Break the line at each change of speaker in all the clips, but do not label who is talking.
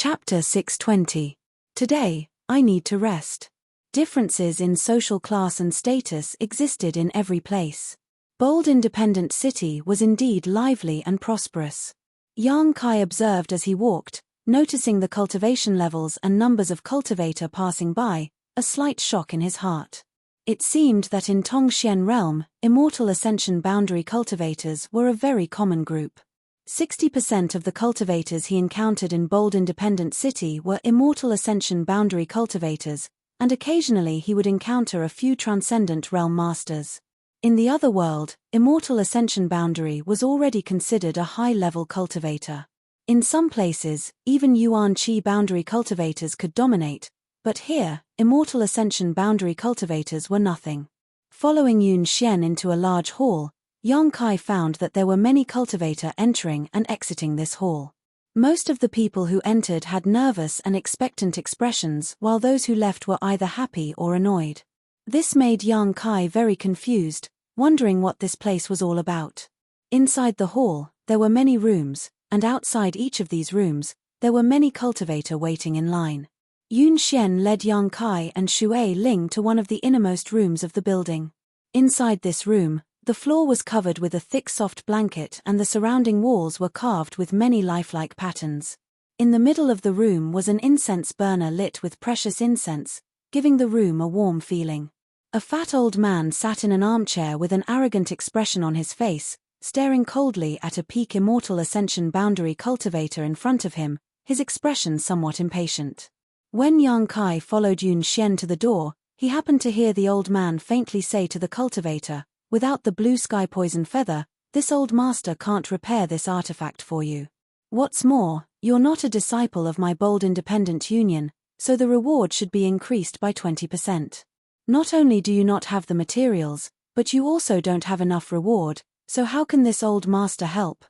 Chapter 620. Today, I need to rest. Differences in social class and status existed in every place. Bold independent city was indeed lively and prosperous. Yang Kai observed as he walked, noticing the cultivation levels and numbers of cultivator passing by, a slight shock in his heart. It seemed that in Tongxian realm, immortal ascension boundary cultivators were a very common group. 60% of the cultivators he encountered in Bold Independent City were immortal ascension boundary cultivators, and occasionally he would encounter a few transcendent realm masters. In the other world, immortal ascension boundary was already considered a high-level cultivator. In some places, even Yuan Qi boundary cultivators could dominate, but here, immortal ascension boundary cultivators were nothing. Following Yun Xian into a large hall, Yang Kai found that there were many cultivator entering and exiting this hall. Most of the people who entered had nervous and expectant expressions, while those who left were either happy or annoyed. This made Yang Kai very confused, wondering what this place was all about. Inside the hall, there were many rooms, and outside each of these rooms, there were many cultivator waiting in line. Yun Xian led Yang Kai and Xue Ling to one of the innermost rooms of the building. Inside this room, the floor was covered with a thick soft blanket and the surrounding walls were carved with many lifelike patterns. In the middle of the room was an incense burner lit with precious incense, giving the room a warm feeling. A fat old man sat in an armchair with an arrogant expression on his face, staring coldly at a peak immortal ascension boundary cultivator in front of him, his expression somewhat impatient. When Yang Kai followed Yun Xian to the door, he happened to hear the old man faintly say to the cultivator, "Without the blue sky poison feather, this old master can't repair this artifact for you. What's more, you're not a disciple of my Bold Independent Union, so the reward should be increased by 20%. Not only do you not have the materials, but you also don't have enough reward, so how can this old master help?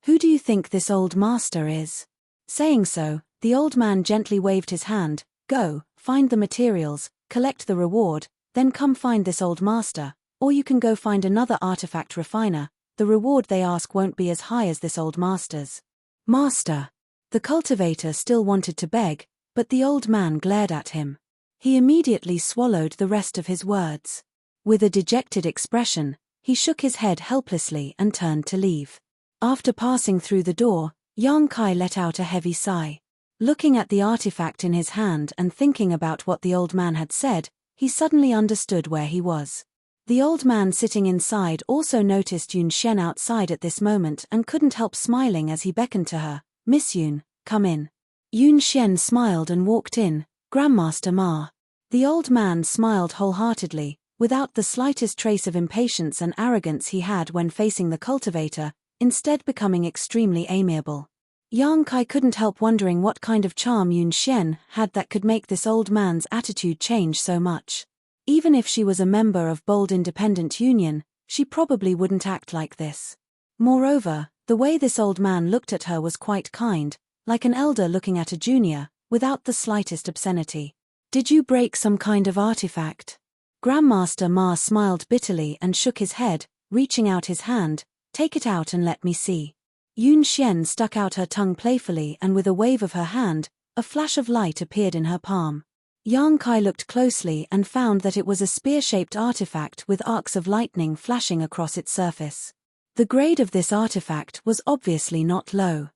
Who do you think this old master is?" Saying so, the old man gently waved his hand. "Go, find the materials, collect the reward, then come find this old master. Or you can go find another artifact refiner, the reward they ask won't be as high as this old master's." "Master!" The cultivator still wanted to beg, but the old man glared at him. He immediately swallowed the rest of his words. With a dejected expression, he shook his head helplessly and turned to leave. After passing through the door, Yang Kai let out a heavy sigh. Looking at the artifact in his hand and thinking about what the old man had said, he suddenly understood where he was. The old man sitting inside also noticed Yun Xian outside at this moment and couldn't help smiling as he beckoned to her. "Miss Yun, come in." Yun Xian smiled and walked in. "Grandmaster Ma." The old man smiled wholeheartedly, without the slightest trace of impatience and arrogance he had when facing the cultivator, instead becoming extremely amiable. Yang Kai couldn't help wondering what kind of charm Yun Xian had that could make this old man's attitude change so much. Even if she was a member of Bold Independent Union, she probably wouldn't act like this. Moreover, the way this old man looked at her was quite kind, like an elder looking at a junior, without the slightest obscenity. "Did you break some kind of artifact?" Grandmaster Ma smiled bitterly and shook his head, reaching out his hand. "Take it out and let me see." Yun Xian stuck out her tongue playfully and with a wave of her hand, a flash of light appeared in her palm. Yang Kai looked closely and found that it was a spear-shaped artifact with arcs of lightning flashing across its surface. The grade of this artifact was obviously not low.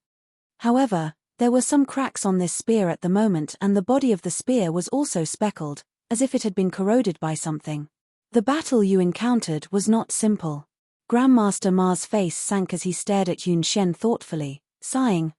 However, there were some cracks on this spear at the moment and the body of the spear was also speckled, as if it had been corroded by something. "The battle you encountered was not simple." Grandmaster Ma's face sank as he stared at Yun Xian thoughtfully, sighing,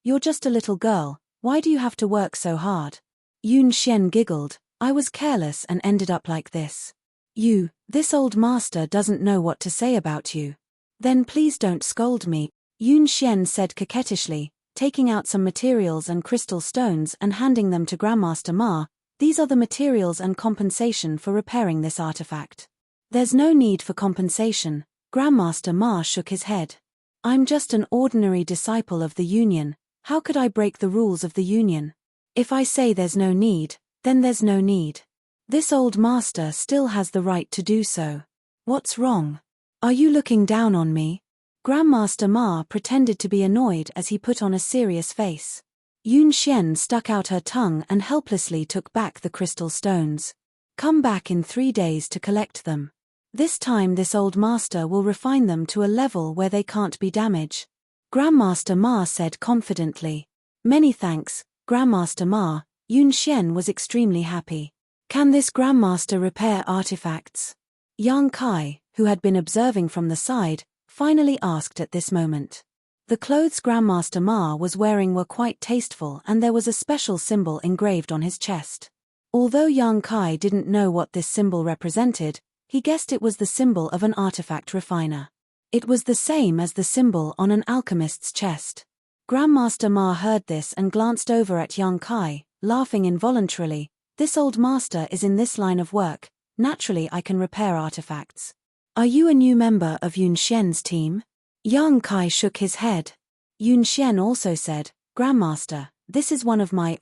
"You're just a little girl, why do you have to work so hard?" Yun Xian giggled, "I was careless and ended up like this." This old master doesn't know what to say about you." "Then please don't scold me," Yun Xian said coquettishly, taking out some materials and crystal stones and handing them to Grandmaster Ma. "These are the materials and compensation for repairing this artifact." "There's no need for compensation," Grandmaster Ma shook his head. "I'm just an ordinary disciple of the Union, how could I break the rules of the Union? If I say there's no need, then there's no need. This old master still has the right to do so. What's wrong? Are you looking down on me?" Grandmaster Ma pretended to be annoyed as he put on a serious face. Yun Xian stuck out her tongue and helplessly took back the crystal stones. Come back in 3 days to collect them. This time this old master will refine them to a level where they can't be damaged. Grandmaster Ma said confidently. Many thanks, Grandmaster Ma. Yun Xian was extremely happy. Can this Grandmaster repair artifacts? Yang Kai, who had been observing from the side, finally asked at this moment. The clothes Grandmaster Ma was wearing were quite tasteful and there was a special symbol engraved on his chest. Although Yang Kai didn't know what this symbol represented, he guessed it was the symbol of an artifact refiner. It was the same as the symbol on an alchemist's chest. Grandmaster Ma heard this and glanced over at Yang Kai, laughing involuntarily. This old master is in this line of work, naturally I can repair artifacts. Are you a new member of Yun Xian's team? Yang Kai shook his head. Yun Xian also said, Grandmaster, this is one of my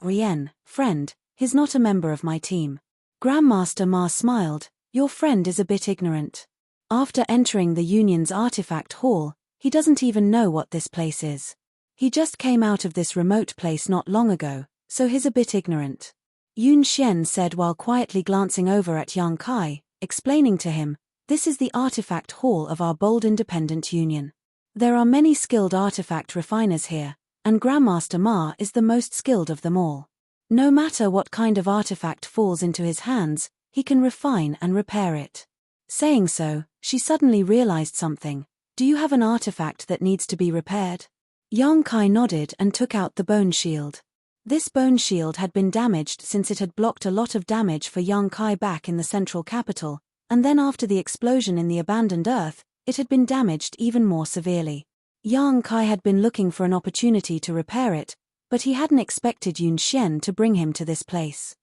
friend, he's not a member of my team. Grandmaster Ma smiled, your friend is a bit ignorant. After entering the Union's artifact hall, he doesn't even know what this place is. He just came out of this remote place not long ago, so he's a bit ignorant. Yun Xian said while quietly glancing over at Yang Kai, explaining to him, this is the artifact hall of our bold independent union. There are many skilled artifact refiners here, and Grandmaster Ma is the most skilled of them all. No matter what kind of artifact falls into his hands, he can refine and repair it. Saying so, she suddenly realized something. Do you have an artifact that needs to be repaired? Yang Kai nodded and took out the bone shield. This bone shield had been damaged since it had blocked a lot of damage for Yang Kai back in the central capital, and then after the explosion in the abandoned Earth, it had been damaged even more severely. Yang Kai had been looking for an opportunity to repair it, but he hadn't expected Yun Xian to bring him to this place.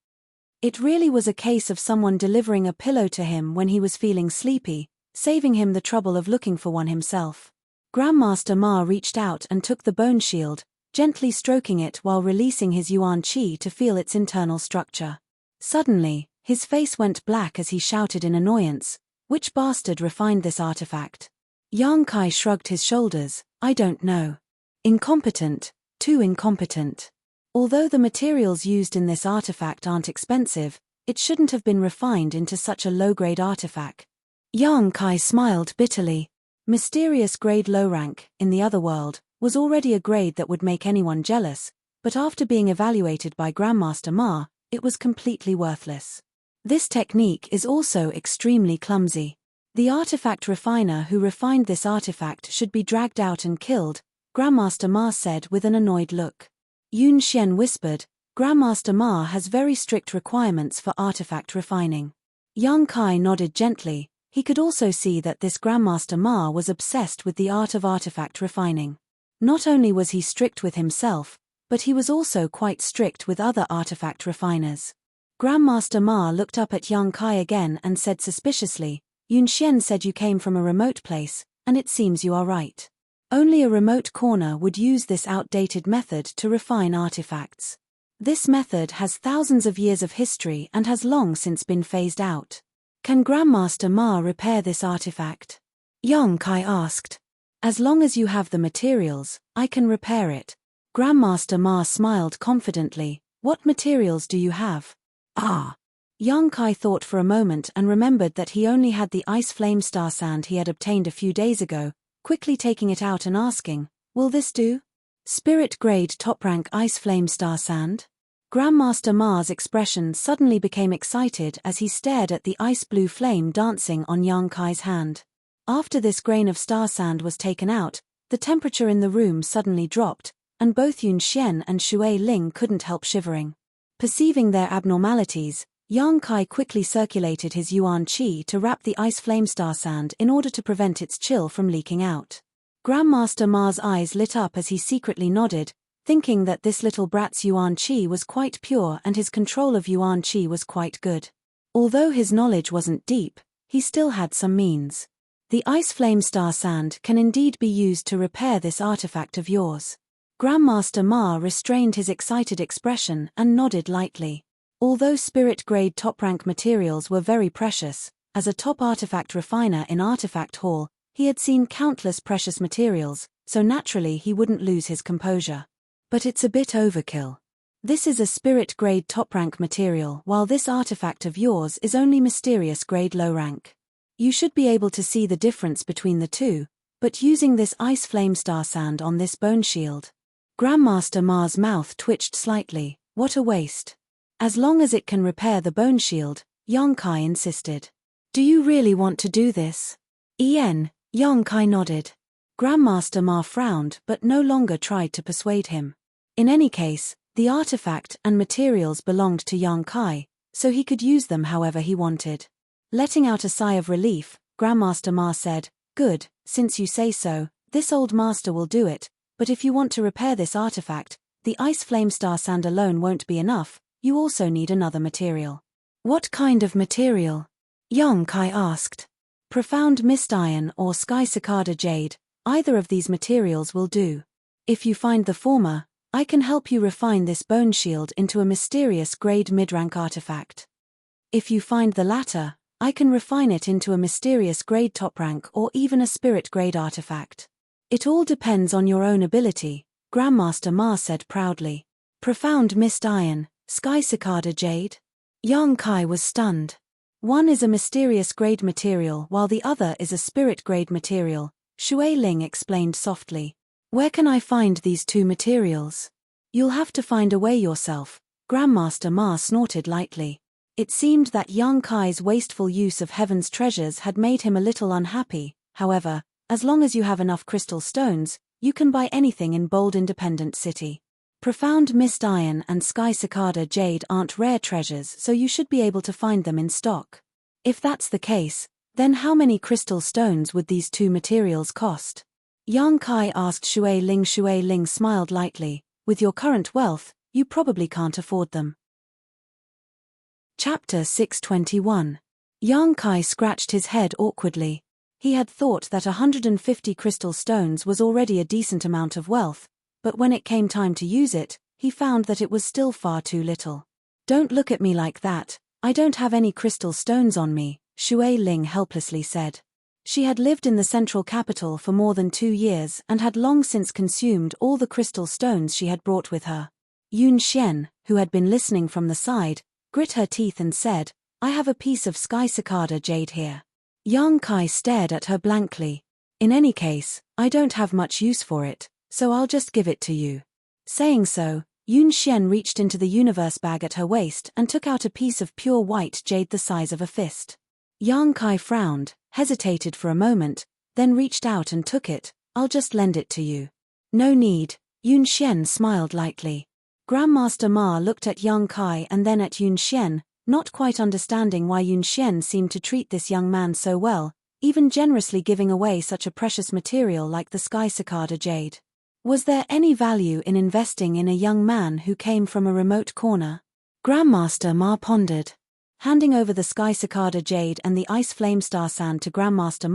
It really was a case of someone delivering a pillow to him when he was feeling sleepy, saving him the trouble of looking for one himself. Grandmaster Ma reached out and took the bone shield, gently stroking it while releasing his yuan qi to feel its internal structure. Suddenly, his face went black as he shouted in annoyance, which bastard refined this artifact? Yang Kai shrugged his shoulders, I don't know. Incompetent, too incompetent. Although the materials used in this artifact aren't expensive, it shouldn't have been refined into such a low-grade artifact. Yang Kai smiled bitterly. Mysterious grade low rank, in the other world, was already a grade that would make anyone jealous, but after being evaluated by Grandmaster Ma, it was completely worthless. This technique is also extremely clumsy. The artifact refiner who refined this artifact should be dragged out and killed, Grandmaster Ma said with an annoyed look. Yun Xian whispered, Grandmaster Ma has very strict requirements for artifact refining. Yang Kai nodded gently. He could also see that this Grandmaster Ma was obsessed with the art of artifact refining. Not only was he strict with himself, but he was also quite strict with other artifact refiners. Grandmaster Ma looked up at Yang Kai again and said suspiciously, Yun Xian said you came from a remote place, and it seems you are right. Only a remote corner would use this outdated method to refine artifacts. This method has thousands of years of history and has long since been phased out. Can Grandmaster Ma repair this artifact? Yang Kai asked. As long as you have the materials, I can repair it. Grandmaster Ma smiled confidently. What materials do you have? Yang Kai thought for a moment and remembered that he only had the ice flame star sand he had obtained a few days ago, quickly taking it out and asking, will this do? Spirit grade top rank ice flame star sand? Grandmaster Ma's expression suddenly became excited as he stared at the ice blue flame dancing on Yang Kai's hand. After this grain of star sand was taken out, the temperature in the room suddenly dropped, and both Yun Xian and Shui Ling couldn't help shivering. Perceiving their abnormalities, Yang Kai quickly circulated his yuan qi to wrap the ice flame star sand in order to prevent its chill from leaking out. Grandmaster Ma's eyes lit up as he secretly nodded, thinking that this little brat's yuan qi was quite pure and his control of yuan qi was quite good. Although his knowledge wasn't deep, he still had some means. The ice flame star sand can indeed be used to repair this artifact of yours. Grandmaster Ma restrained his excited expression and nodded lightly. Although spirit-grade top-rank materials were very precious, as a top artifact refiner in Artifact Hall, he had seen countless precious materials, so naturally he wouldn't lose his composure. But it's a bit overkill. This is a spirit-grade top-rank material, while this artifact of yours is only mysterious-grade low-rank. You should be able to see the difference between the two, but using this ice flame star sand on this bone shield. Grandmaster Ma's mouth twitched slightly. What a waste. As long as it can repair the bone shield, Yang Kai insisted. Do you really want to do this? Yang Kai nodded. Grandmaster Ma frowned but no longer tried to persuade him. In any case, the artifact and materials belonged to Yang Kai, so he could use them however he wanted. Letting out a sigh of relief, Grandmaster Ma said, Good, since you say so, this old master will do it, but if you want to repair this artifact, the ice flame star sand alone won't be enough, you also need another material. What kind of material? Yang Kai asked. Profound mist iron or sky cicada jade, either of these materials will do. If you find the former, I can help you refine this bone shield into a mysterious grade mid-rank artifact. If you find the latter, I can refine it into a mysterious grade top rank or even a spirit grade artifact. It all depends on your own ability, Grandmaster Ma said proudly. Profound mist iron, sky cicada jade? Yang Kai was stunned. One is a mysterious grade material while the other is a spirit grade material, Shui Ling explained softly. Where can I find these two materials? You'll have to find a way yourself, Grandmaster Ma snorted lightly. It seemed that Yang Kai's wasteful use of heaven's treasures had made him a little unhappy. However, as long as you have enough crystal stones, you can buy anything in Bold Independent City. Profound mist iron and sky cicada jade aren't rare treasures, so you should be able to find them in stock. If that's the case, then how many crystal stones would these two materials cost? Yang Kai asked Shui Ling. Shui Ling smiled lightly. With your current wealth, you probably can't afford them. Chapter 621. Yang Kai scratched his head awkwardly. He had thought that 150 crystal stones was already a decent amount of wealth, but when it came time to use it, he found that it was still far too little. Don't look at me like that, I don't have any crystal stones on me, Shui Ling helplessly said. She had lived in the central capital for more than 2 years and had long since consumed all the crystal stones she had brought with her. Yun Xian, who had been listening from the side, grit her teeth and said, I have a piece of sky cicada jade here. Yang Kai stared at her blankly. In any case, I don't have much use for it, so I'll just give it to you. Saying so, Yun Xian reached into the universe bag at her waist and took out a piece of pure white jade the size of a fist. Yang Kai frowned, hesitated for a moment, then reached out and took it. I'll just lend it to you. No need, Yun Xian smiled lightly. Grandmaster Ma looked at Yang Kai and then at Yun Xian, not quite understanding why Yun Xian seemed to treat this young man so well, even generously giving away such a precious material like the sky cicada jade. Was there any value in investing in a young man who came from a remote corner? Grandmaster Ma pondered. Handing over the sky cicada jade and the ice flame star sand to Grandmaster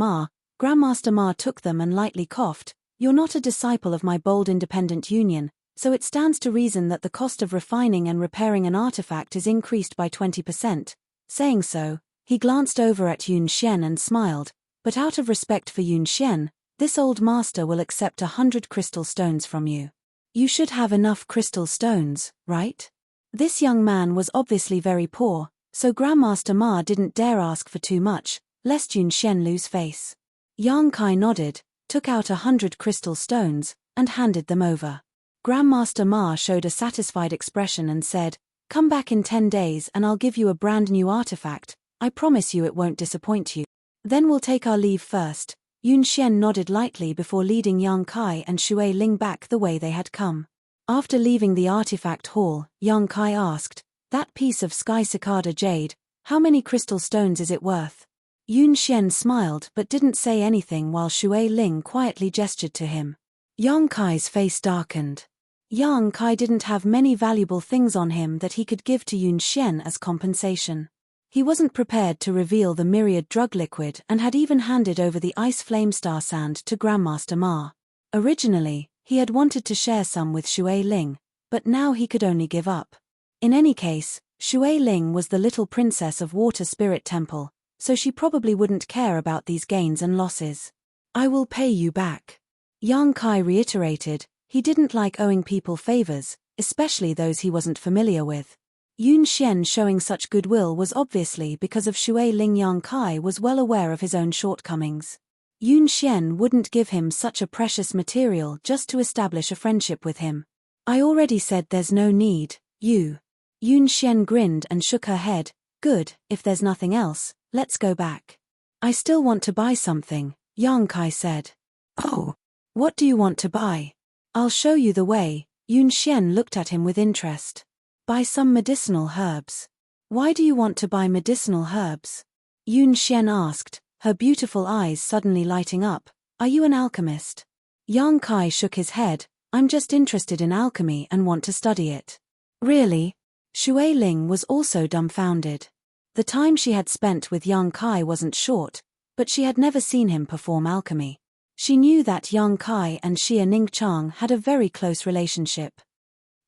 Ma took them and lightly coughed. You're not a disciple of my Bold Independent Union, so it stands to reason that the cost of refining and repairing an artifact is increased by 20%. Saying so, he glanced over at Yun Xian and smiled, but out of respect for Yun Xian, this old master will accept 100 crystal stones from you. You should have enough crystal stones, right? This young man was obviously very poor, so Grandmaster Ma didn't dare ask for too much, lest Yun Xian lose face. Yang Kai nodded, took out 100 crystal stones, and handed them over. Grandmaster Ma showed a satisfied expression and said, Come back in 10 days and I'll give you a brand new artifact, I promise you it won't disappoint you. Then we'll take our leave first. Yun Xian nodded lightly before leading Yang Kai and Shui Ling back the way they had come. After leaving the artifact hall, Yang Kai asked, That piece of sky cicada jade, how many crystal stones is it worth? Yun Xian smiled but didn't say anything while Shui Ling quietly gestured to him. Yang Kai's face darkened. Yang Kai didn't have many valuable things on him that he could give to Yun Xian as compensation. He wasn't prepared to reveal the myriad drug liquid and had even handed over the ice flame star sand to Grandmaster Ma. Originally, he had wanted to share some with Shui Ling, but now he could only give up. In any case, Shui Ling was the little princess of Water Spirit Temple, so she probably wouldn't care about these gains and losses. I will pay you back. Yang Kai reiterated, He didn't like owing people favors, especially those he wasn't familiar with. Yun Xian showing such goodwill was obviously because of Shui Ling. Yang Kai was well aware of his own shortcomings. Yun Xian wouldn't give him such a precious material just to establish a friendship with him. I already said there's no need, Yun Xian grinned and shook her head. Good, if there's nothing else, let's go back. I still want to buy something, Yang Kai said. Oh, what do you want to buy? I'll show you the way. Yun Xian looked at him with interest. Buy some medicinal herbs. Why do you want to buy medicinal herbs? Yun Xian asked, her beautiful eyes suddenly lighting up. Are you an alchemist? Yang Kai shook his head. I'm just interested in alchemy and want to study it. Really? Shui Ling was also dumbfounded. The time she had spent with Yang Kai wasn't short, but she had never seen him perform alchemy. She knew that Yang Kai and Xia Ningchang had a very close relationship.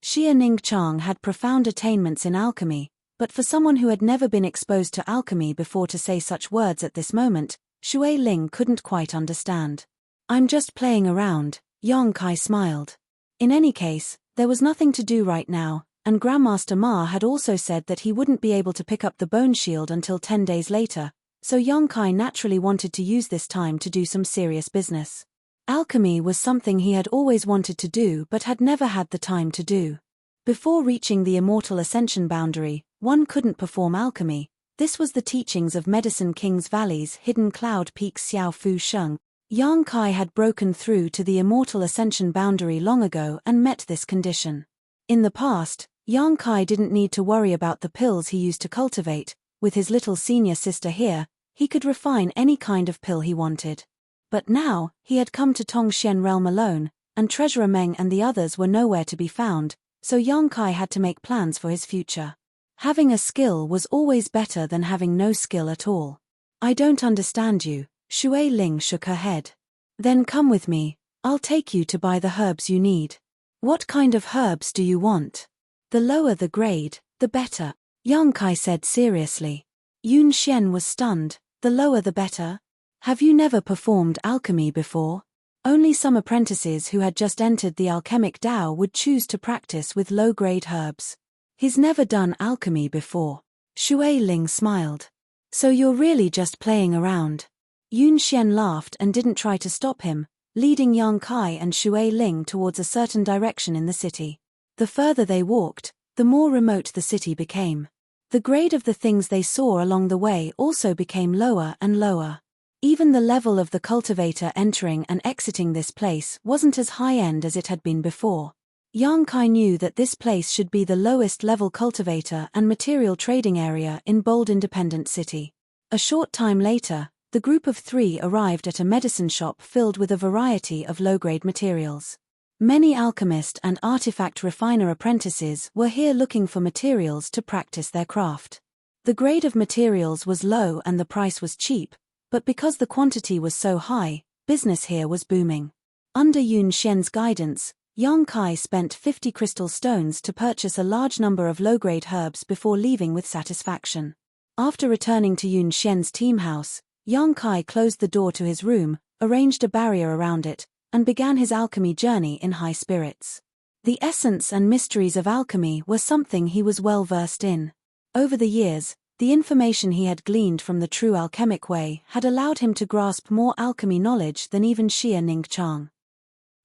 Xia Ningchang had profound attainments in alchemy, but for someone who had never been exposed to alchemy before to say such words at this moment, Shui Ling couldn't quite understand. I'm just playing around, Yang Kai smiled. In any case, there was nothing to do right now, and Grandmaster Ma had also said that he wouldn't be able to pick up the bone shield until 10 days later, so Yang Kai naturally wanted to use this time to do some serious business. Alchemy was something he had always wanted to do but had never had the time to do. Before reaching the immortal ascension boundary, one couldn't perform alchemy. This was the teachings of Medicine King's Valley's hidden cloud peak Xiao Fu Sheng. Yang Kai had broken through to the immortal ascension boundary long ago and met this condition. In the past, Yang Kai didn't need to worry about the pills he used to cultivate. With his little senior sister here, he could refine any kind of pill he wanted. But now, he had come to Tongxian realm alone, and Treasurer Meng and the others were nowhere to be found, so Yang Kai had to make plans for his future. Having a skill was always better than having no skill at all. I don't understand you, Shui Ling shook her head. Then come with me, I'll take you to buy the herbs you need. What kind of herbs do you want? The lower the grade, the better, Yang Kai said seriously. Yun Xian was stunned. The lower the better? Have you never performed alchemy before? Only some apprentices who had just entered the alchemic Tao would choose to practice with low-grade herbs. He's never done alchemy before. Shui Ling smiled. So you're really just playing around? Yun Xian laughed and didn't try to stop him, leading Yang Kai and Shui Ling towards a certain direction in the city. The further they walked, the more remote the city became. The grade of the things they saw along the way also became lower and lower. Even the level of the cultivator entering and exiting this place wasn't as high-end as it had been before. Yang Kai knew that this place should be the lowest-level cultivator and material trading area in Bold Independent City. A short time later, the group of 3 arrived at a medicine shop filled with a variety of low-grade materials. Many alchemist and artifact refiner apprentices were here looking for materials to practice their craft. The grade of materials was low and the price was cheap, but because the quantity was so high, business here was booming. Under Yun Xian's guidance, Yang Kai spent 50 crystal stones to purchase a large number of low-grade herbs before leaving with satisfaction. After returning to Yun Xian's team house, Yang Kai closed the door to his room, arranged a barrier around it, and began his alchemy journey in high spirits. The essence and mysteries of alchemy were something he was well versed in. Over the years, the information he had gleaned from the true alchemic way had allowed him to grasp more alchemy knowledge than even Xia Ningchang.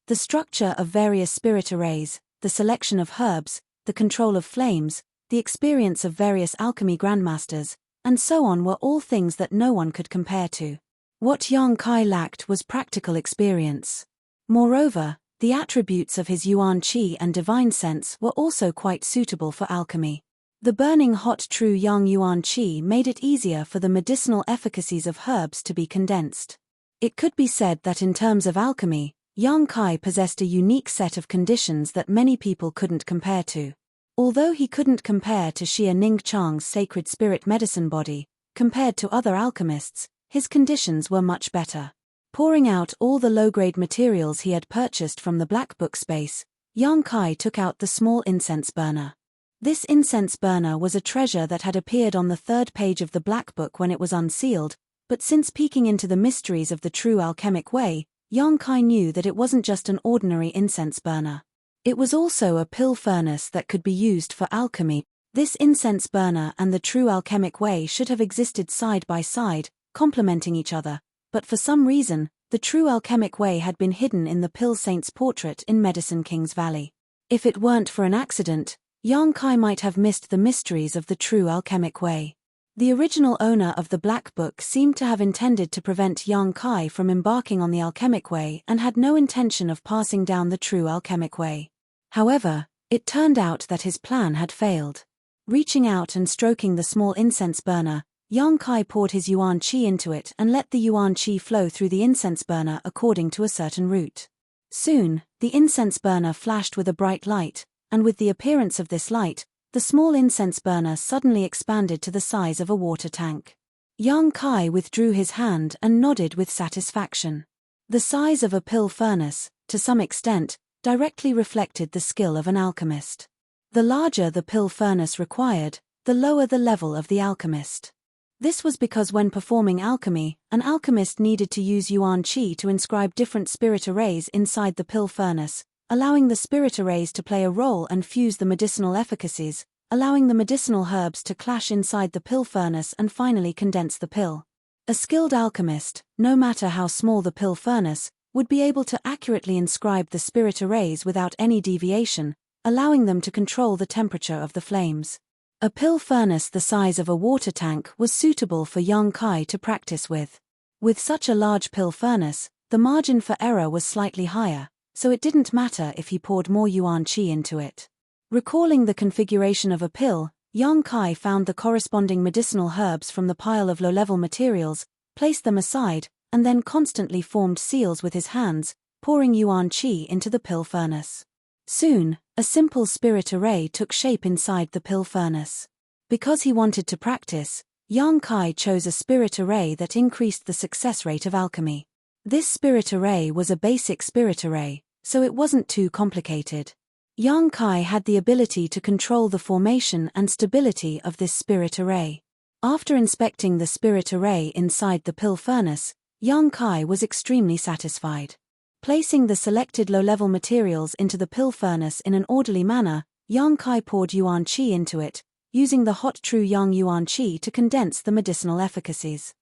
The structure of various spirit arrays, the selection of herbs, the control of flames, the experience of various alchemy grandmasters, and so on were all things that no one could compare to. What Yang Kai lacked was practical experience. Moreover, the attributes of his Yuan Qi and divine sense were also quite suitable for alchemy. The burning hot true Yang Yuan Qi made it easier for the medicinal efficacies of herbs to be condensed. It could be said that in terms of alchemy, Yang Kai possessed a unique set of conditions that many people couldn't compare to. Although he couldn't compare to Xia Ningchang's sacred spirit medicine body, compared to other alchemists, his conditions were much better. Pouring out all the low-grade materials he had purchased from the Black Book space, Yang Kai took out the small incense burner. This incense burner was a treasure that had appeared on the 3rd page of the Black Book when it was unsealed, but since peeking into the mysteries of the true alchemic way, Yang Kai knew that it wasn't just an ordinary incense burner. It was also a pill furnace that could be used for alchemy. This incense burner and the true alchemic way should have existed side by side, complementing each other, but for some reason, the true alchemic way had been hidden in the pill saint's portrait in Medicine King's Valley. If it weren't for an accident, Yang Kai might have missed the mysteries of the true alchemic way. The original owner of the Black Book seemed to have intended to prevent Yang Kai from embarking on the alchemic way and had no intention of passing down the true alchemic way. However, it turned out that his plan had failed. Reaching out and stroking the small incense burner, Yang Kai poured his yuan qi into it and let the yuan qi flow through the incense burner according to a certain route. Soon, the incense burner flashed with a bright light, and with the appearance of this light, the small incense burner suddenly expanded to the size of a water tank. Yang Kai withdrew his hand and nodded with satisfaction. The size of a pill furnace, to some extent, directly reflected the skill of an alchemist. The larger the pill furnace required, the lower the level of the alchemist. This was because when performing alchemy, an alchemist needed to use yuan qi to inscribe different spirit arrays inside the pill furnace, allowing the spirit arrays to play a role and fuse the medicinal efficacies, allowing the medicinal herbs to clash inside the pill furnace and finally condense the pill. A skilled alchemist, no matter how small the pill furnace, would be able to accurately inscribe the spirit arrays without any deviation, allowing them to control the temperature of the flames. A pill furnace the size of a water tank was suitable for Yang Kai to practice with. With such a large pill furnace, the margin for error was slightly higher, so it didn't matter if he poured more yuan qi into it. Recalling the configuration of a pill, Yang Kai found the corresponding medicinal herbs from the pile of low-level materials, placed them aside, and then constantly formed seals with his hands, pouring yuan qi into the pill furnace. Soon, a simple spirit array took shape inside the pill furnace. Because he wanted to practice, Yang Kai chose a spirit array that increased the success rate of alchemy. This spirit array was a basic spirit array, so it wasn't too complicated. Yang Kai had the ability to control the formation and stability of this spirit array. After inspecting the spirit array inside the pill furnace, Yang Kai was extremely satisfied. Placing the selected low-level materials into the pill furnace in an orderly manner, Yang Kai poured yuan qi into it, using the hot true yang yuan qi to condense the medicinal efficacies.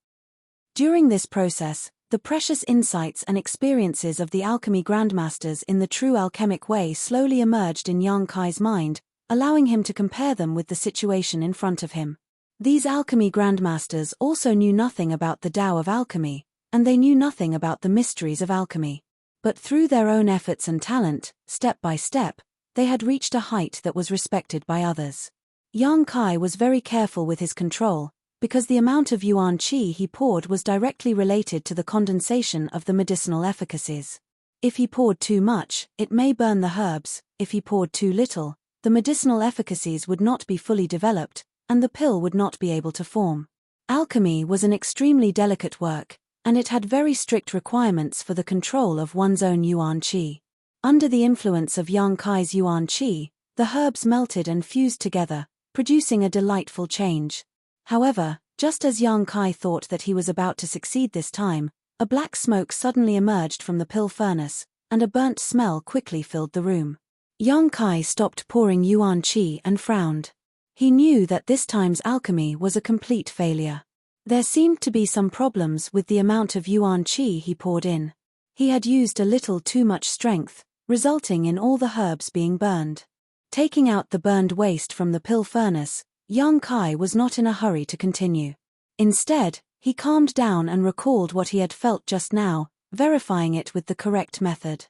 During this process, the precious insights and experiences of the alchemy grandmasters in the true alchemic way slowly emerged in Yang Kai's mind, allowing him to compare them with the situation in front of him. These alchemy grandmasters also knew nothing about the Tao of alchemy, and they knew nothing about the mysteries of alchemy. But through their own efforts and talent, step by step, they had reached a height that was respected by others. Yang Kai was very careful with his control, because the amount of yuan qi he poured was directly related to the condensation of the medicinal efficacies. If he poured too much, it may burn the herbs; if he poured too little, the medicinal efficacies would not be fully developed, and the pill would not be able to form. Alchemy was an extremely delicate work, and it had very strict requirements for the control of one's own yuan qi. Under the influence of Yang Kai's yuan qi, the herbs melted and fused together, producing a delightful change. However, just as Yang Kai thought that he was about to succeed this time, a black smoke suddenly emerged from the pill furnace, and a burnt smell quickly filled the room. Yang Kai stopped pouring yuan qi and frowned. He knew that this time's alchemy was a complete failure. There seemed to be some problems with the amount of yuan qi he poured in. He had used a little too much strength, resulting in all the herbs being burned. Taking out the burned waste from the pill furnace, Yang Kai was not in a hurry to continue. Instead, he calmed down and recalled what he had felt just now, verifying it with the correct method.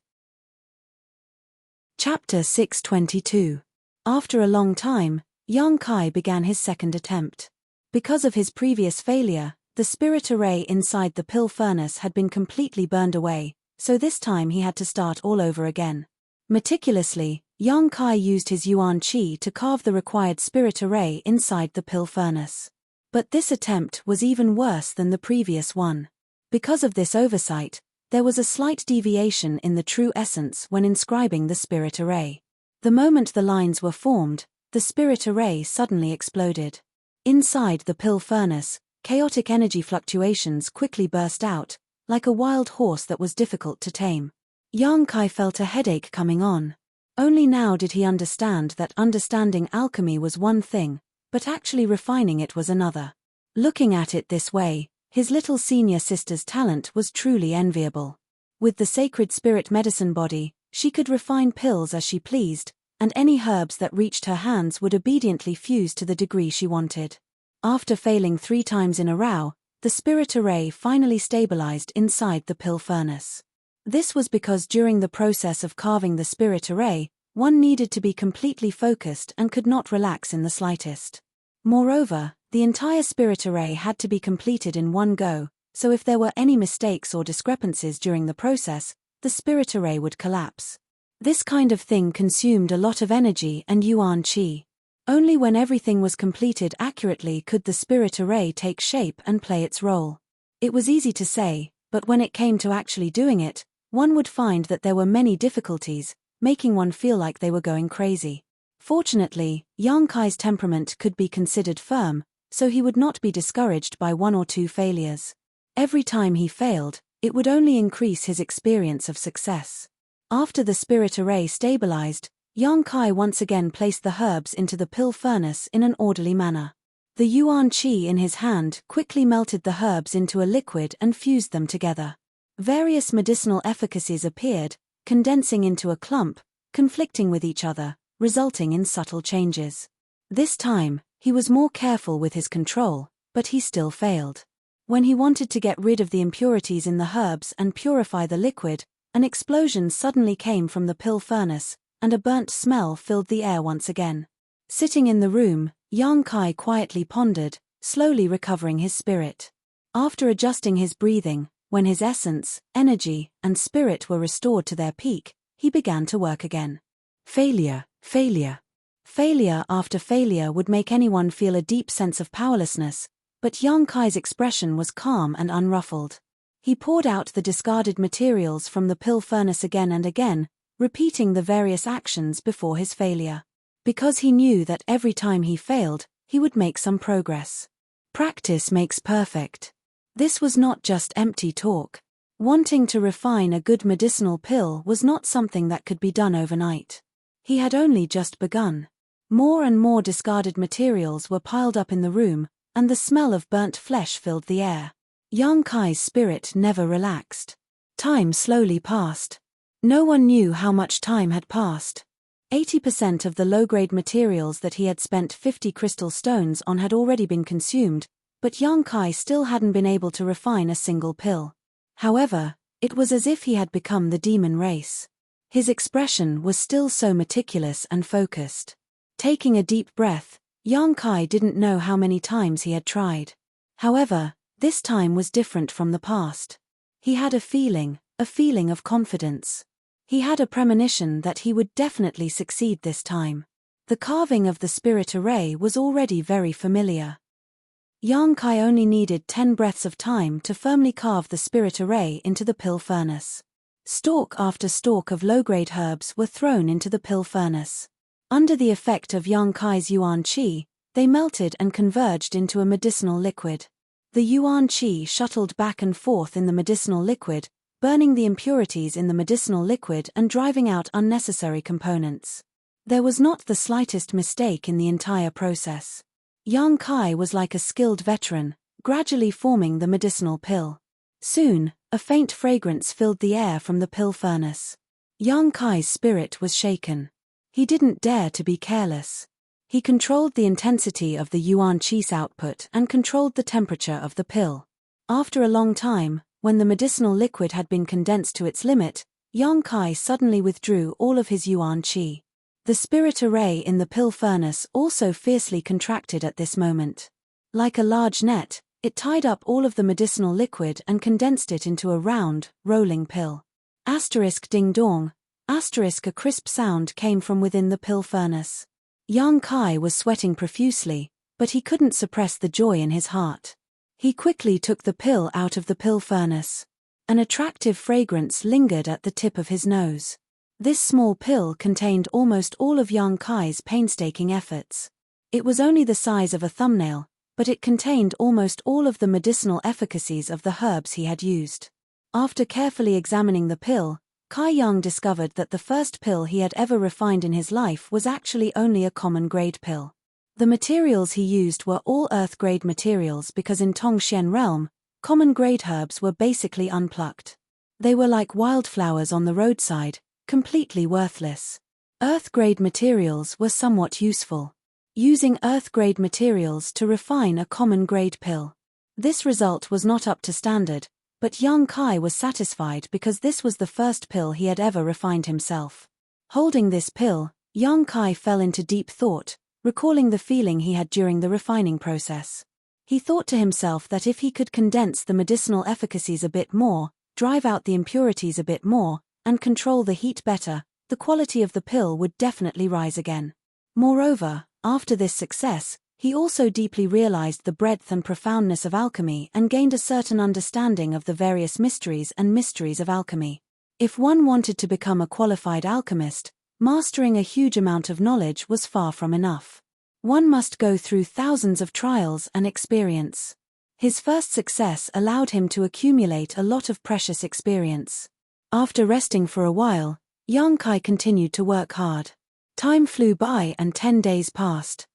Chapter 622. After a long time, Yang Kai began his second attempt. Because of his previous failure, the spirit array inside the pill furnace had been completely burned away, so this time he had to start all over again. Meticulously, Yang Kai used his yuan qi to carve the required spirit array inside the pill furnace. But this attempt was even worse than the previous one. Because of this oversight, there was a slight deviation in the true essence when inscribing the spirit array. The moment the lines were formed, the spirit array suddenly exploded. Inside the pill furnace, chaotic energy fluctuations quickly burst out, like a wild horse that was difficult to tame. Yang Kai felt a headache coming on. Only now did he understand that understanding alchemy was one thing, but actually refining it was another. Looking at it this way, his little senior sister's talent was truly enviable. With the sacred spirit medicine body, she could refine pills as she pleased, and any herbs that reached her hands would obediently fuse to the degree she wanted. After failing 3 times in a row, the spirit array finally stabilized inside the pill furnace. This was because during the process of carving the spirit array, one needed to be completely focused and could not relax in the slightest. Moreover, the entire spirit array had to be completed in one go, so if there were any mistakes or discrepancies during the process, the spirit array would collapse. This kind of thing consumed a lot of energy and yuan qi. Only when everything was completed accurately could the spirit array take shape and play its role. It was easy to say, but when it came to actually doing it, one would find that there were many difficulties, making one feel like they were going crazy. Fortunately, Yang Kai's temperament could be considered firm, so he would not be discouraged by 1 or 2 failures. Every time he failed, it would only increase his experience of success. After the spirit array stabilized, Yang Kai once again placed the herbs into the pill furnace in an orderly manner. The yuan qi in his hand quickly melted the herbs into a liquid and fused them together. Various medicinal efficacies appeared, condensing into a clump, conflicting with each other, resulting in subtle changes. This time, he was more careful with his control, but he still failed. When he wanted to get rid of the impurities in the herbs and purify the liquid, an explosion suddenly came from the pill furnace, and a burnt smell filled the air once again. Sitting in the room, Yang Kai quietly pondered, slowly recovering his spirit. After adjusting his breathing, when his essence, energy, and spirit were restored to their peak, he began to work again. Failure, failure. Failure after failure would make anyone feel a deep sense of powerlessness, but Yang Kai's expression was calm and unruffled. He poured out the discarded materials from the pill furnace again and again, repeating the various actions before his failure. Because he knew that every time he failed, he would make some progress. Practice makes perfect. This was not just empty talk. Wanting to refine a good medicinal pill was not something that could be done overnight. He had only just begun. More and more discarded materials were piled up in the room, and the smell of burnt flesh filled the air. Yang Kai's spirit never relaxed. Time slowly passed. No one knew how much time had passed. 80% of the low-grade materials that he had spent 50 crystal stones on had already been consumed, but Yang Kai still hadn't been able to refine a single pill. However, it was as if he had become the demon race. His expression was still so meticulous and focused. Taking a deep breath, Yang Kai didn't know how many times he had tried. However, this time was different from the past. He had a feeling of confidence. He had a premonition that he would definitely succeed this time. The carving of the spirit array was already very familiar. Yang Kai only needed 10 breaths of time to firmly carve the spirit array into the pill furnace. Stalk after stalk of low-grade herbs were thrown into the pill furnace. Under the effect of Yang Kai's yuan qi, they melted and converged into a medicinal liquid. The yuan qi shuttled back and forth in the medicinal liquid, burning the impurities in the medicinal liquid and driving out unnecessary components. There was not the slightest mistake in the entire process. Yang Kai was like a skilled veteran, gradually forming the medicinal pill. Soon, a faint fragrance filled the air from the pill furnace. Yang Kai's spirit was shaken. He didn't dare to be careless. He controlled the intensity of the yuan qi's output and controlled the temperature of the pill. After a long time, when the medicinal liquid had been condensed to its limit, Yang Kai suddenly withdrew all of his yuan qi. The spirit array in the pill furnace also fiercely contracted at this moment. Like a large net, it tied up all of the medicinal liquid and condensed it into a round, rolling pill. Asterisk ding dong, asterisk a crisp sound came from within the pill furnace. Yang Kai was sweating profusely, but he couldn't suppress the joy in his heart. He quickly took the pill out of the pill furnace. An attractive fragrance lingered at the tip of his nose. This small pill contained almost all of Yang Kai's painstaking efforts. It was only the size of a thumbnail, but it contained almost all of the medicinal efficacies of the herbs he had used. After carefully examining the pill, Kai Yang discovered that the first pill he had ever refined in his life was actually only a common-grade pill. The materials he used were all earth-grade materials because in Tongxian realm, common-grade herbs were basically unplucked. They were like wildflowers on the roadside, completely worthless. Earth-grade materials were somewhat useful. Using earth-grade materials to refine a common-grade pill. This result was not up to standard, but young Kai was satisfied because this was the first pill he had ever refined himself. Holding this pill, young Kai fell into deep thought, recalling the feeling he had during the refining process. He thought to himself that if he could condense the medicinal efficacies a bit more, drive out the impurities a bit more, and control the heat better, the quality of the pill would definitely rise again. Moreover, after this success, he also deeply realized the breadth and profoundness of alchemy and gained a certain understanding of the various mysteries of alchemy. If one wanted to become a qualified alchemist, mastering a huge amount of knowledge was far from enough. One must go through thousands of trials and experience. His first success allowed him to accumulate a lot of precious experience. After resting for a while, young Kai continued to work hard. Time flew by and 10 days passed.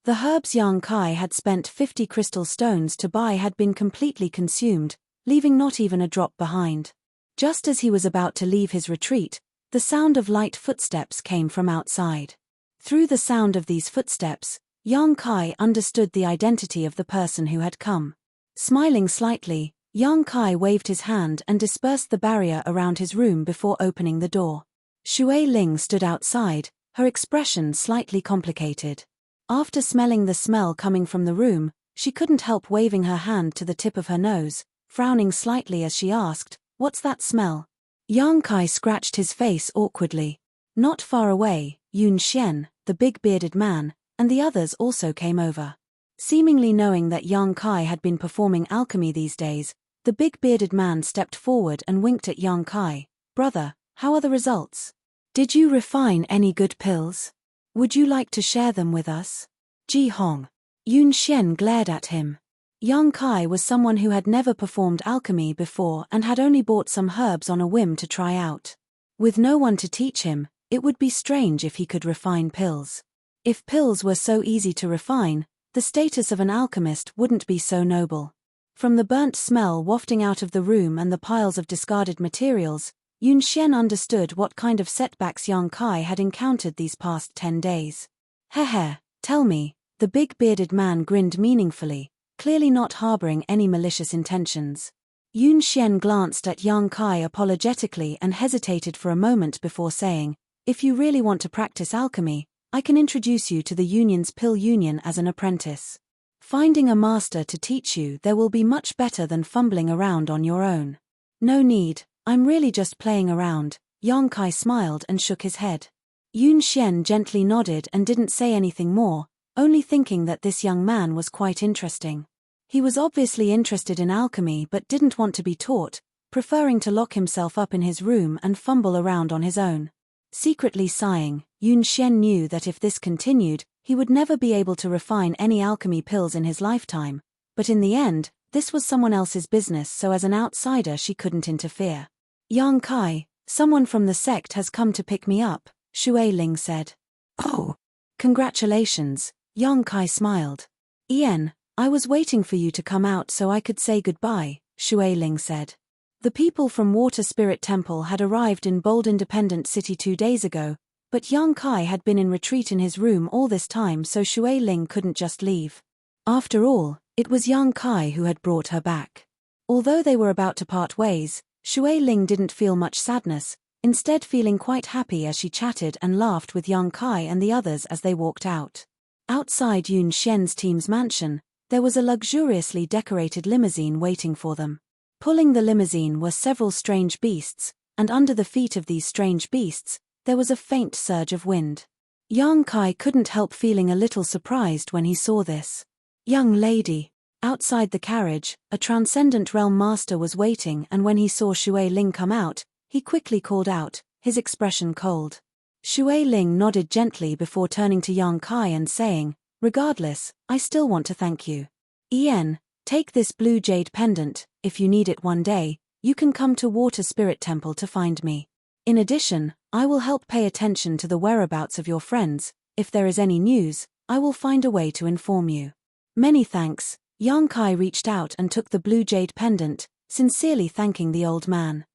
The herbs young Kai had spent 50 crystal stones to buy had been completely consumed, leaving not even a drop behind. Just as he was about to leave his retreat, the sound of light footsteps came from outside. Through the sound of these footsteps, young Kai understood the identity of the person who had come. Smiling slightly, young Kai waved his hand and dispersed the barrier around his room before opening the door. Shui Ling stood outside, her expression slightly complicated. After smelling the smell coming from the room, she couldn't help waving her hand to the tip of her nose, frowning slightly as she asked, "What's that smell?" Yang Kai scratched his face awkwardly. Not far away, Yun Xian, the big bearded man, and the others also came over. Seemingly knowing that Yang Kai had been performing alchemy these days, the big bearded man stepped forward and winked at Yang Kai. "Brother, how are the results? Did you refine any good pills? Would you like to share them with us?" Ji Hong. Yun Xian glared at him. Young Kai was someone who had never performed alchemy before and had only bought some herbs on a whim to try out. With no one to teach him, it would be strange if he could refine pills. If pills were so easy to refine, the status of an alchemist wouldn't be so noble. From the burnt smell wafting out of the room and the piles of discarded materials, Yun Xian understood what kind of setbacks young Kai had encountered these past 10 days. "Hehe, tell me," the big bearded man grinned meaningfully, clearly not harboring any malicious intentions. Yun Xian glanced at young Kai apologetically and hesitated for a moment before saying, "If you really want to practice alchemy, I can introduce you to the Union's Pill Union as an apprentice. Finding a master to teach you there will be much better than fumbling around on your own." "No need. I'm really just playing around," Yang Kai smiled and shook his head. Yun Xian gently nodded and didn't say anything more, only thinking that this young man was quite interesting. He was obviously interested in alchemy but didn't want to be taught, preferring to lock himself up in his room and fumble around on his own. Secretly sighing, Yun Xian knew that if this continued, he would never be able to refine any alchemy pills in his lifetime, but in the end, this was someone else's business, so as an outsider she couldn't interfere. "Yang Kai, someone from the sect has come to pick me up," Shui Ling said. "Oh, congratulations," Yang Kai smiled. "Ian, I was waiting for you to come out so I could say goodbye," Shui Ling said. The people from Water Spirit Temple had arrived in Bold Independent City 2 days ago, but Yang Kai had been in retreat in his room all this time, so Shui Ling couldn't just leave. After all, it was Yang Kai who had brought her back. Although they were about to part ways, Shui Ling didn't feel much sadness, instead feeling quite happy as she chatted and laughed with Yang Kai and the others as they walked out. Outside Yun Xian's team's mansion, there was a luxuriously decorated limousine waiting for them. Pulling the limousine were several strange beasts, and under the feet of these strange beasts, there was a faint surge of wind. Yang Kai couldn't help feeling a little surprised when he saw this. "Young lady." Outside the carriage, a transcendent realm master was waiting, and when he saw Shui Ling come out, he quickly called out, his expression cold. Shui Ling nodded gently before turning to Yang Kai and saying, "Regardless, I still want to thank you. Ian, Take this blue jade pendant. If you need it one day, you can come to Water Spirit Temple to find me. In addition, I will help pay attention to the whereabouts of your friends. If there is any news, I will find a way to inform you. Many thanks." Yang Kai reached out and took the blue jade pendant, sincerely thanking the old man.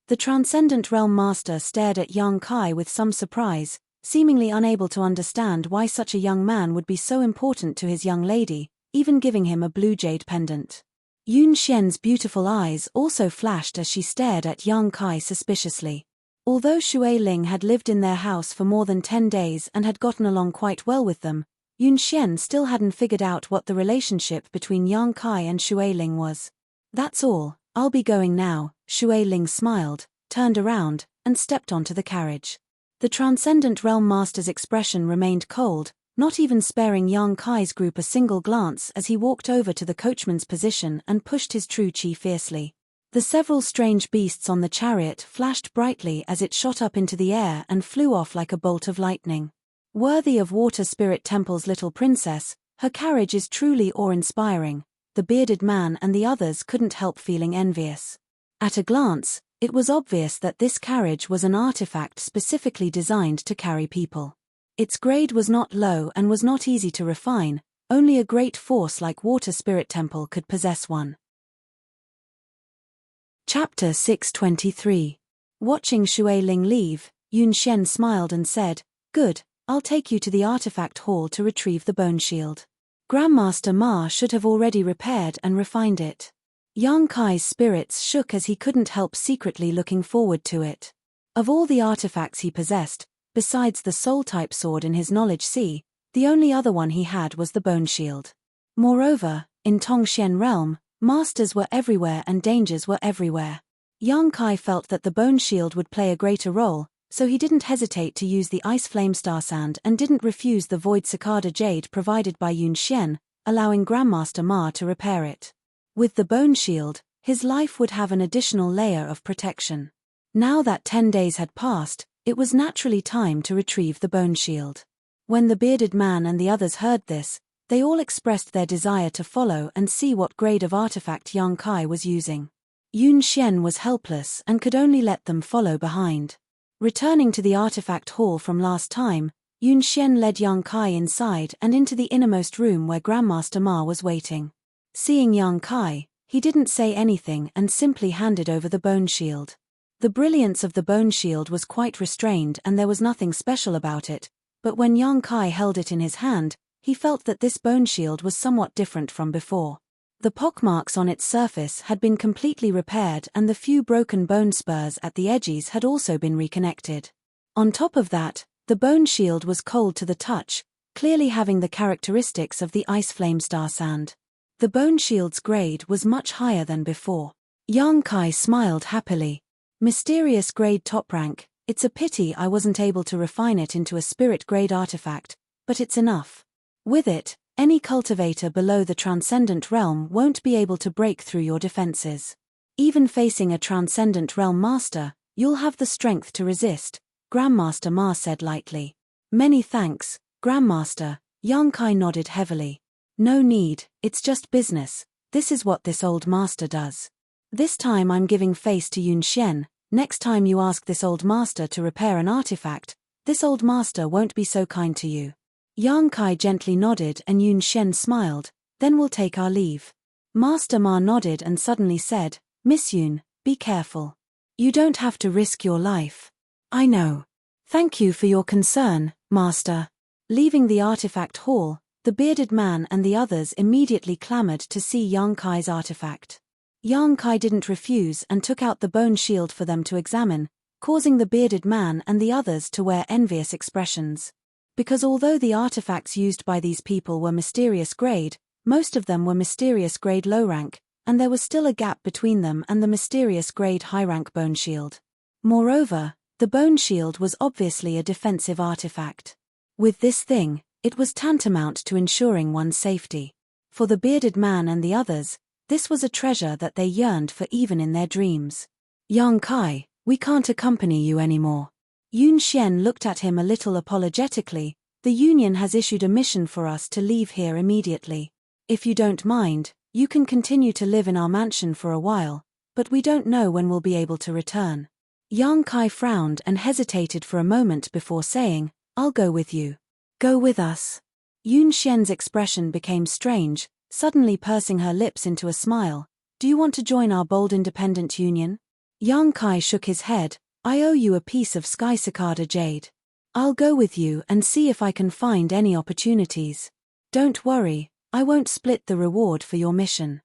The Transcendent Realm Master stared at Yang Kai with some surprise, seemingly unable to understand why such a young man would be so important to his young lady, even giving him a blue jade pendant. Yun Xian's beautiful eyes also flashed as she stared at Yang Kai suspiciously. Although Shui Ling had lived in their house for more than 10 days and had gotten along quite well with them, Yun Xian still hadn't figured out what the relationship between Yang Kai and Shui Ling was. "That's all, I'll be going now." Shui Ling smiled, turned around, and stepped onto the carriage. The Transcendent Realm Master's expression remained cold, not even sparing Yang Kai's group a single glance as he walked over to the coachman's position and pushed his true chi fiercely. The several strange beasts on the chariot flashed brightly as it shot up into the air and flew off like a bolt of lightning. Worthy of Water Spirit Temple's little princess, her carriage is truly awe-inspiring. The bearded man and the others couldn't help feeling envious. At a glance, it was obvious that this carriage was an artifact specifically designed to carry people. Its grade was not low and was not easy to refine, only a great force like Water Spirit Temple could possess one. Chapter 623. Watching Shui Ling leave, Yun Xian smiled and said, "Good, I'll take you to the artifact hall to retrieve the bone shield. Grandmaster Ma should have already repaired and refined it." Yang Kai's spirits shook as he couldn't help secretly looking forward to it. Of all the artifacts he possessed, besides the soul-type sword in his knowledge sea, the only other one he had was the bone shield. Moreover, in Tongxian realm, masters were everywhere and dangers were everywhere. Yang Kai felt that the bone shield would play a greater role, so he didn't hesitate to use the ice flame star sand and didn't refuse the void cicada jade provided by Yun Xian, allowing Grandmaster Ma to repair it. With the bone shield, his life would have an additional layer of protection. Now that 10 days had passed, it was naturally time to retrieve the bone shield. When the bearded man and the others heard this, they all expressed their desire to follow and see what grade of artifact Yang Kai was using. Yun Xian was helpless and could only let them follow behind. Returning to the artifact hall from last time, Yun Xian led Yang Kai inside and into the innermost room where Grandmaster Ma was waiting. Seeing Yang Kai, he didn't say anything and simply handed over the bone shield. The brilliance of the bone shield was quite restrained and there was nothing special about it, but when Yang Kai held it in his hand, he felt that this bone shield was somewhat different from before. The pockmarks on its surface had been completely repaired and the few broken bone spurs at the edges had also been reconnected. On top of that, the bone shield was cold to the touch, clearly having the characteristics of the ice flame star sand. The bone shield's grade was much higher than before. Yang Kai smiled happily. "Mysterious grade top rank, it's a pity I wasn't able to refine it into a spirit grade artifact, but it's enough. With it, any cultivator below the Transcendent Realm won't be able to break through your defenses. Even facing a Transcendent Realm Master, you'll have the strength to resist," Grandmaster Ma said lightly. "Many thanks, Grandmaster." Yang Kai nodded heavily. "No need, it's just business. This is what this old master does. This time I'm giving face to Yun Xian. Next time you ask this old master to repair an artifact, this old master won't be so kind to you." Yang Kai gently nodded and Yun Xian smiled. "Then we'll take our leave." Master Ma nodded and suddenly said, "Miss Yun, be careful. You don't have to risk your life." "I know. Thank you for your concern, Master." Leaving the artifact hall, the bearded man and the others immediately clamored to see Yang Kai's artifact. Yang Kai didn't refuse and took out the bone shield for them to examine, causing the bearded man and the others to wear envious expressions. Because although the artifacts used by these people were mysterious grade, most of them were mysterious grade low rank, and there was still a gap between them and the mysterious grade high rank bone shield. Moreover, the bone shield was obviously a defensive artifact. With this thing, it was tantamount to ensuring one's safety. For the bearded man and the others, this was a treasure that they yearned for even in their dreams. "Yang Kai, we can't accompany you anymore." Yun Xian looked at him a little apologetically. "The Union has issued a mission for us to leave here immediately. If you don't mind, you can continue to live in our mansion for a while, but we don't know when we'll be able to return. Yang Kai frowned and hesitated for a moment before saying, I'll go with you. Go with us. Yun Xian's expression became strange, suddenly pursing her lips into a smile. Do you want to join our bold independent union? Yang Kai shook his head. I owe you a piece of sky cicada jade. I'll go with you and see if I can find any opportunities. Don't worry, I won't split the reward for your mission.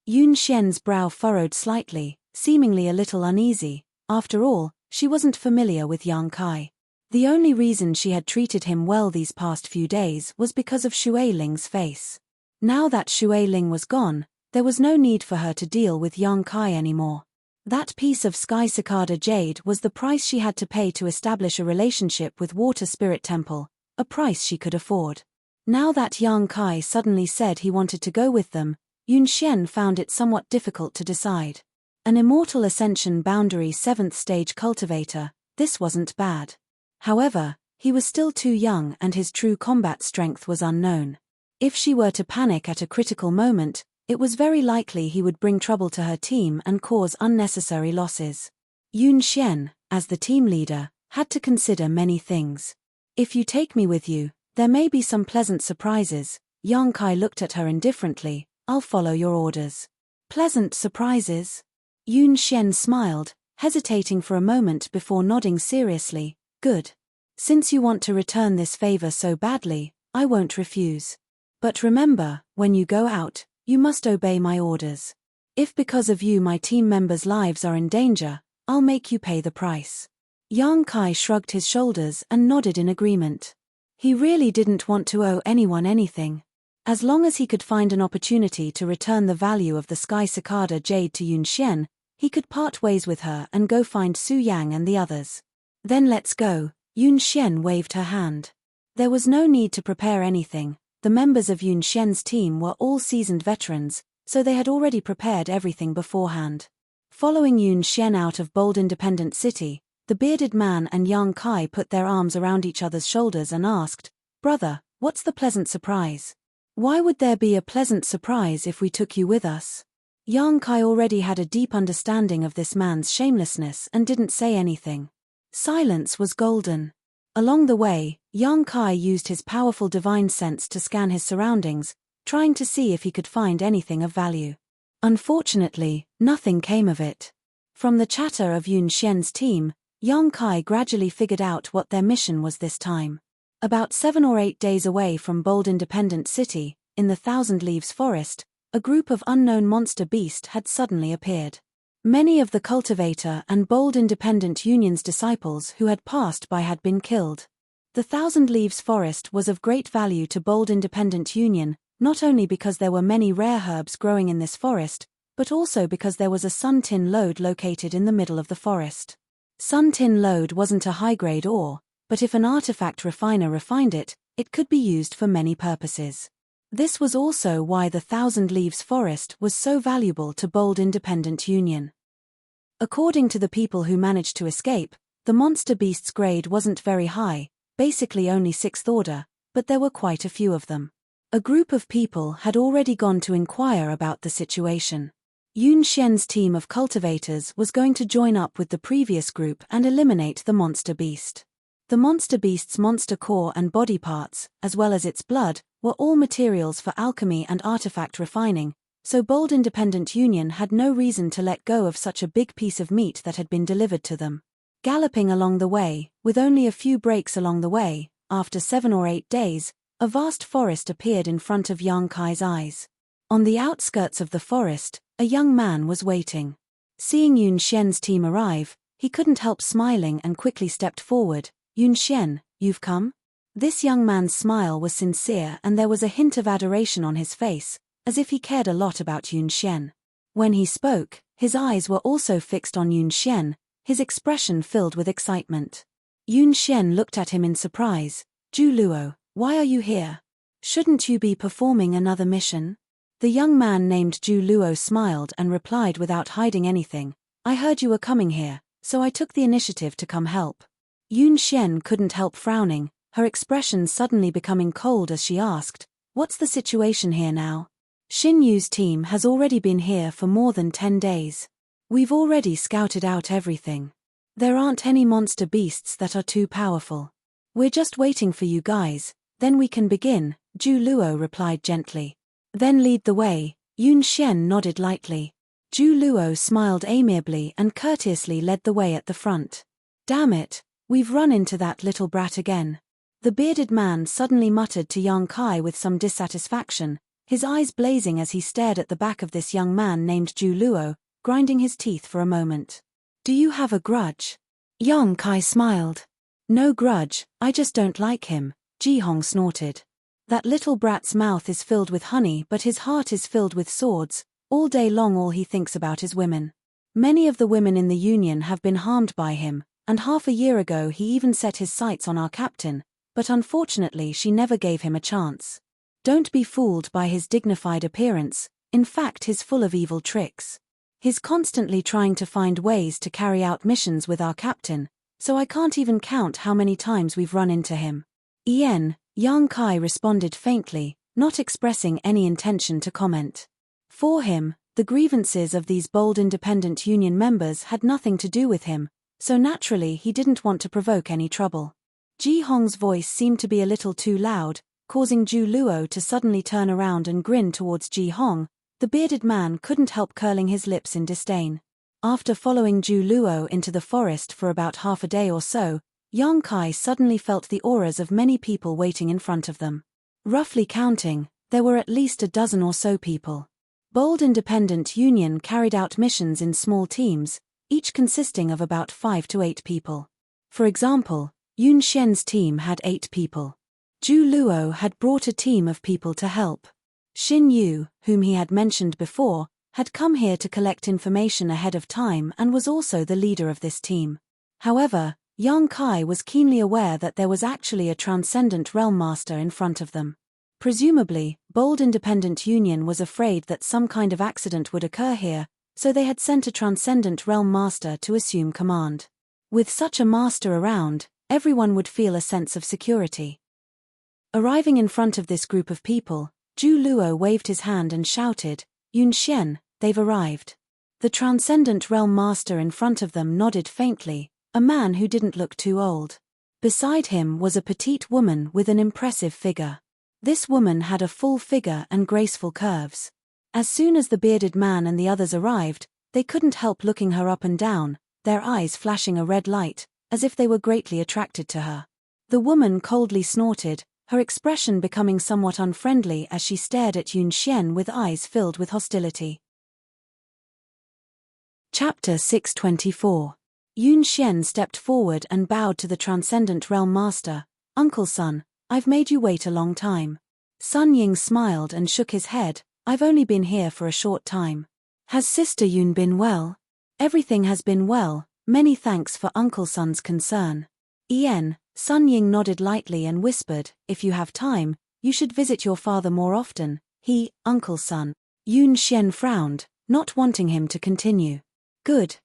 Yun Xian's brow furrowed slightly, seemingly a little uneasy. After all, she wasn't familiar with Yang Kai. The only reason she had treated him well these past few days was because of Xue Ling's face. Now that Xue Ling was gone, there was no need for her to deal with Yang Kai anymore. That piece of sky cicada jade was the price she had to pay to establish a relationship with Water Spirit Temple, a price she could afford. Now that Yang Kai suddenly said he wanted to go with them, Yun Xian found it somewhat difficult to decide. An Immortal Ascension Boundary 7th Stage cultivator, this wasn't bad. However, he was still too young and his true combat strength was unknown. If she were to panic at a critical moment, it was very likely he would bring trouble to her team and cause unnecessary losses. Yun Xian, as the team leader, had to consider many things. If you take me with you, there may be some pleasant surprises. Yang Kai looked at her indifferently. I'll follow your orders. Pleasant surprises? Yun Xian smiled, hesitating for a moment before nodding seriously. Good. Since you want to return this favor so badly, I won't refuse. But remember, when you go out, you must obey my orders. If because of you my team members' lives are in danger, I'll make you pay the price. Yang Kai shrugged his shoulders and nodded in agreement. He really didn't want to owe anyone anything. As long as he could find an opportunity to return the value of the sky cicada jade to Yun Xian, he could part ways with her and go find Su Yang and the others. Then let's go. Yun Xian waved her hand. There was no need to prepare anything. The members of Yun Xian's team were all seasoned veterans, so they had already prepared everything beforehand. Following Yun Xian out of Bold Independent City, the bearded man and Yang Kai put their arms around each other's shoulders and asked, Brother, what's the pleasant surprise? Why would there be a pleasant surprise if we took you with us? Yang Kai already had a deep understanding of this man's shamelessness and didn't say anything. Silence was golden. Along the way, Yang Kai used his powerful divine sense to scan his surroundings, trying to see if he could find anything of value. Unfortunately, nothing came of it. From the chatter of Yun Xian's team, Yang Kai gradually figured out what their mission was this time. About 7 or 8 days away from Bold Independent City, in the Thousand Leaves Forest, a group of unknown monster beast had suddenly appeared. Many of the Cultivator and Bold Independent Union's disciples who had passed by had been killed. The Thousand Leaves Forest was of great value to Bold Independent Union, not only because there were many rare herbs growing in this forest, but also because there was a sun tin lode located in the middle of the forest. Sun tin lode wasn't a high-grade ore, but if an artifact refiner refined it, it could be used for many purposes. This was also why the Thousand Leaves Forest was so valuable to Bold Independent Union. According to the people who managed to escape, the monster beast's grade wasn't very high, basically only 6th order, but there were quite a few of them. A group of people had already gone to inquire about the situation. Yun Xian's team of cultivators was going to join up with the previous group and eliminate the monster beast. The monster beast's monster core and body parts, as well as its blood, were all materials for alchemy and artifact refining, so Bold Independent Union had no reason to let go of such a big piece of meat that had been delivered to them. Galloping along the way, with only a few breaks along the way, after 7 or 8 days, a vast forest appeared in front of Yang Kai's eyes. On the outskirts of the forest, a young man was waiting. Seeing Yun Xian's team arrive, he couldn't help smiling and quickly stepped forward. Yun Xian, you've come? This young man's smile was sincere and there was a hint of adoration on his face, as if he cared a lot about Yun Xian. When he spoke, his eyes were also fixed on Yun Xian, his expression filled with excitement. Yun Xian looked at him in surprise. Zhu Luo, why are you here? Shouldn't you be performing another mission? The young man named Zhu Luo smiled and replied without hiding anything. I heard you were coming here, so I took the initiative to come help. Yun Xian couldn't help frowning, her expression suddenly becoming cold as she asked, What's the situation here now? Xin Yu's team has already been here for more than 10 days. We've already scouted out everything. There aren't any monster beasts that are too powerful. We're just waiting for you guys, then we can begin, Zhu Luo replied gently. Then lead the way. Yun Xian nodded lightly. Zhu Luo smiled amiably and courteously led the way at the front. Damn it, we've run into that little brat again. The bearded man suddenly muttered to Yang Kai with some dissatisfaction, his eyes blazing as he stared at the back of this young man named Zhu Luo, grinding his teeth for a moment. Do you have a grudge? Yang Kai smiled. No grudge, I just don't like him, Ji Hong snorted. That little brat's mouth is filled with honey but his heart is filled with swords, all day long all he thinks about is women. Many of the women in the Union have been harmed by him, and half a year ago he even set his sights on our captain, but unfortunately she never gave him a chance. Don't be fooled by his dignified appearance, in fact he's full of evil tricks. He's constantly trying to find ways to carry out missions with our captain, so I can't even count how many times we've run into him. Yang Kai responded faintly, not expressing any intention to comment. For him, the grievances of these bold independent union members had nothing to do with him, so naturally he didn't want to provoke any trouble. Ji Hong's voice seemed to be a little too loud, causing Zhu Luo to suddenly turn around and grin towards Ji Hong. The bearded man couldn't help curling his lips in disdain. After following Zhu Luo into the forest for about half a day or so, Yang Kai suddenly felt the auras of many people waiting in front of them. Roughly counting, there were at least a dozen or so people. Bold Independent Union carried out missions in small teams, each consisting of about 5 to 8 people. For example, Yun Xian's team had 8 people. Zhu Luo had brought a team of people to help. Xin Yu, whom he had mentioned before, had come here to collect information ahead of time and was also the leader of this team. However, Yang Kai was keenly aware that there was actually a transcendent realm master in front of them. Presumably, Bold Independent Union was afraid that some kind of accident would occur here, so they had sent a transcendent realm master to assume command. With such a master around, everyone would feel a sense of security. Arriving in front of this group of people, Zhu Luo waved his hand and shouted, Yun Xian, they've arrived. The transcendent realm master in front of them nodded faintly, a man who didn't look too old. Beside him was a petite woman with an impressive figure. This woman had a full figure and graceful curves. As soon as the bearded man and the others arrived, they couldn't help looking her up and down, their eyes flashing a red light, as if they were greatly attracted to her. The woman coldly snorted, her expression becoming somewhat unfriendly as she stared at Yun Xian with eyes filled with hostility. Chapter 624. Yun Xian stepped forward and bowed to the Transcendent Realm Master. Uncle Sun, I've made you wait a long time. Sun Ying smiled and shook his head, I've only been here for a short time. Has Sister Yun been well? Everything has been well, many thanks for Uncle Sun's concern. Sun Ying nodded lightly and whispered, if you have time, you should visit your father more often. Uncle Sun. Yun Xian frowned, not wanting him to continue. Good.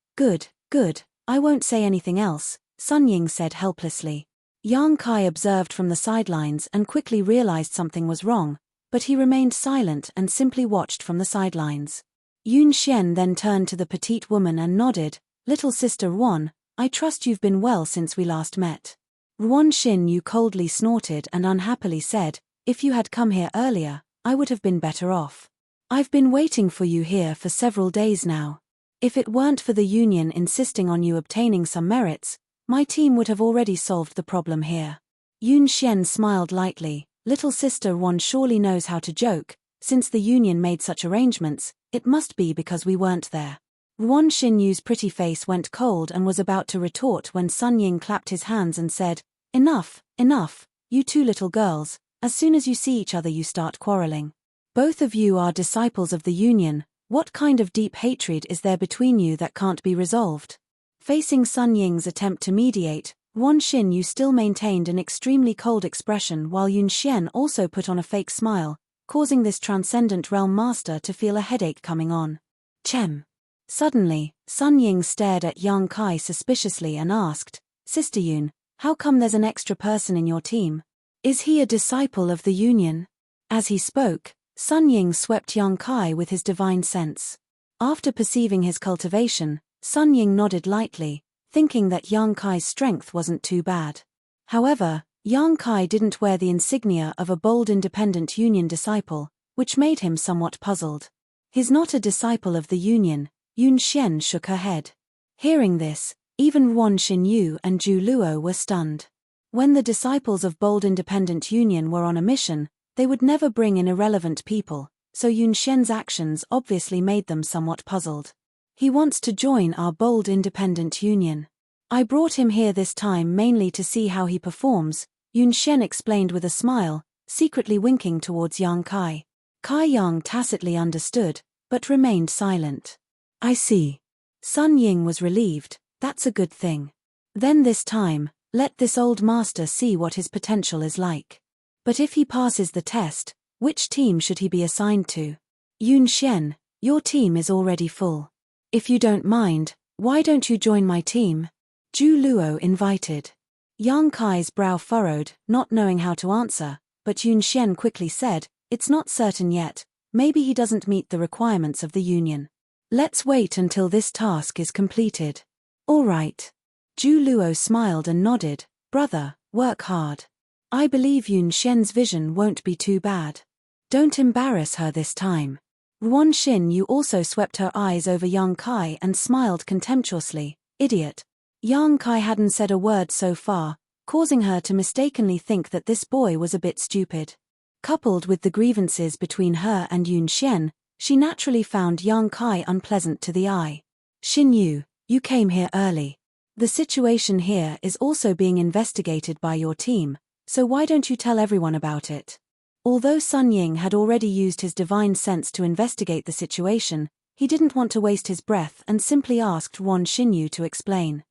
I won't say anything else, Sun Ying said helplessly. Yang Kai observed from the sidelines and quickly realized something was wrong, but he remained silent and simply watched from the sidelines. Yun Xian then turned to the petite woman and nodded, Little Sister Ruan, I trust you've been well since we last met. Ruan Xin Yu coldly snorted and unhappily said, if you had come here earlier, I would have been better off. I've been waiting for you here for several days now. If it weren't for the Union insisting on you obtaining some merits, my team would have already solved the problem here. Yun Xian smiled lightly, Little Sister Ruan surely knows how to joke, since the Union made such arrangements, it must be because we weren't there. Ruan Xin Yu's pretty face went cold and was about to retort when Sun Ying clapped his hands and said, Enough, you two little girls, as soon as you see each other you start quarreling. Both of you are disciples of the Union, what kind of deep hatred is there between you that can't be resolved? Facing Sun Ying's attempt to mediate, Ruan Xin Yu still maintained an extremely cold expression while Yun Xian also put on a fake smile, causing this transcendent realm master to feel a headache coming on. Chem. Suddenly, Sun Ying stared at Yang Kai suspiciously and asked, Sister Yun, how come there's an extra person in your team? Is he a disciple of the Union? As he spoke, Sun Ying swept Yang Kai with his divine sense. After perceiving his cultivation, Sun Ying nodded lightly, thinking that Yang Kai's strength wasn't too bad. However, Yang Kai didn't wear the insignia of a bold independent Union disciple, which made him somewhat puzzled. He's not a disciple of the Union. Yun Xian shook her head. Hearing this, even Wan Xinyu and Zhu Luo were stunned. When the disciples of bold independent Union were on a mission, they would never bring in irrelevant people, so Yun Xian's actions obviously made them somewhat puzzled. He wants to join our bold independent Union. I brought him here this time mainly to see how he performs, Yun Xian explained with a smile, secretly winking towards Yang Kai. Kai Yang tacitly understood, but remained silent. I see. Sun Ying was relieved. That's a good thing. Then this time, let this old master see what his potential is like. But if he passes the test, which team should he be assigned to? Yun Xian, your team is already full. If you don't mind, why don't you join my team? Zhu Luo invited. Yang Kai's brow furrowed, not knowing how to answer, but Yun Xian quickly said, it's not certain yet, maybe he doesn't meet the requirements of the Union. Let's wait until this task is completed. All right. Zhu Luo smiled and nodded, brother, work hard. I believe Yun Xian's vision won't be too bad. Don't embarrass her this time. Wan Xinyu also swept her eyes over Yang Kai and smiled contemptuously, idiot. Yang Kai hadn't said a word so far, causing her to mistakenly think that this boy was a bit stupid. Coupled with the grievances between her and Yun Xian, she naturally found Yang Kai unpleasant to the eye. Xinyu, you came here early. The situation here is also being investigated by your team, so why don't you tell everyone about it? Although Sun Ying had already used his divine sense to investigate the situation, he didn't want to waste his breath and simply asked Wan Xinyu to explain.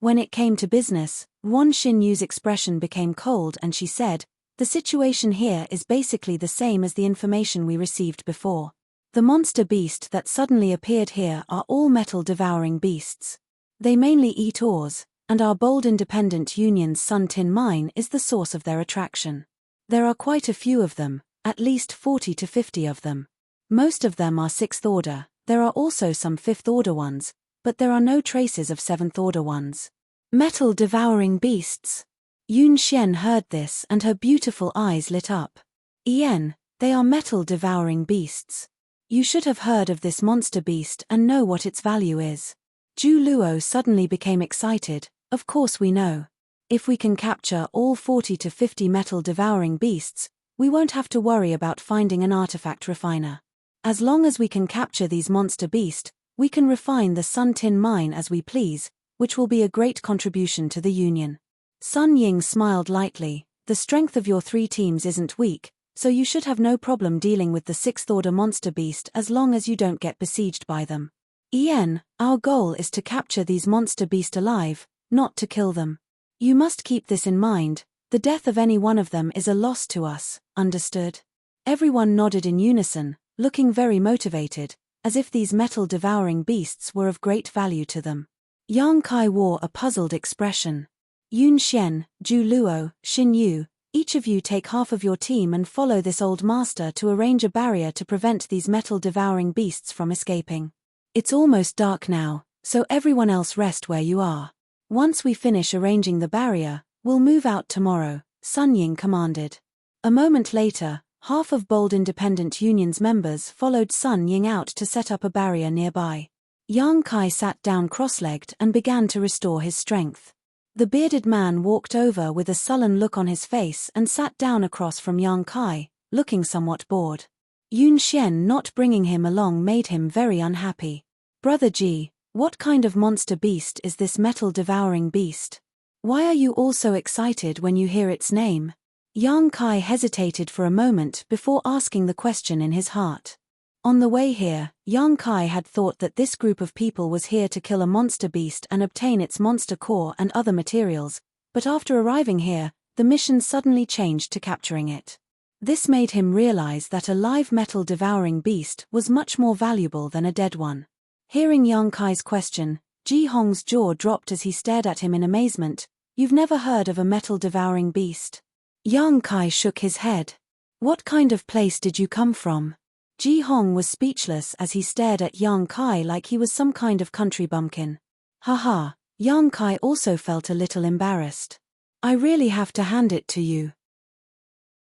When it came to business, Wan Xinyu's expression became cold and she said, the situation here is basically the same as the information we received before. The monster beast that suddenly appeared here are all metal-devouring beasts. They mainly eat ores, and our bold independent Union's Sun Tin mine is the source of their attraction. There are quite a few of them, at least 40 to 50 of them. Most of them are 6th order, there are also some 5th order ones, but there are no traces of 7th order ones. Metal-devouring beasts. Yun Xian heard this and her beautiful eyes lit up. Ien, they are metal-devouring beasts. You should have heard of this monster beast and know what its value is. Zhu Luo suddenly became excited, of course we know. If we can capture all 40 to 50 metal-devouring beasts, we won't have to worry about finding an artifact refiner. As long as we can capture these monster beasts, we can refine the Sun Tin mine as we please, which will be a great contribution to the Union. Sun Ying smiled lightly, the strength of your 3 teams isn't weak, so you should have no problem dealing with the 6th order monster beast as long as you don't get besieged by them. Ien, our goal is to capture these monster beasts alive, not to kill them. You must keep this in mind, the death of any one of them is a loss to us, understood? Everyone nodded in unison, looking very motivated, as if these metal-devouring beasts were of great value to them. Yang Kai wore a puzzled expression. Yun Xian, Zhu Luo, Xinyu, each of you take half of your team and follow this old master to arrange a barrier to prevent these metal-devouring beasts from escaping. It's almost dark now, so everyone else rest where you are. Once we finish arranging the barrier, we'll move out tomorrow, Sun Ying commanded. A moment later, half of Bold Independent Union's members followed Sun Ying out to set up a barrier nearby. Yang Kai sat down cross-legged and began to restore his strength. The bearded man walked over with a sullen look on his face and sat down across from Yang Kai, looking somewhat bored. Yun Xian not bringing him along made him very unhappy. Brother Ji, what kind of monster beast is this metal-devouring beast? Why are you all so excited when you hear its name? Yang Kai hesitated for a moment before asking the question in his heart. On the way here, Yang Kai had thought that this group of people was here to kill a monster beast and obtain its monster core and other materials, but after arriving here, the mission suddenly changed to capturing it. This made him realize that a live metal-devouring beast was much more valuable than a dead one. Hearing Yang Kai's question, Ji Hong's jaw dropped as he stared at him in amazement. You've never heard of a metal-devouring beast? Yang Kai shook his head. What kind of place did you come from? Ji Hong was speechless as he stared at Yang Kai like he was some kind of country bumpkin. Haha, Yang Kai also felt a little embarrassed. I really have to hand it to you.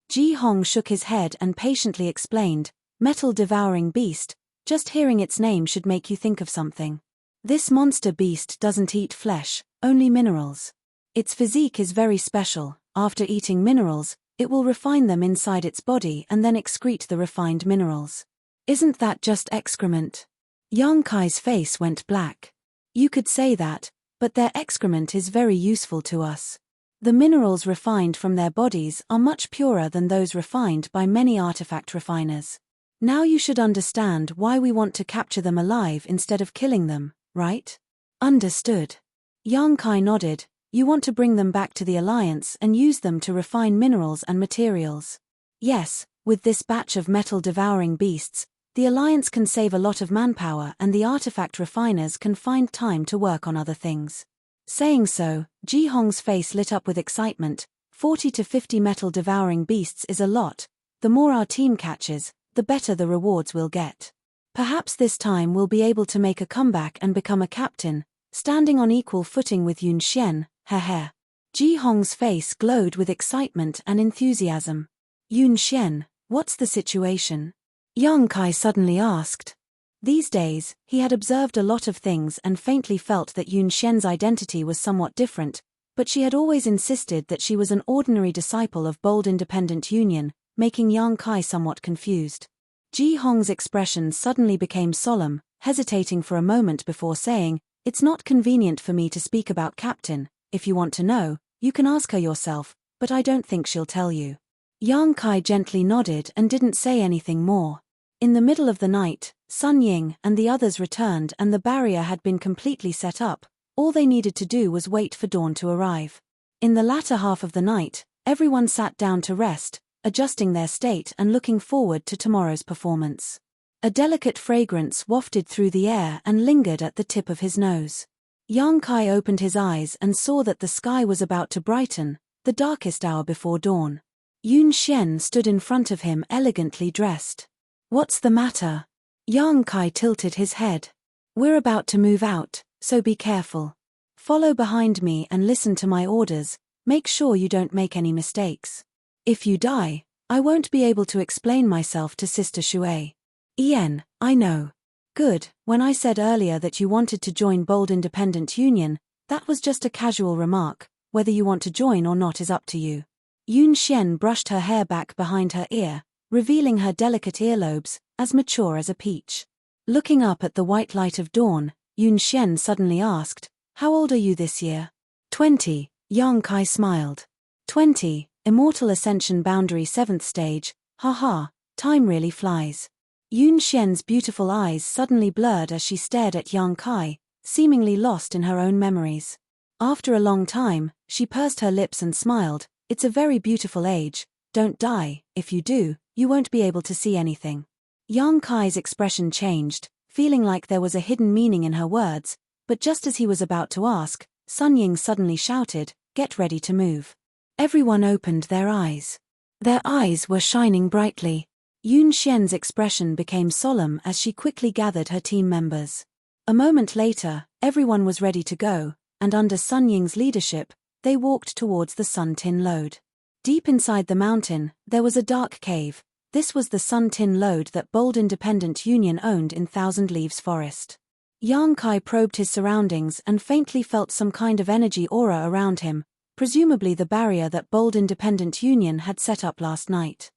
Ji Hong shook his head and patiently explained, metal-devouring beast, just hearing its name should make you think of something. This monster beast doesn't eat flesh, only minerals. Its physique is very special. After eating minerals, it will refine them inside its body and then excrete the refined minerals. Isn't that just excrement? Yang Kai's face went black. You could say that, but their excrement is very useful to us. The minerals refined from their bodies are much purer than those refined by many artifact refiners. Now you should understand why we want to capture them alive instead of killing them, right? Understood. Yang Kai nodded. You want to bring them back to the Alliance and use them to refine minerals and materials. Yes, with this batch of metal-devouring beasts, the Alliance can save a lot of manpower and the artifact refiners can find time to work on other things. Saying so, Ji Hong's face lit up with excitement. 40 to 50 metal-devouring beasts is a lot. The more our team catches, the better the rewards we'll get. Perhaps this time we'll be able to make a comeback and become a captain, standing on equal footing with Yun Xian. Heh. Ji Hong's face glowed with excitement and enthusiasm. Yun Xian, what's the situation? Yang Kai suddenly asked. These days, he had observed a lot of things and faintly felt that Yun Xian's identity was somewhat different, but she had always insisted that she was an ordinary disciple of Bold Independent Union, making Yang Kai somewhat confused. Ji Hong's expression suddenly became solemn, hesitating for a moment before saying, It's not convenient for me to speak about Captain. If you want to know, you can ask her yourself, but I don't think she'll tell you. Yang Kai gently nodded and didn't say anything more. In the middle of the night, Sun Ying and the others returned and the barrier had been completely set up. All they needed to do was wait for dawn to arrive. In the latter half of the night, everyone sat down to rest, adjusting their state and looking forward to tomorrow's performance. A delicate fragrance wafted through the air and lingered at the tip of his nose. Yang Kai opened his eyes and saw that the sky was about to brighten, the darkest hour before dawn. Yun Xian stood in front of him elegantly dressed. What's the matter? Yang Kai tilted his head. We're about to move out, so be careful. Follow behind me and listen to my orders, make sure you don't make any mistakes. If you die, I won't be able to explain myself to Sister Shui. Ian, I know. Good, when I said earlier that you wanted to join Bold Independent Union, that was just a casual remark. Whether you want to join or not is up to you. Yun Xian brushed her hair back behind her ear, revealing her delicate earlobes, as mature as a peach. Looking up at the white light of dawn, Yun Xian suddenly asked, How old are you this year? 20, Yang Kai smiled. 20, Immortal Ascension Boundary 7th Stage, haha, time really flies. Yun Xian's beautiful eyes suddenly blurred as she stared at Yang Kai, seemingly lost in her own memories. After a long time, she pursed her lips and smiled. It's a very beautiful age. Don't die. If you do, you won't be able to see anything. Yang Kai's expression changed, feeling like there was a hidden meaning in her words, but just as he was about to ask, Sun Ying suddenly shouted, Get ready to move. Everyone opened their eyes. Their eyes were shining brightly. Yun Xian's expression became solemn as she quickly gathered her team members. A moment later, everyone was ready to go, and under Sun Ying's leadership, they walked towards the Sun Tin Lode. Deep inside the mountain, there was a dark cave. This was the Sun Tin Lode that Bold Independent Union owned in Thousand Leaves Forest. Yang Kai probed his surroundings and faintly felt some kind of energy aura around him, presumably the barrier that Bold Independent Union had set up last night.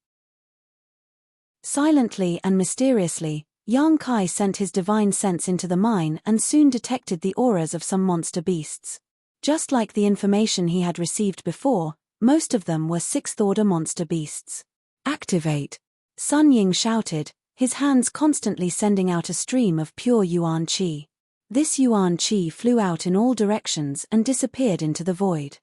Silently and mysteriously, Yang Kai sent his divine sense into the mine and soon detected the auras of some monster beasts. Just like the information he had received before, most of them were 6th-order monster beasts. Activate! Sun Ying shouted, his hands constantly sending out a stream of pure Yuan Qi. This Yuan Qi flew out in all directions and disappeared into the void.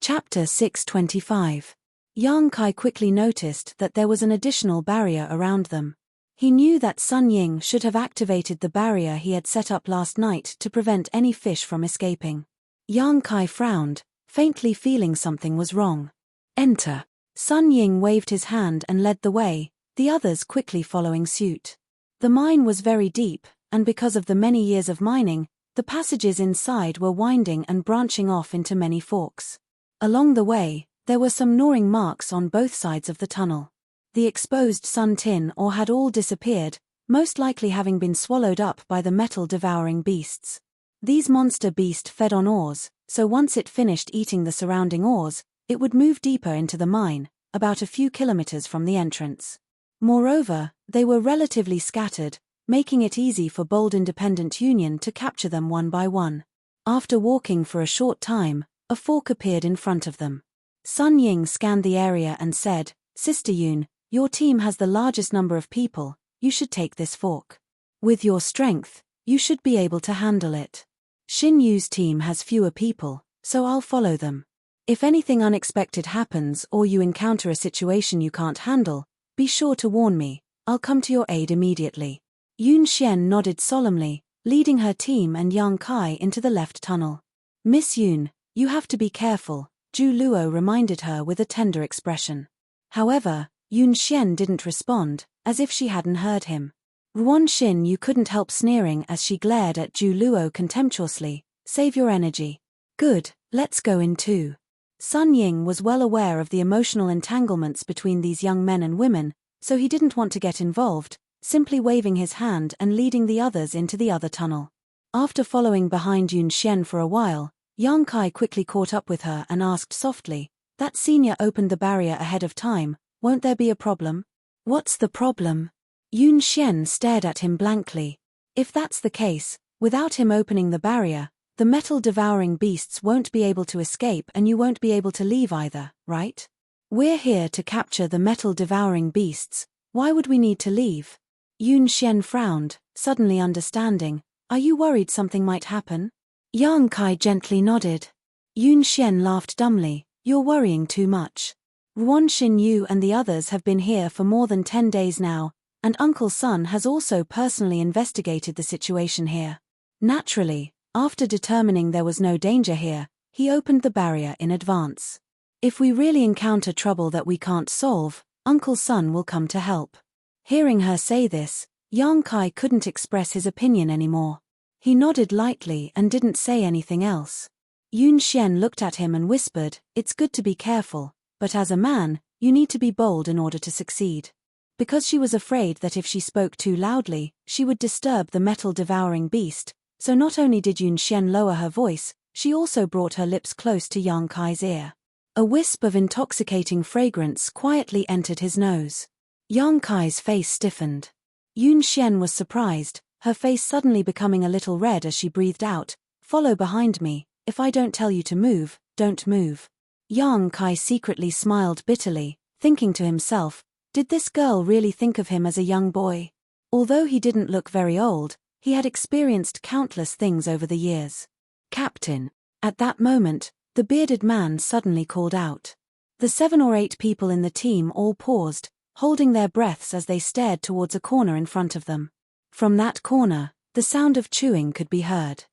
Chapter 625. Yang Kai quickly noticed that there was an additional barrier around them. He knew that Sun Ying should have activated the barrier he had set up last night to prevent any fish from escaping. Yang Kai frowned, faintly feeling something was wrong. Enter. Sun Ying waved his hand and led the way, the others quickly following suit. The mine was very deep, and because of the many years of mining, the passages inside were winding and branching off into many forks. Along the way, there were some gnawing marks on both sides of the tunnel. The exposed sun tin ore had all disappeared, most likely having been swallowed up by the metal-devouring beasts. These monster beasts fed on ores, so once it finished eating the surrounding ores, it would move deeper into the mine, about a few kilometers from the entrance. Moreover, they were relatively scattered, making it easy for Bold Independent Union to capture them one by one. After walking for a short time, a fork appeared in front of them. Sun Ying scanned the area and said, "Sister Yun, your team has the largest number of people, you should take this fork. With your strength, you should be able to handle it. Xin Yu's team has fewer people, so I'll follow them. If anything unexpected happens or you encounter a situation you can't handle, be sure to warn me, I'll come to your aid immediately." Yun Xian nodded solemnly, leading her team and Yang Kai into the left tunnel. "Miss Yun, you have to be careful," Zhu Luo reminded her with a tender expression. However, Yun Xian didn't respond, as if she hadn't heard him. Ruan Xin Yu couldn't help sneering as she glared at Zhu Luo contemptuously. "Save your energy. Good, let's go in too." Sun Ying was well aware of the emotional entanglements between these young men and women, so he didn't want to get involved, simply waving his hand and leading the others into the other tunnel. After following behind Yun Xian for a while, Yang Kai quickly caught up with her and asked softly, "That senior opened the barrier ahead of time, won't there be a problem?" "What's the problem?" Yun Xian stared at him blankly. "If that's the case, without him opening the barrier, the metal-devouring beasts won't be able to escape and you won't be able to leave either, right? We're here to capture the metal-devouring beasts, why would we need to leave?" Yun Xian frowned, suddenly understanding. "Are you worried something might happen?" Yang Kai gently nodded. Yun Xian laughed dumbly. "You're worrying too much. Ruan Xin Yu and the others have been here for more than 10 days now, and Uncle Sun has also personally investigated the situation here. Naturally, after determining there was no danger here, he opened the barrier in advance. If we really encounter trouble that we can't solve, Uncle Sun will come to help." Hearing her say this, Yang Kai couldn't express his opinion anymore. He nodded lightly and didn't say anything else. Yun Xian looked at him and whispered, "It's good to be careful, but as a man, you need to be bold in order to succeed." Because she was afraid that if she spoke too loudly, she would disturb the metal-devouring beast, so not only did Yun Xian lower her voice, she also brought her lips close to Yang Kai's ear. A wisp of intoxicating fragrance quietly entered his nose. Yang Kai's face stiffened. Yun Xian was surprised, her face suddenly becoming a little red as she breathed out, "Follow behind me, if I don't tell you to move, don't move." Yang Kai secretly smiled bitterly, thinking to himself, did this girl really think of him as a young boy? Although he didn't look very old, he had experienced countless things over the years. "Captain." At that moment, the bearded man suddenly called out. The 7 or 8 people in the team all paused, holding their breaths as they stared towards a corner in front of them. From that corner, the sound of chewing could be heard.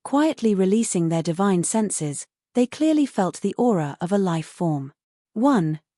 Quietly releasing their divine senses, they clearly felt the aura of a life form.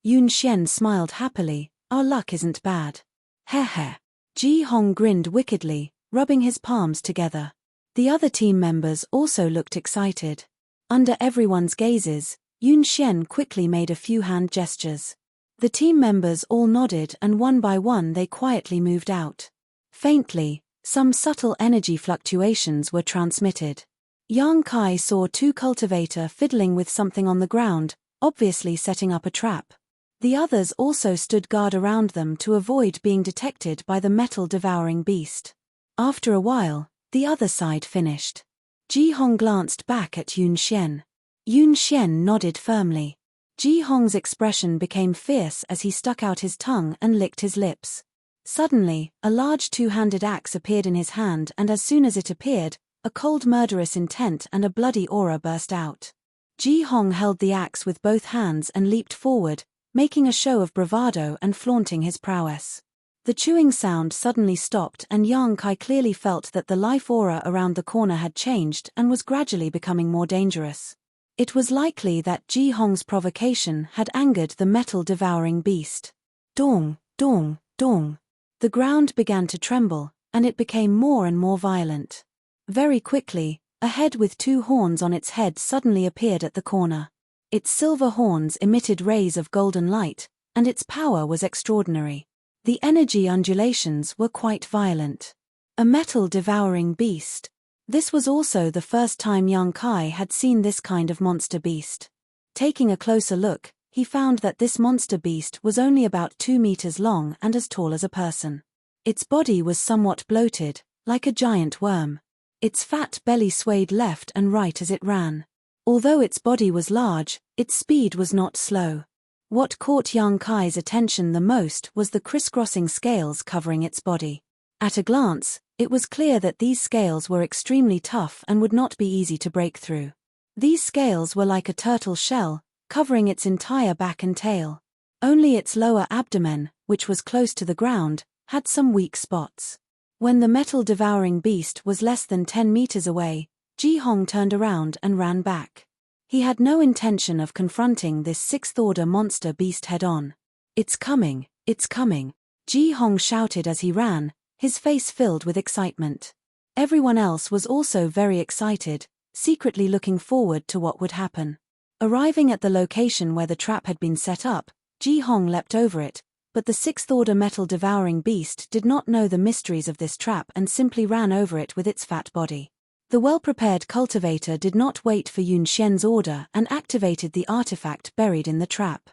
Yun Xian smiled happily, "Our luck isn't bad." "Heh heh." Ji Hong grinned wickedly, rubbing his palms together. The other team members also looked excited. Under everyone's gazes, Yun Xian quickly made a few hand gestures. The team members all nodded and one by one they quietly moved out. Faintly, some subtle energy fluctuations were transmitted. Yang Kai saw 2 cultivators fiddling with something on the ground, obviously setting up a trap. The others also stood guard around them to avoid being detected by the metal-devouring beast. After a while, the other side finished. Ji Hong glanced back at Yun Xian. Yun Xian nodded firmly. Ji Hong's expression became fierce as he stuck out his tongue and licked his lips. Suddenly, a large 2-handed axe appeared in his hand, and as soon as it appeared, a cold murderous intent and a bloody aura burst out. Ji Hong held the axe with both hands and leaped forward, making a show of bravado and flaunting his prowess. The chewing sound suddenly stopped and Yang Kai clearly felt that the life aura around the corner had changed and was gradually becoming more dangerous. It was likely that Ji Hong's provocation had angered the metal-devouring beast. Dong, dong, dong. The ground began to tremble, and it became more and more violent. Very quickly, a head with 2 horns on its head suddenly appeared at the corner. Its silver horns emitted rays of golden light, and its power was extraordinary. The energy undulations were quite violent. A metal-devouring beast. This was also the first time Yang Kai had seen this kind of monster beast. Taking a closer look, he found that this monster beast was only about 2 meters long and as tall as a person. Its body was somewhat bloated, like a giant worm. Its fat belly swayed left and right as it ran. Although its body was large, its speed was not slow. What caught Yang Kai's attention the most was the crisscrossing scales covering its body. At a glance, it was clear that these scales were extremely tough and would not be easy to break through. These scales were like a turtle shell, covering its entire back and tail. Only its lower abdomen, which was close to the ground, had some weak spots. When the metal-devouring beast was less than 10 meters away, Ji Hong turned around and ran back. He had no intention of confronting this 6th-order monster beast head-on. "It's coming, it's coming," Ji Hong shouted as he ran, his face filled with excitement. Everyone else was also very excited, secretly looking forward to what would happen. Arriving at the location where the trap had been set up, Ji Hong leapt over it, but the 6th-order metal-devouring beast did not know the mysteries of this trap and simply ran over it with its fat body. The well-prepared cultivator did not wait for Yun Xian's order and activated the artifact buried in the trap.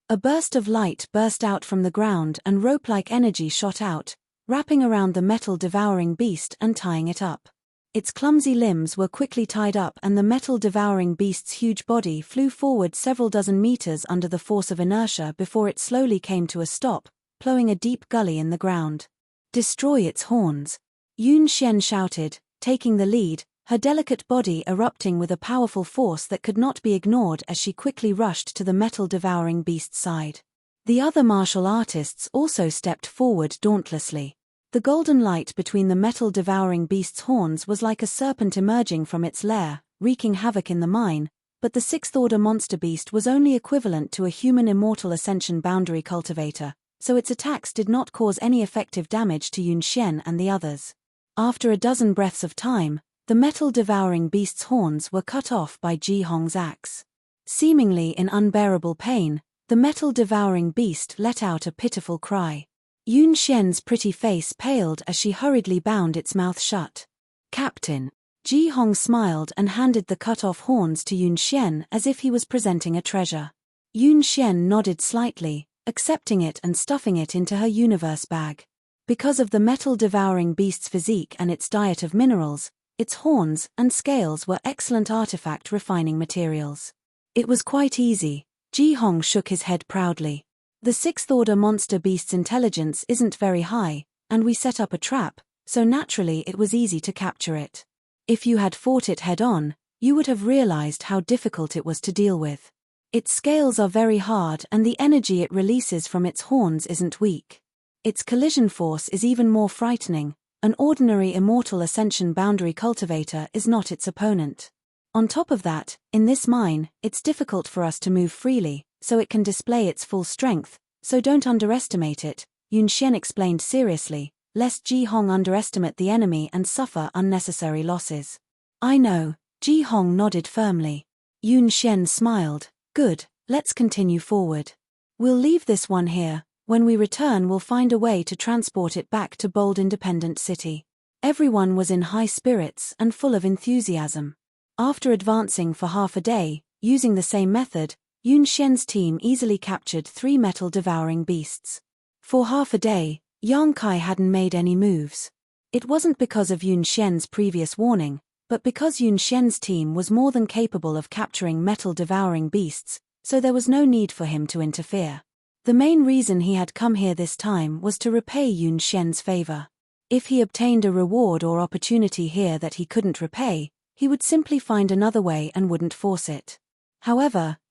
A burst of light burst out from the ground and rope-like energy shot out, wrapping around the metal-devouring beast and tying it up. Its clumsy limbs were quickly tied up and the metal-devouring beast's huge body flew forward several dozen meters under the force of inertia before it slowly came to a stop, plowing a deep gully in the ground. "Destroy its horns," Yun Xian shouted, taking the lead, her delicate body erupting with a powerful force that could not be ignored as she quickly rushed to the metal-devouring beast's side. The other martial artists also stepped forward dauntlessly. The golden light between the metal-devouring beast's horns was like a serpent emerging from its lair, wreaking havoc in the mine, but the 6th-order monster beast was only equivalent to a human immortal ascension boundary cultivator, so its attacks did not cause any effective damage to Yun Xian and the others. After a dozen breaths of time, the metal-devouring beast's horns were cut off by Ji Hong's axe. Seemingly in unbearable pain, the metal-devouring beast let out a pitiful cry. Yun Xian's pretty face paled as she hurriedly bound its mouth shut. "Captain." Ji Hong smiled and handed the cut-off horns to Yun Xian as if he was presenting a treasure. Yun Xian nodded slightly, accepting it and stuffing it into her universe bag. Because of the metal-devouring beast's physique and its diet of minerals, its horns and scales were excellent artifact refining materials. It was quite easy. Ji Hong shook his head proudly. The 6th-order monster beast's intelligence isn't very high, and we set up a trap, so naturally it was easy to capture it. If you had fought it head-on, you would have realized how difficult it was to deal with. Its scales are very hard and the energy it releases from its horns isn't weak. Its collision force is even more frightening. An ordinary immortal ascension boundary cultivator is not its opponent. On top of that, in this mine, it's difficult for us to move freely, so it can display its full strength, so don't underestimate it, Yun Xian explained seriously, lest Ji Hong underestimate the enemy and suffer unnecessary losses. "I know," Ji Hong nodded firmly. Yun Xian smiled. "Good, let's continue forward. We'll leave this one here. When we return we'll find a way to transport it back to Bold Independent City." Everyone was in high spirits and full of enthusiasm. After advancing for half a day, using the same method, Yun Xian's team easily captured 3 metal-devouring beasts. For half a day, Yang Kai hadn't made any moves. It wasn't because of Yun Xian's previous warning, but because Yun Xian's team was more than capable of capturing metal-devouring beasts, so there was no need for him to interfere. The main reason he had come here this time was to repay Yun Xian's favor. If he obtained a reward or opportunity here that he couldn't repay, he would simply find another way and wouldn't force it. However,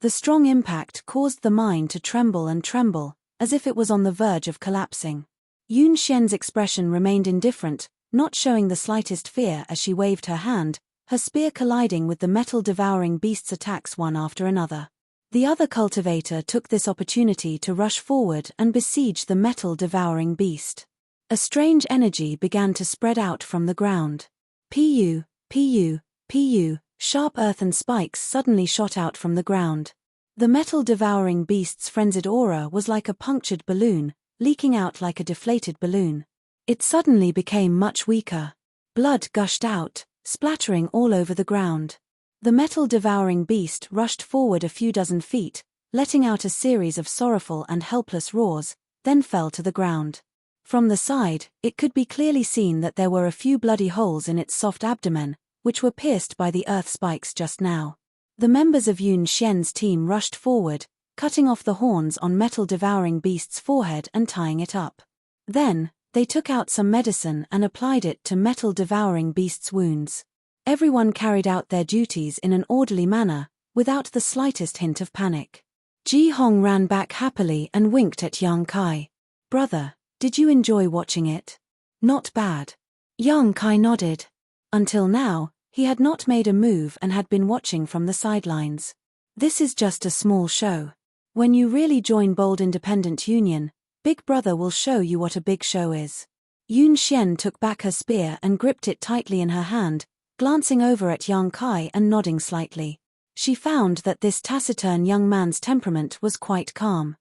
The strong impact caused the mine to tremble and tremble, as if it was on the verge of collapsing. Yun Xian's expression remained indifferent, not showing the slightest fear as she waved her hand, her spear colliding with the metal-devouring beast's attacks one after another. The other cultivator took this opportunity to rush forward and besiege the metal-devouring beast. A strange energy began to spread out from the ground. Pu, pu, pu, sharp earthen spikes suddenly shot out from the ground. The metal-devouring beast's frenzied aura was like a punctured balloon, leaking out like a deflated balloon. It suddenly became much weaker. Blood gushed out, splattering all over the ground. The metal-devouring beast rushed forward a few dozen feet, letting out a series of sorrowful and helpless roars, then fell to the ground. From the side, it could be clearly seen that there were a few bloody holes in its soft abdomen, which were pierced by the earth spikes just now. The members of Yun Xian's team rushed forward, cutting off the horns on metal-devouring beast's forehead and tying it up. Then, they took out some medicine and applied it to metal-devouring beast's wounds. Everyone carried out their duties in an orderly manner, without the slightest hint of panic. Ji Hong ran back happily and winked at Yang Kai. "Brother, did you enjoy watching it?" "Not bad." Yang Kai nodded. Until now, he had not made a move and had been watching from the sidelines. "This is just a small show. When you really join Bold Independent Union, Big Brother will show you what a big show is." Yun Xian took back her spear and gripped it tightly in her hand, glancing over at Yang Kai and nodding slightly. She found that this taciturn young man's temperament was quite calm.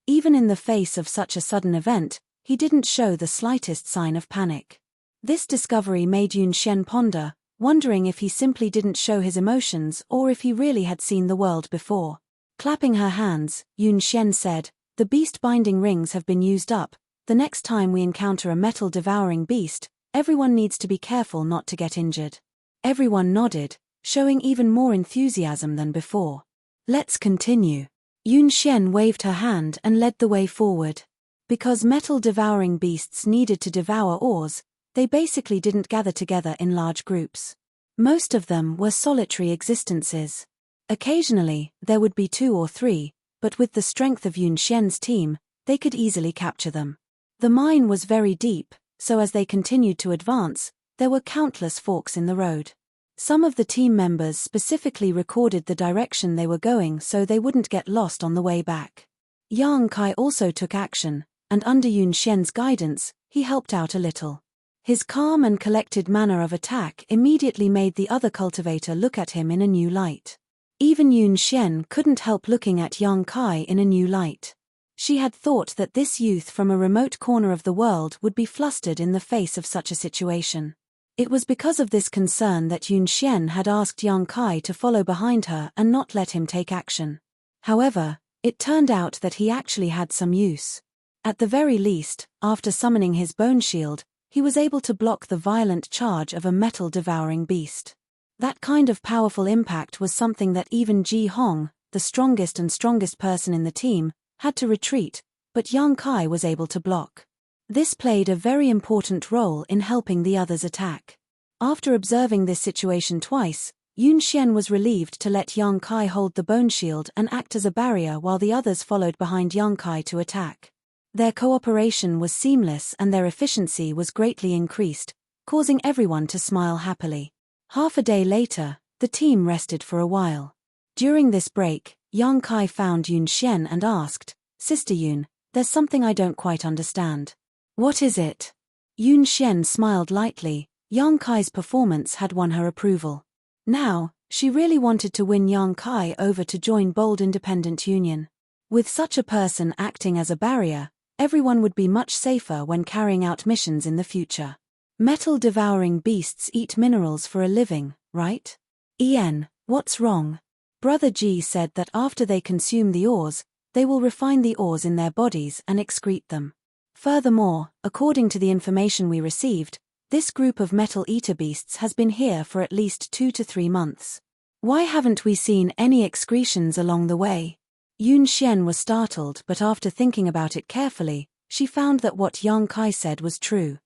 Even in the face of such a sudden event, he didn't show the slightest sign of panic. This discovery made Yun Xian ponder, wondering if he simply didn't show his emotions or if he really had seen the world before. Clapping her hands, Yun Xian said, "The beast binding rings have been used up. The next time we encounter a metal-devouring beast, everyone needs to be careful not to get injured." Everyone nodded, showing even more enthusiasm than before. "Let's continue." Yun Xian waved her hand and led the way forward. Because metal-devouring beasts needed to devour ores, they basically didn't gather together in large groups. Most of them were solitary existences. Occasionally, there would be 2 or 3, but with the strength of Yun Xian's team, they could easily capture them. The mine was very deep, so as they continued to advance, there were countless forks in the road. Some of the team members specifically recorded the direction they were going so they wouldn't get lost on the way back. Yang Kai also took action, and under Yun Xian's guidance, he helped out a little. His calm and collected manner of attack immediately made the other cultivator look at him in a new light. Even Yun Xian couldn't help looking at Yang Kai in a new light. She had thought that this youth from a remote corner of the world would be flustered in the face of such a situation. It was because of this concern that Yun Xian had asked Yang Kai to follow behind her and not let him take action. However, it turned out that he actually had some use. At the very least, after summoning his bone shield, he was able to block the violent charge of a metal-devouring beast. That kind of powerful impact was something that even Ji Hong, the strongest person in the team, had to retreat, but Yang Kai was able to block. This played a very important role in helping the others attack. After observing this situation twice, Yun Xian was relieved to let Yang Kai hold the bone shield and act as a barrier while the others followed behind Yang Kai to attack. Their cooperation was seamless and their efficiency was greatly increased, causing everyone to smile happily. Half a day later, the team rested for a while. During this break, Yang Kai found Yun Xian and asked, "Sister Yun, there's something I don't quite understand." "What is it?" Yun Xian smiled lightly. Yang Kai's performance had won her approval. Now, she really wanted to win Yang Kai over to join Bold Independent Union. With such a person acting as a barrier, everyone would be much safer when carrying out missions in the future. Metal-devouring beasts eat minerals for a living, right? Ian, what's wrong? Brother G said that after they consume the ores, they will refine the ores in their bodies and excrete them. Furthermore, according to the information we received, this group of metal-eater beasts has been here for at least 2 to 3 months. Why haven't we seen any excretions along the way? Yun Xian was startled, but after thinking about it carefully, she found that what Yang Kai said was true.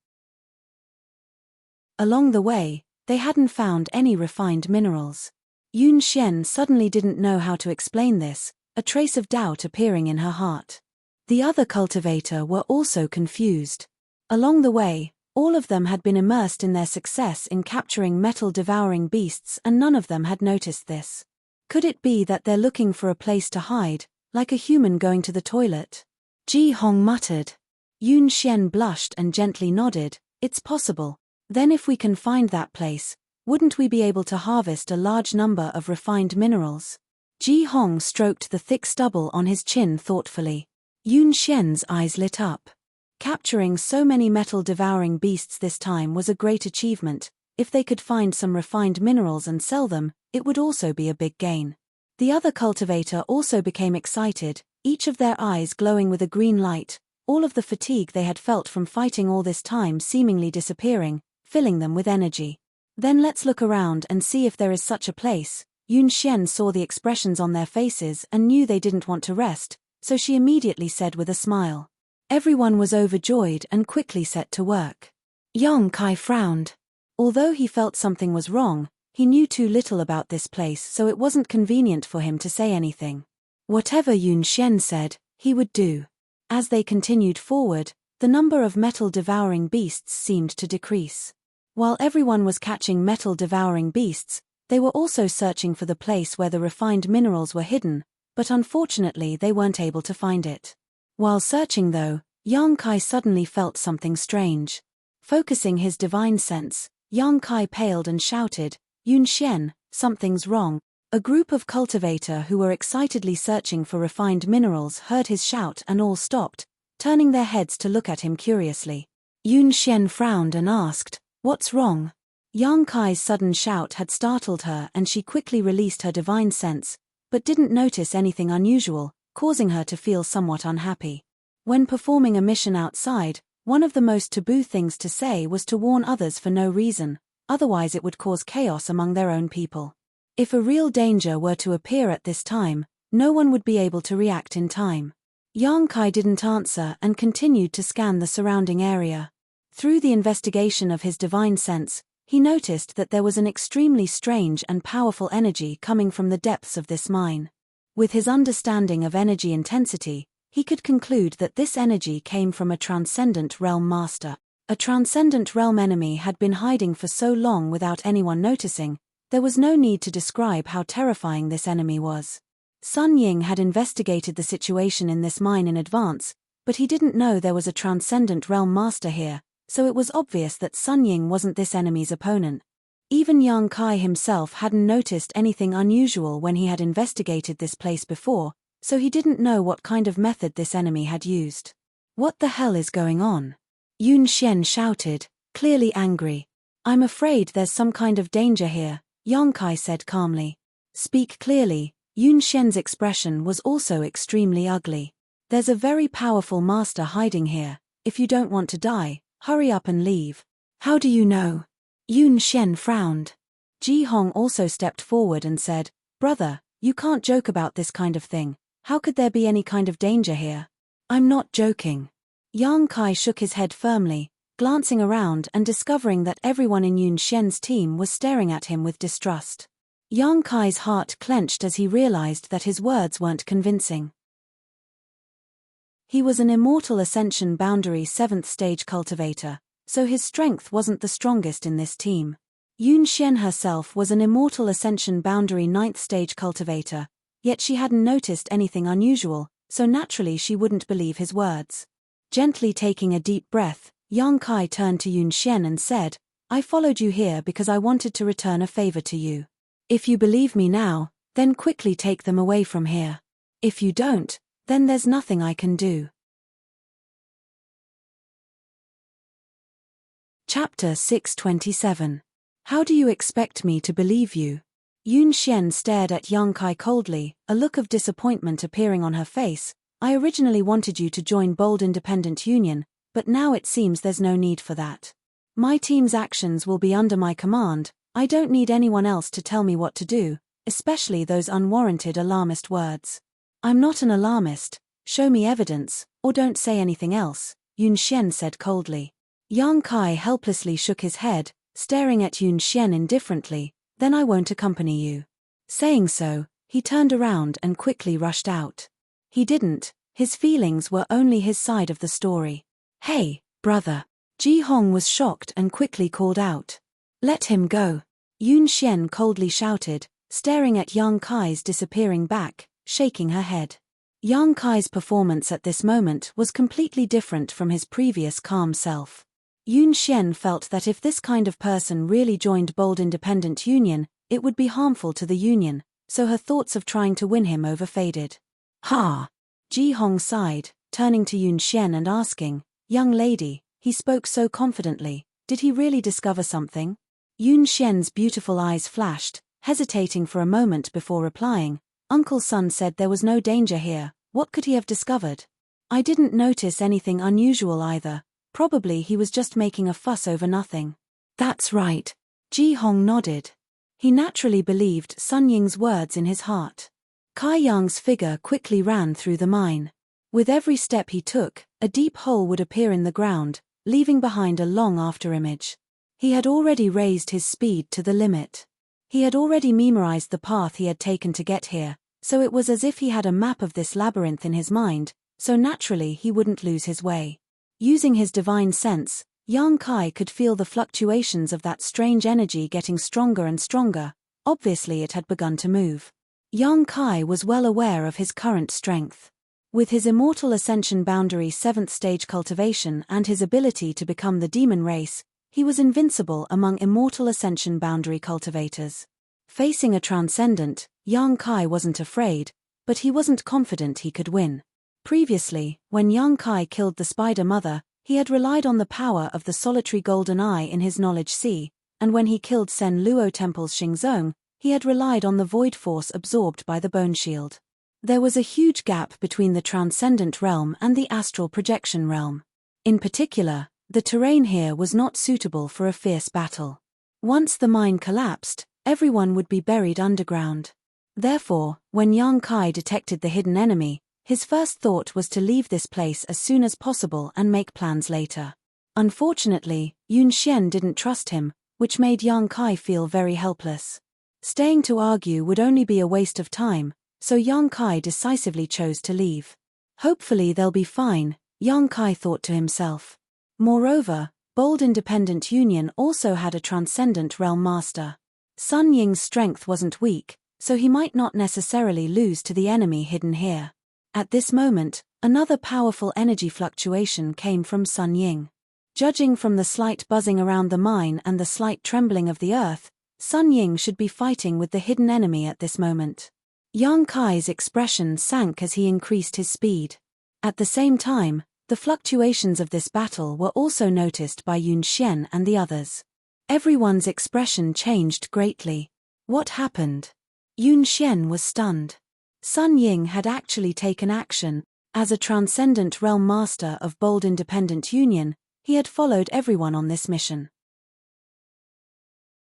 Along the way, they hadn't found any refined minerals. Yun Xian suddenly didn't know how to explain this, a trace of doubt appearing in her heart. The other cultivator were also confused. Along the way, all of them had been immersed in their success in capturing metal-devouring beasts and none of them had noticed this. Could it be that they're looking for a place to hide, like a human going to the toilet? Ji Hong muttered. Yun Xian blushed and gently nodded. It's possible. Then if we can find that place, wouldn't we be able to harvest a large number of refined minerals? Ji Hong stroked the thick stubble on his chin thoughtfully. Yun Xian's eyes lit up. Capturing so many metal-devouring beasts this time was a great achievement. If they could find some refined minerals and sell them, it would also be a big gain. The other cultivator also became excited, each of their eyes glowing with a green light, all of the fatigue they had felt from fighting all this time seemingly disappearing, filling them with energy. Then let's look around and see if there is such a place. Yun Xian saw the expressions on their faces and knew they didn't want to rest, so she immediately said with a smile. Everyone was overjoyed and quickly set to work. Yang Kai frowned. Although he felt something was wrong, he knew too little about this place, so it wasn't convenient for him to say anything. Whatever Yun Xian said, he would do. As they continued forward, the number of metal-devouring beasts seemed to decrease. While everyone was catching metal-devouring beasts, they were also searching for the place where the refined minerals were hidden, but unfortunately they weren't able to find it. While searching though, Yang Kai suddenly felt something strange. Focusing his divine sense, Yang Kai paled and shouted, Yun Xian, something's wrong. A group of cultivators who were excitedly searching for refined minerals heard his shout and all stopped, turning their heads to look at him curiously. Yun Xian frowned and asked, "What's wrong?" Yang Kai's sudden shout had startled her and she quickly released her divine sense, but didn't notice anything unusual, causing her to feel somewhat unhappy. When performing a mission outside, one of the most taboo things to say was to warn others for no reason, otherwise it would cause chaos among their own people. If a real danger were to appear at this time, no one would be able to react in time. Yang Kai didn't answer and continued to scan the surrounding area. Through the investigation of his divine sense, he noticed that there was an extremely strange and powerful energy coming from the depths of this mine. With his understanding of energy intensity, he could conclude that this energy came from a transcendent realm master. A transcendent realm enemy had been hiding for so long without anyone noticing, there was no need to describe how terrifying this enemy was. Sun Ying had investigated the situation in this mine in advance, but he didn't know there was a transcendent realm master here, so it was obvious that Sun Ying wasn't this enemy's opponent. Even Yang Kai himself hadn't noticed anything unusual when he had investigated this place before, so he didn't know what kind of method this enemy had used. What the hell is going on? Yun Xian shouted, clearly angry. I'm afraid there's some kind of danger here, Yang Kai said calmly. Speak clearly. Yun Xian's expression was also extremely ugly. There's a very powerful master hiding here. If you don't want to die, hurry up and leave. How do you know? Yun Xian frowned. Ji Hong also stepped forward and said, Brother, you can't joke about this kind of thing. How could there be any kind of danger here? I'm not joking. Yang Kai shook his head firmly, glancing around and discovering that everyone in Yun Xian's team was staring at him with distrust. Yang Kai's heart clenched as he realized that his words weren't convincing. He was an immortal ascension boundary 7th stage cultivator, so his strength wasn't the strongest in this team. Yun Xian herself was an immortal ascension boundary 9th stage cultivator, yet she hadn't noticed anything unusual, so naturally she wouldn't believe his words. Gently taking a deep breath, Yang Kai turned to Yun Xian and said, I followed you here because I wanted to return a favor to you. If you believe me now, then quickly take them away from here. If you don't, then there's nothing I can do. Chapter 627. How do you expect me to believe you? Yun Xian stared at Yang Kai coldly, a look of disappointment appearing on her face. I originally wanted you to join Bold Independent Union, but now it seems there's no need for that. My team's actions will be under my command. I don't need anyone else to tell me what to do, especially those unwarranted alarmist words. I'm not an alarmist. Show me evidence, or don't say anything else, Yun Xian said coldly. Yang Kai helplessly shook his head, staring at Yun Xian indifferently. Then I won't accompany you. Saying so, he turned around and quickly rushed out. He didn't. His feelings were only his side of the story. Hey, brother. Ji Hong was shocked and quickly called out. Let him go. Yun Xian coldly shouted, staring at Yang Kai's disappearing back, shaking her head. Yang Kai's performance at this moment was completely different from his previous calm self. Yun Xian felt that if this kind of person really joined Bold Independent Union, it would be harmful to the union, so her thoughts of trying to win him over faded. Ha! Ji Hong sighed, turning to Yun Xian and asking, Young lady, he spoke so confidently, did he really discover something? Yun Xian's beautiful eyes flashed, hesitating for a moment before replying. Uncle Sun said there was no danger here. What could he have discovered? I didn't notice anything unusual either. Probably he was just making a fuss over nothing. That's right. Ji Hong nodded. He naturally believed Sun Ying's words in his heart. Kai Yang's figure quickly ran through the mine. With every step he took, a deep hole would appear in the ground, leaving behind a long afterimage. He had already raised his speed to the limit. He had already memorized the path he had taken to get here, so it was as if he had a map of this labyrinth in his mind, so naturally he wouldn't lose his way. Using his divine sense, Yang Kai could feel the fluctuations of that strange energy getting stronger and stronger. Obviously it had begun to move. Yang Kai was well aware of his current strength. With his immortal ascension boundary 7th stage cultivation and his ability to become the demon race, he was invincible among immortal ascension boundary cultivators. Facing a transcendent, Yang Kai wasn't afraid, but he wasn't confident he could win. Previously, when Yang Kai killed the Spider Mother, he had relied on the power of the solitary golden eye in his knowledge sea, and when he killed Sen Luo Temple's Xingzong, he had relied on the void force absorbed by the bone shield. There was a huge gap between the transcendent realm and the astral projection realm. In particular, the terrain here was not suitable for a fierce battle. Once the mine collapsed, everyone would be buried underground. Therefore, when Yang Kai detected the hidden enemy, his first thought was to leave this place as soon as possible and make plans later. Unfortunately, Yun Xian didn't trust him, which made Yang Kai feel very helpless. Staying to argue would only be a waste of time, so Yang Kai decisively chose to leave. Hopefully they'll be fine, Yang Kai thought to himself. Moreover, Bold Independent Union also had a transcendent realm master. Sun Ying's strength wasn't weak, so he might not necessarily lose to the enemy hidden here. At this moment, another powerful energy fluctuation came from Sun Ying. Judging from the slight buzzing around the mine and the slight trembling of the earth, Sun Ying should be fighting with the hidden enemy at this moment. Yang Kai's expression sank as he increased his speed. At the same time, the fluctuations of this battle were also noticed by Yun Xian and the others. Everyone's expression changed greatly. What happened? Yun Xian was stunned. Sun Ying had actually taken action. As a transcendent realm master of Bold Independent Union, he had followed everyone on this mission.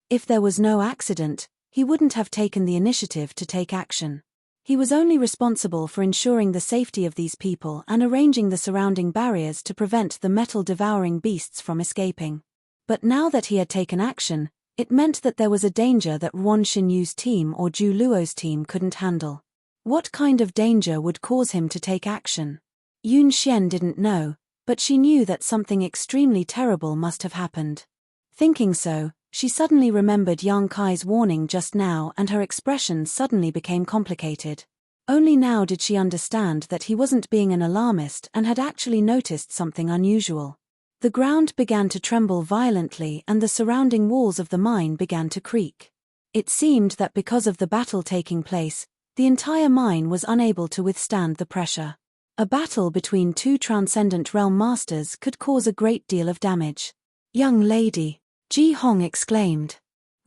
If there was no accident, he wouldn't have taken the initiative to take action. He was only responsible for ensuring the safety of these people and arranging the surrounding barriers to prevent the metal-devouring beasts from escaping. But now that he had taken action, it meant that there was a danger that Ruan Xinyu's team or Zhu Luo's team couldn't handle. What kind of danger would cause him to take action? Yun Xian didn't know, but she knew that something extremely terrible must have happened. Thinking so, she suddenly remembered Yang Kai's warning just now and her expression suddenly became complicated. Only now did she understand that he wasn't being an alarmist and had actually noticed something unusual. The ground began to tremble violently and the surrounding walls of the mine began to creak. It seemed that because of the battle taking place, the entire mine was unable to withstand the pressure. A battle between two transcendent realm masters could cause a great deal of damage. "Young lady," Ji Hong exclaimed.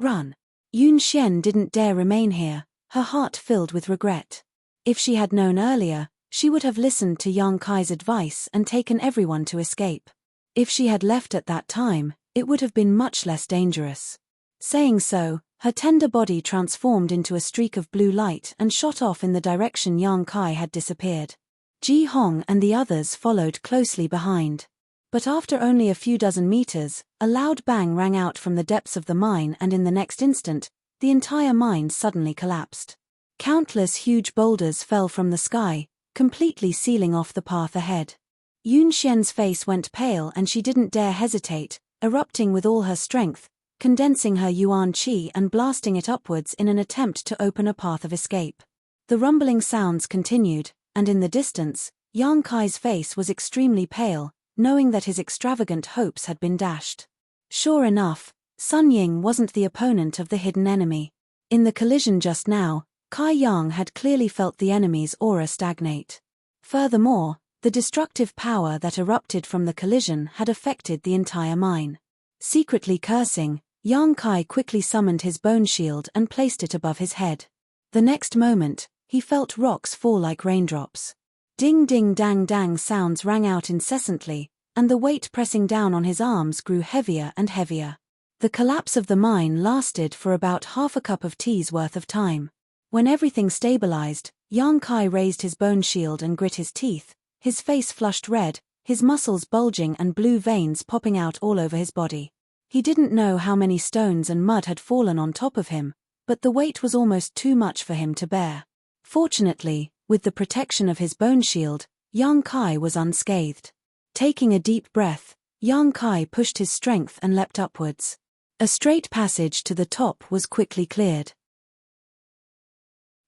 "Run." Yun Xian didn't dare remain here, her heart filled with regret. If she had known earlier, she would have listened to Yang Kai's advice and taken everyone to escape. If she had left at that time, it would have been much less dangerous. Saying so, her tender body transformed into a streak of blue light and shot off in the direction Yang Kai had disappeared. Ji Hong and the others followed closely behind. But after only a few dozen meters, a loud bang rang out from the depths of the mine and in the next instant, the entire mine suddenly collapsed. Countless huge boulders fell from the sky, completely sealing off the path ahead. Yun Xian's face went pale and she didn't dare hesitate, erupting with all her strength, condensing her yuan qi and blasting it upwards in an attempt to open a path of escape. The rumbling sounds continued, and in the distance, Yang Kai's face was extremely pale, knowing that his extravagant hopes had been dashed. Sure enough, Sun Ying wasn't the opponent of the hidden enemy. In the collision just now, Kai Yang had clearly felt the enemy's aura stagnate. Furthermore, the destructive power that erupted from the collision had affected the entire mine. Secretly cursing, Yang Kai quickly summoned his bone shield and placed it above his head. The next moment, he felt rocks fall like raindrops. Ding ding dang dang sounds rang out incessantly, and the weight pressing down on his arms grew heavier and heavier. The collapse of the mine lasted for about half a cup of tea's worth of time. When everything stabilized, Yang Kai raised his bone shield and grit his teeth, his face flushed red, his muscles bulging and blue veins popping out all over his body. He didn't know how many stones and mud had fallen on top of him, but the weight was almost too much for him to bear. Fortunately, with the protection of his bone shield, Yang Kai was unscathed. Taking a deep breath, Yang Kai pushed his strength and leapt upwards. A straight passage to the top was quickly cleared.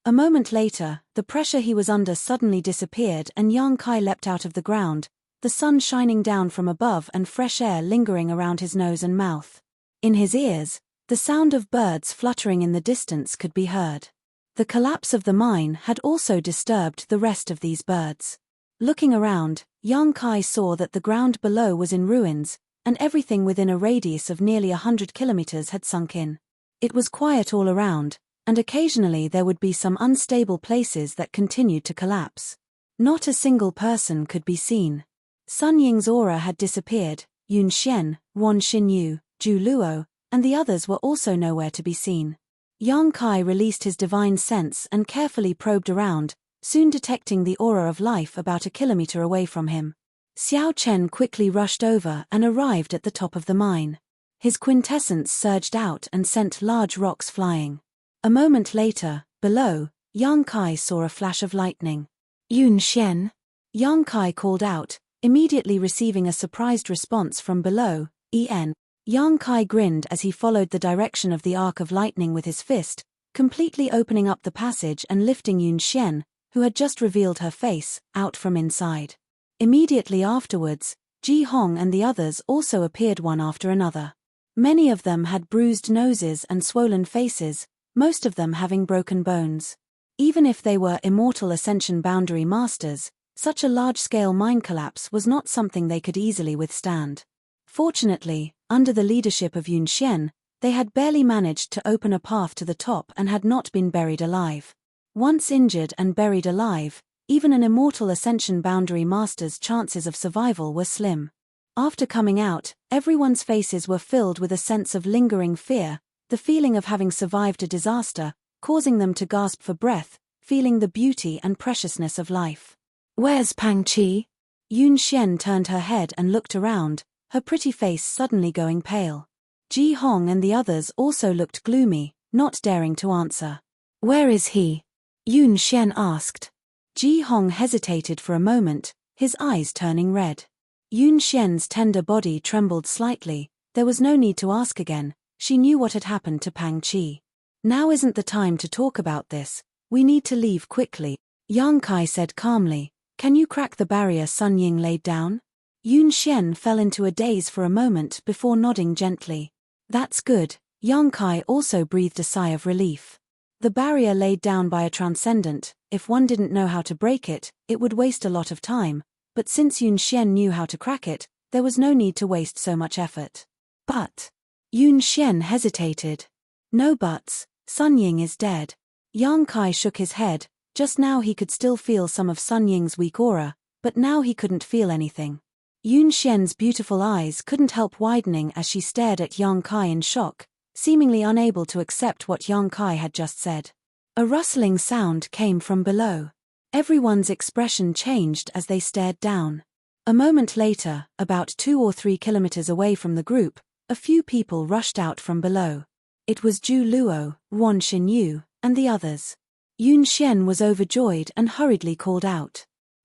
A moment later, the pressure he was under suddenly disappeared and Yang Kai leapt out of the ground, the sun shining down from above and fresh air lingering around his nose and mouth. In his ears, the sound of birds fluttering in the distance could be heard. The collapse of the mine had also disturbed the rest of these birds. Looking around, Yang Kai saw that the ground below was in ruins, and everything within a radius of nearly 100 kilometers had sunk in. It was quiet all around, and occasionally there would be some unstable places that continued to collapse. Not a single person could be seen. Sun Ying's aura had disappeared, Yun Xian, Wan Xinyu, Zhu Luo, and the others were also nowhere to be seen. Yang Kai released his divine sense and carefully probed around, soon detecting the aura of life about a kilometer away from him. Xiao Chen quickly rushed over and arrived at the top of the mine. His quintessence surged out and sent large rocks flying. A moment later, below, Yang Kai saw a flash of lightning. Yun Xian? Yang Kai called out, immediately receiving a surprised response from below, En. Yang Kai grinned as he followed the direction of the arc of lightning with his fist, completely opening up the passage and lifting Yun Xian, who had just revealed her face, out from inside. Immediately afterwards, Ji Hong and the others also appeared one after another. Many of them had bruised noses and swollen faces, most of them having broken bones. Even if they were immortal Ascension Boundary Masters, such a large-scale mine collapse was not something they could easily withstand. Fortunately, under the leadership of Yun Xian, they had barely managed to open a path to the top and had not been buried alive. Once injured and buried alive, even an immortal Ascension Boundary Master's chances of survival were slim. After coming out, everyone's faces were filled with a sense of lingering fear, the feeling of having survived a disaster, causing them to gasp for breath, feeling the beauty and preciousness of life. "Where's Pang Qi?" Yun Xian turned her head and looked around, her pretty face suddenly going pale. Ji Hong and the others also looked gloomy, not daring to answer. "Where is he?" Yun Xian asked. Ji Hong hesitated for a moment, his eyes turning red. Yun Xian's tender body trembled slightly. There was no need to ask again, she knew what had happened to Pang Qi. "Now isn't the time to talk about this, we need to leave quickly," Yang Kai said calmly. "Can you crack the barrier Sun Ying laid down?" Yun Xian fell into a daze for a moment before nodding gently. "That's good." Yang Kai also breathed a sigh of relief. The barrier laid down by a transcendent, if one didn't know how to break it, it would waste a lot of time, but since Yun Xian knew how to crack it, there was no need to waste so much effort. "But..." Yun Xian hesitated. "No buts, Sun Ying is dead." Yang Kai shook his head. Just now he could still feel some of Sun Ying's weak aura, but now he couldn't feel anything. Yun Xian's beautiful eyes couldn't help widening as she stared at Yang Kai in shock, seemingly unable to accept what Yang Kai had just said. A rustling sound came from below. Everyone's expression changed as they stared down. A moment later, about 2 or 3 kilometers away from the group, a few people rushed out from below. It was Zhu Luo, Wan Xinyu, and the others. Yun Xian was overjoyed and hurriedly called out.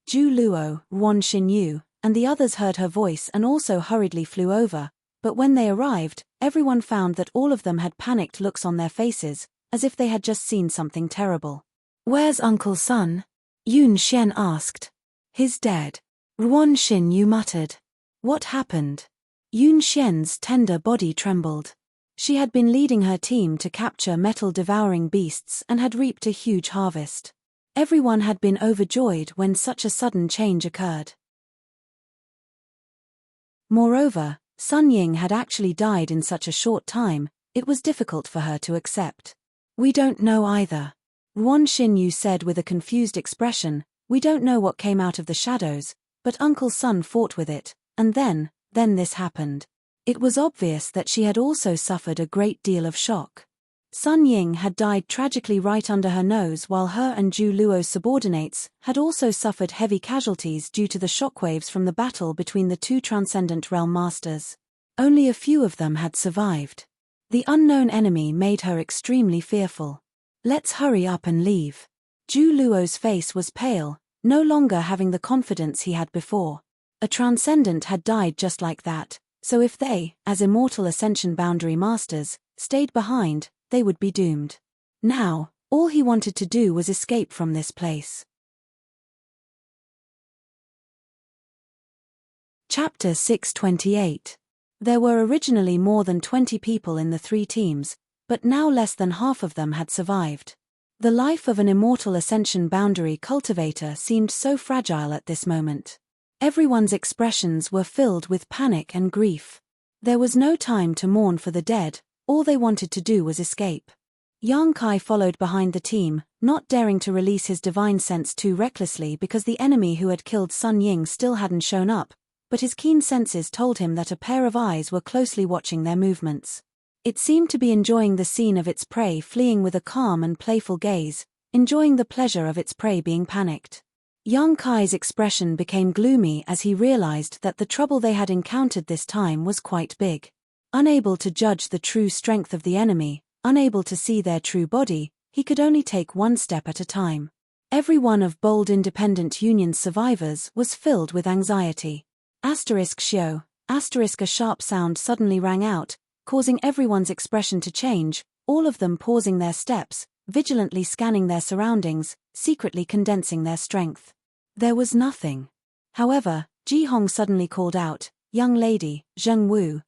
Zhu Luo, Wan Xinyu, and the others heard her voice and also hurriedly flew over, but when they arrived, everyone found that all of them had panicked looks on their faces, as if they had just seen something terrible. "Where's Uncle Sun?" Yun Xian asked. "He's dead," Wan Xinyu muttered. "What happened?" Yun Xian's tender body trembled. She had been leading her team to capture metal-devouring beasts and had reaped a huge harvest. Everyone had been overjoyed when such a sudden change occurred. Moreover, Sun Ying had actually died in such a short time, it was difficult for her to accept. "We don't know either," Wan Xinyu said with a confused expression. "We don't know what came out of the shadows, but Uncle Sun fought with it, and then this happened." It was obvious that she had also suffered a great deal of shock. Sun Ying had died tragically right under her nose, while her and Zhu Luo's subordinates had also suffered heavy casualties due to the shockwaves from the battle between the two Transcendent Realm Masters. Only a few of them had survived. The unknown enemy made her extremely fearful. "Let's hurry up and leave." Zhu Luo's face was pale, no longer having the confidence he had before. A Transcendent had died just like that, so if they, as immortal Ascension Boundary Masters, stayed behind, they would be doomed. Now, all he wanted to do was escape from this place. Chapter 628. There were originally more than 20 people in the three teams, but now less than half of them had survived. The life of an immortal Ascension Boundary cultivator seemed so fragile at this moment. Everyone's expressions were filled with panic and grief. There was no time to mourn for the dead, all they wanted to do was escape. Yang Kai followed behind the team, not daring to release his divine sense too recklessly because the enemy who had killed Sun Ying still hadn't shown up, but his keen senses told him that a pair of eyes were closely watching their movements. It seemed to be enjoying the scene of its prey fleeing with a calm and playful gaze, enjoying the pleasure of its prey being panicked. Yang Kai's expression became gloomy as he realized that the trouble they had encountered this time was quite big. Unable to judge the true strength of the enemy, unable to see their true body, he could only take one step at a time. Every one of Bold Independent Union's survivors was filled with anxiety. Shio, a sharp sound suddenly rang out, causing everyone's expression to change, all of them pausing their steps, vigilantly scanning their surroundings, secretly condensing their strength. There was nothing. However, Ji Hong suddenly called out, "Young lady, Zheng Wu."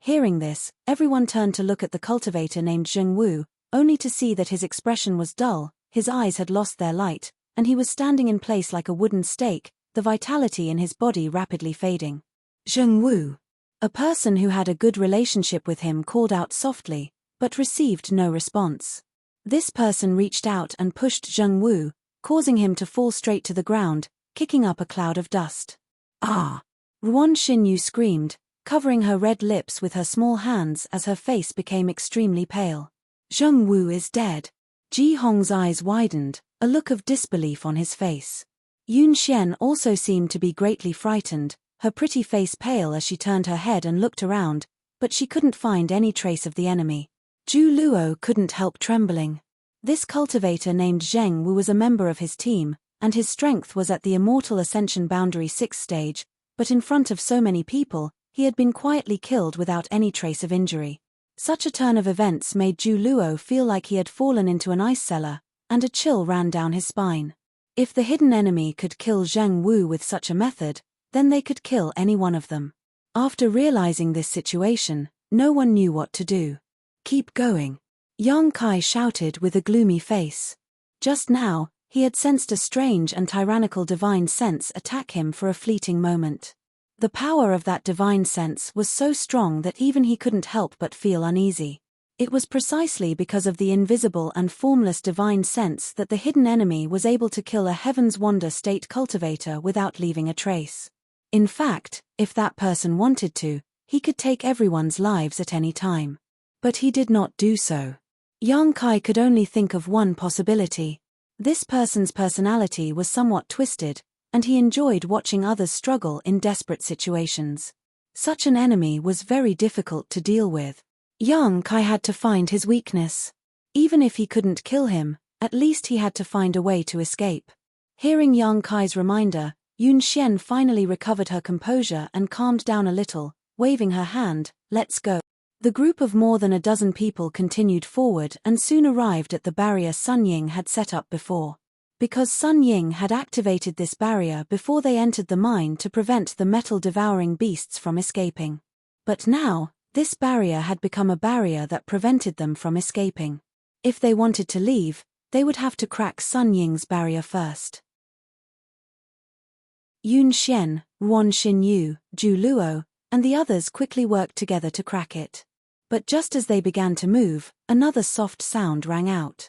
Hearing this, everyone turned to look at the cultivator named Zheng Wu, only to see that his expression was dull, his eyes had lost their light, and he was standing in place like a wooden stake, the vitality in his body rapidly fading. Zheng Wu. A person who had a good relationship with him called out softly, but received no response. This person reached out and pushed Zheng Wu, causing him to fall straight to the ground, kicking up a cloud of dust. "Ah!" Ruan Xinyu screamed, covering her red lips with her small hands as her face became extremely pale. "Zheng Wu is dead." Ji Hong's eyes widened, a look of disbelief on his face. Yun Xian also seemed to be greatly frightened, her pretty face pale as she turned her head and looked around, but she couldn't find any trace of the enemy. Zhu Luo couldn't help trembling. This cultivator named Zheng Wu was a member of his team, and his strength was at the Immortal Ascension Boundary 6th stage, but in front of so many people, he had been quietly killed without any trace of injury. Such a turn of events made Zhu Luo feel like he had fallen into an ice cellar, and a chill ran down his spine. If the hidden enemy could kill Zheng Wu with such a method, then they could kill any one of them. After realizing this situation, no one knew what to do. "Keep going," Yang Kai shouted with a gloomy face. Just now, he had sensed a strange and tyrannical divine sense attack him for a fleeting moment. The power of that divine sense was so strong that even he couldn't help but feel uneasy. It was precisely because of the invisible and formless divine sense that the hidden enemy was able to kill a Heaven's Wonder state cultivator without leaving a trace. In fact, if that person wanted to, he could take everyone's lives at any time. But he did not do so. Yang Kai could only think of one possibility. This person's personality was somewhat twisted, and he enjoyed watching others struggle in desperate situations. Such an enemy was very difficult to deal with. Yang Kai had to find his weakness. Even if he couldn't kill him, at least he had to find a way to escape. Hearing Yang Kai's reminder, Yun Xian finally recovered her composure and calmed down a little, waving her hand, "Let's go." The group of more than a dozen people continued forward and soon arrived at the barrier Sun Ying had set up before. Because Sun Ying had activated this barrier before they entered the mine to prevent the metal-devouring beasts from escaping. But now, this barrier had become a barrier that prevented them from escaping. If they wanted to leave, they would have to crack Sun Ying's barrier first. Yun Xian, Ruan Xinyu, Zhu Luo, and the others quickly worked together to crack it. But just as they began to move, another soft sound rang out.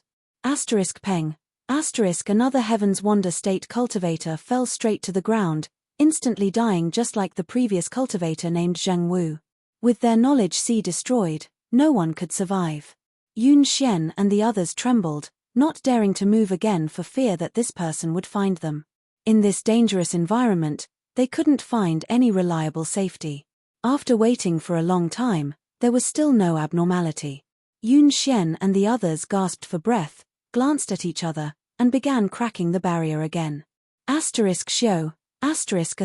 Peng. Another Heaven's Wonder state cultivator fell straight to the ground, instantly dying just like the previous cultivator named Zheng Wu. With their knowledge sea destroyed, no one could survive. Yun Xian and the others trembled, not daring to move again for fear that this person would find them. In this dangerous environment, they couldn't find any reliable safety. After waiting for a long time, there was still no abnormality. Yun Xian and the others gasped for breath, glanced at each other, and began cracking the barrier again. *Xiao, a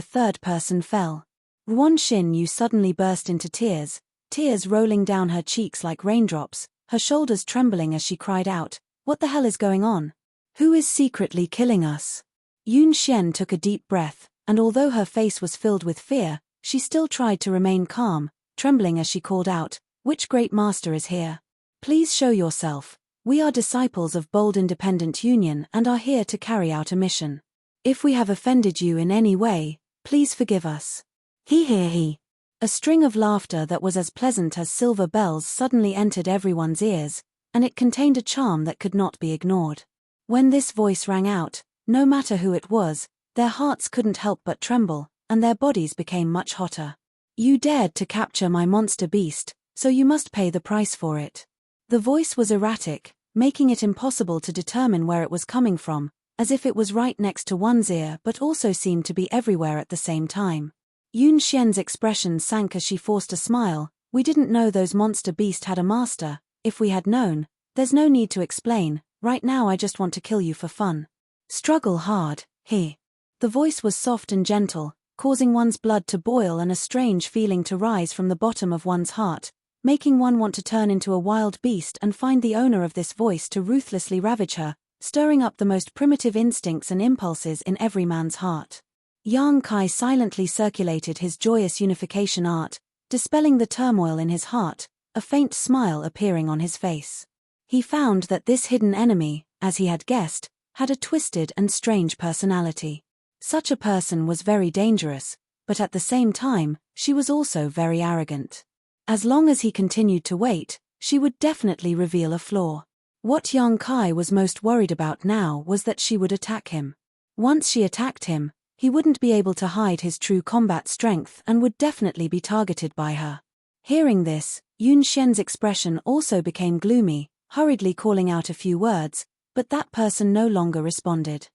third person fell. Ruan Xin Yu suddenly burst into tears, tears rolling down her cheeks like raindrops, her shoulders trembling as she cried out, "What the hell is going on? Who is secretly killing us?" Yun Xian took a deep breath, and although her face was filled with fear, she still tried to remain calm, trembling as she called out, "Which great master is here? Please show yourself. We are disciples of Bold Independent Union and are here to carry out a mission. If we have offended you in any way, please forgive us." He. A string of laughter that was as pleasant as silver bells suddenly entered everyone's ears, and it contained a charm that could not be ignored. When this voice rang out, no matter who it was, their hearts couldn't help but tremble, and their bodies became much hotter. "You dared to capture my monster beast, so you must pay the price for it." The voice was erratic, making it impossible to determine where it was coming from, as if it was right next to one's ear but also seemed to be everywhere at the same time. Yun Xian's expression sank as she forced a smile. "We didn't know those monster beast had a master. If we had known, there's no need to explain. Right now I just want to kill you for fun. Struggle hard, he." The voice was soft and gentle, causing one's blood to boil and a strange feeling to rise from the bottom of one's heart, making one want to turn into a wild beast and find the owner of this voice to ruthlessly ravage her, stirring up the most primitive instincts and impulses in every man's heart. Yang Kai silently circulated his joyous unification art, dispelling the turmoil in his heart, a faint smile appearing on his face. He found that this hidden enemy, as he had guessed, had a twisted and strange personality. Such a person was very dangerous, but at the same time, she was also very arrogant. As long as he continued to wait, she would definitely reveal a flaw. What Yang Kai was most worried about now was that she would attack him. Once she attacked him, he wouldn't be able to hide his true combat strength and would definitely be targeted by her. Hearing this, Yun Xian's expression also became gloomy, hurriedly calling out a few words, but that person no longer responded.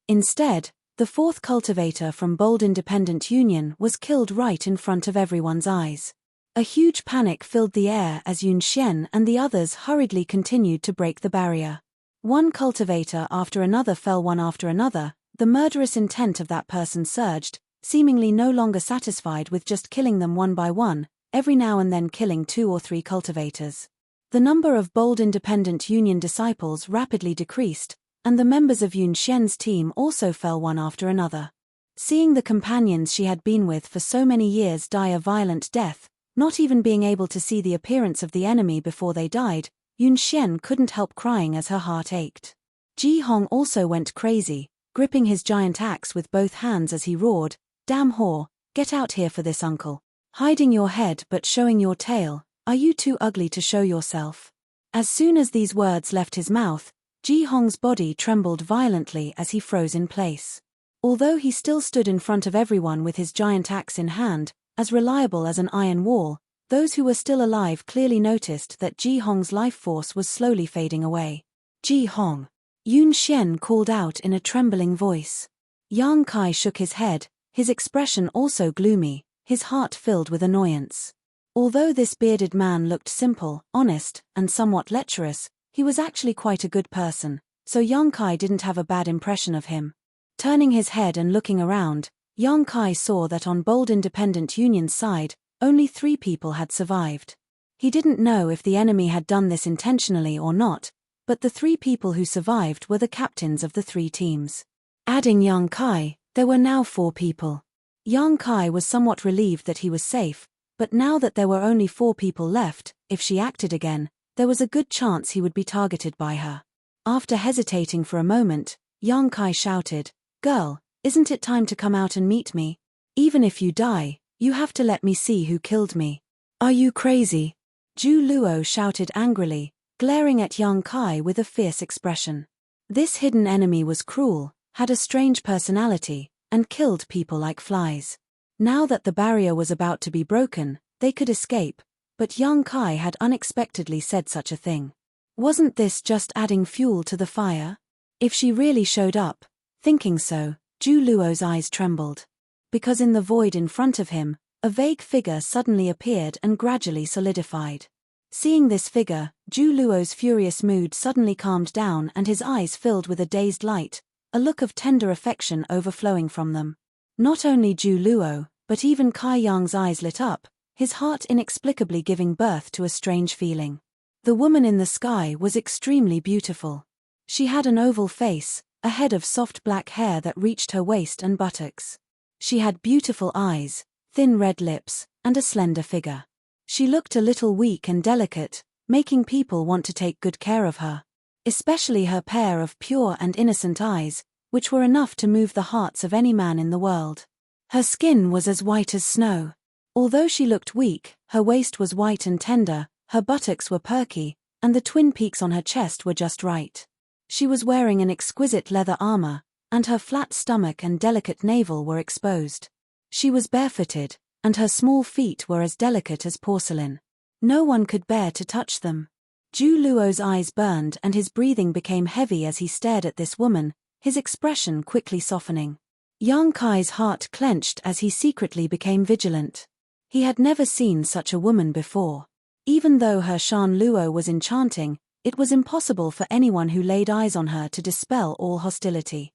Instead, the fourth cultivator from Bold Independent Union was killed right in front of everyone's eyes. A huge panic filled the air as Yun Xian and the others hurriedly continued to break the barrier. One cultivator after another fell one after another. The murderous intent of that person surged, seemingly no longer satisfied with just killing them one by one, every now and then killing 2 or 3 cultivators. The number of Bold Independent Union disciples rapidly decreased, and the members of Yun Xian's team also fell one after another. Seeing the companions she had been with for so many years die a violent death, not even being able to see the appearance of the enemy before they died, Yun Xian couldn't help crying as her heart ached. Ji Hong also went crazy, gripping his giant axe with both hands as he roared, "Damn whore, get out here for this, uncle. Hiding your head but showing your tail, are you too ugly to show yourself?" As soon as these words left his mouth, Ji Hong's body trembled violently as he froze in place. Although he still stood in front of everyone with his giant axe in hand, as reliable as an iron wall, those who were still alive clearly noticed that Ji Hong's life force was slowly fading away. "Ji Hong!" Yun Xian called out in a trembling voice. Yang Kai shook his head, his expression also gloomy, his heart filled with annoyance. Although this bearded man looked simple, honest, and somewhat lecherous, he was actually quite a good person, so Yang Kai didn't have a bad impression of him. Turning his head and looking around, Yang Kai saw that on Bold Independent Union's side, only 3 people had survived. He didn't know if the enemy had done this intentionally or not, but the 3 people who survived were the captains of the 3 teams. Adding Yang Kai, there were now 4 people. Yang Kai was somewhat relieved that he was safe, but now that there were only 4 people left, if she acted again, there was a good chance he would be targeted by her. After hesitating for a moment, Yang Kai shouted, "Girl, isn't it time to come out and meet me? Even if you die, you have to let me see who killed me. Are you crazy?" Zhu Luo shouted angrily, glaring at Yang Kai with a fierce expression. This hidden enemy was cruel, had a strange personality, and killed people like flies. Now that the barrier was about to be broken, they could escape, but Yang Kai had unexpectedly said such a thing. Wasn't this just adding fuel to the fire? If she really showed up, thinking so, Zhu Luo's eyes trembled. Because in the void in front of him, a vague figure suddenly appeared and gradually solidified. Seeing this figure, Zhu Luo's furious mood suddenly calmed down and his eyes filled with a dazed light, a look of tender affection overflowing from them. Not only Zhu Luo, but even Kai Yang's eyes lit up, his heart inexplicably giving birth to a strange feeling. The woman in the sky was extremely beautiful. She had an oval face, a head of soft black hair that reached her waist and buttocks. She had beautiful eyes, thin red lips, and a slender figure. She looked a little weak and delicate, making people want to take good care of her. Especially her pair of pure and innocent eyes, which were enough to move the hearts of any man in the world. Her skin was as white as snow. Although she looked weak, her waist was white and tender, her buttocks were perky, and the twin peaks on her chest were just right. She was wearing an exquisite leather armor, and her flat stomach and delicate navel were exposed. She was barefooted, and her small feet were as delicate as porcelain. No one could bear to touch them. Zhu Luo's eyes burned and his breathing became heavy as he stared at this woman, his expression quickly softening. Yang Kai's heart clenched as he secretly became vigilant. He had never seen such a woman before. Even though her Shan Luo was enchanting, it was impossible for anyone who laid eyes on her to dispel all hostility.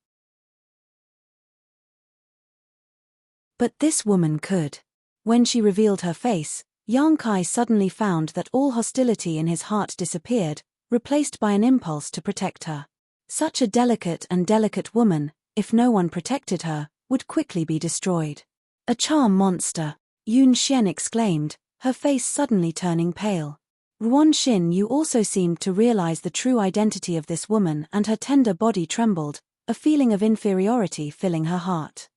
But this woman could. When she revealed her face, Yang Kai suddenly found that all hostility in his heart disappeared, replaced by an impulse to protect her. Such a delicate woman, if no one protected her, would quickly be destroyed. A charm monster, Yun Xian exclaimed, her face suddenly turning pale. Ruan Xin Yu also seemed to realize the true identity of this woman and her tender body trembled, a feeling of inferiority filling her heart.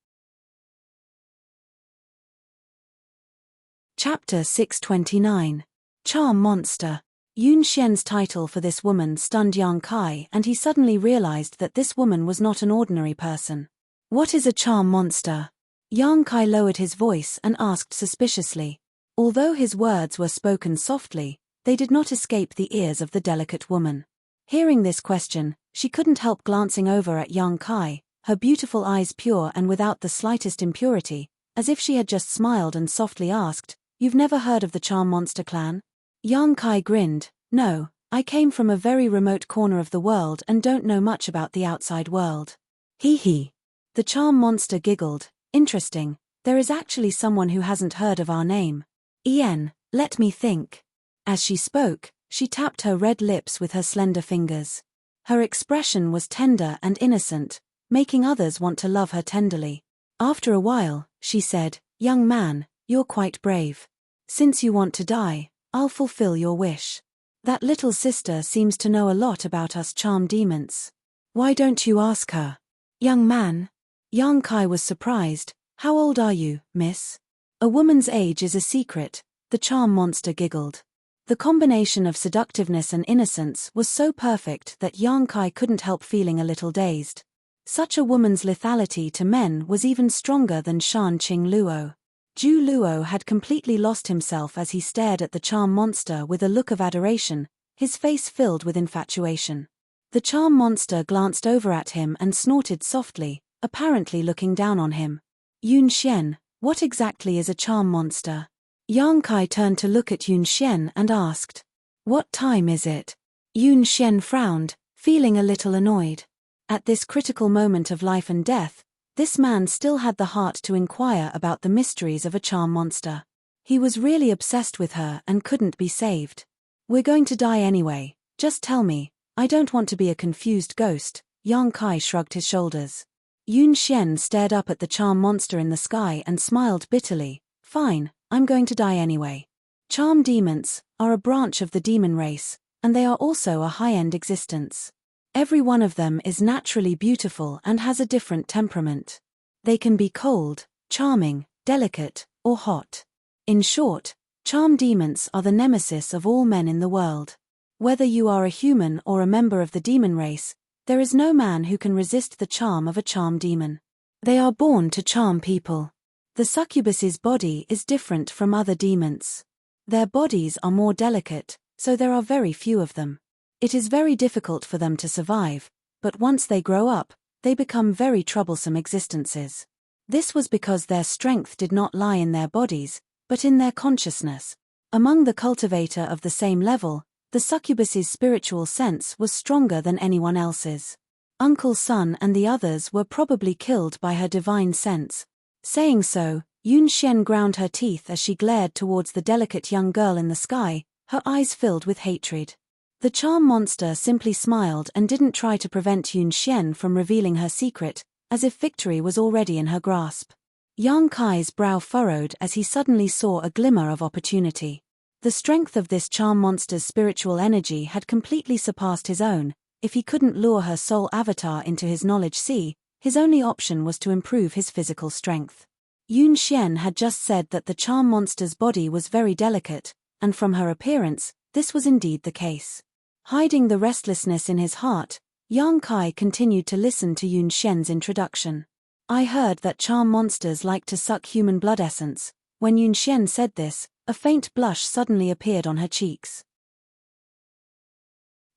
Chapter 629. Charm Monster. Yun Xian's title for this woman stunned Yang Kai and he suddenly realized that this woman was not an ordinary person. What is a charm monster? Yang Kai lowered his voice and asked suspiciously. Although his words were spoken softly, they did not escape the ears of the delicate woman. Hearing this question, she couldn't help glancing over at Yang Kai, her beautiful eyes pure and without the slightest impurity, as if she had just smiled and softly asked, "You've never heard of the Charm Monster clan?" Yang Kai grinned, "No, I came from a very remote corner of the world and don't know much about the outside world." Hee hee. The Charm Monster giggled, "Interesting, there is actually someone who hasn't heard of our name. Ian, let me think." As she spoke, she tapped her red lips with her slender fingers. Her expression was tender and innocent, making others want to love her tenderly. After a while, she said, "Young man, you're quite brave. Since you want to die, I'll fulfill your wish. That little sister seems to know a lot about us charm demons. Why don't you ask her?" "Young man?" Yang Kai was surprised. "How old are you, miss?" "A woman's age is a secret," the charm monster giggled. The combination of seductiveness and innocence was so perfect that Yang Kai couldn't help feeling a little dazed. Such a woman's lethality to men was even stronger than Shan Qing Luo. Zhu Luo had completely lost himself as he stared at the charm monster with a look of adoration, his face filled with infatuation. The charm monster glanced over at him and snorted softly, apparently looking down on him. "Yun Xian, what exactly is a charm monster?" Yang Kai turned to look at Yun Xian and asked, "What time is it?" Yun Xian frowned, feeling a little annoyed. At this critical moment of life and death, this man still had the heart to inquire about the mysteries of a charm monster. He was really obsessed with her and couldn't be saved. "We're going to die anyway, just tell me, I don't want to be a confused ghost." Yang Kai shrugged his shoulders. Yun Xian stared up at the charm monster in the sky and smiled bitterly. "Fine, I'm going to die anyway. Charm demons are a branch of the demon race, and they are also a high-end existence. Every one of them is naturally beautiful and has a different temperament. They can be cold, charming, delicate, or hot. In short, charm demons are the nemesis of all men in the world. Whether you are a human or a member of the demon race, there is no man who can resist the charm of a charm demon. They are born to charm people. The succubus's body is different from other demons. Their bodies are more delicate, so there are very few of them. It is very difficult for them to survive, but once they grow up, they become very troublesome existences. This was because their strength did not lie in their bodies, but in their consciousness. Among the cultivator of the same level, the succubus's spiritual sense was stronger than anyone else's. Uncle Sun and the others were probably killed by her divine sense. Saying so, Yun Xian ground her teeth as she glared towards the delicate young girl in the sky, her eyes filled with hatred. The charm monster simply smiled and didn't try to prevent Yun Xian from revealing her secret, as if victory was already in her grasp. Yang Kai's brow furrowed as he suddenly saw a glimmer of opportunity. The strength of this charm monster's spiritual energy had completely surpassed his own. If he couldn't lure her soul avatar into his knowledge sea, his only option was to improve his physical strength. Yun Xian had just said that the charm monster's body was very delicate, and from her appearance, this was indeed the case. Hiding the restlessness in his heart, Yang Kai continued to listen to Yun Xian's introduction. I heard that charm monsters like to suck human blood essence. When Yun Xian said this, a faint blush suddenly appeared on her cheeks.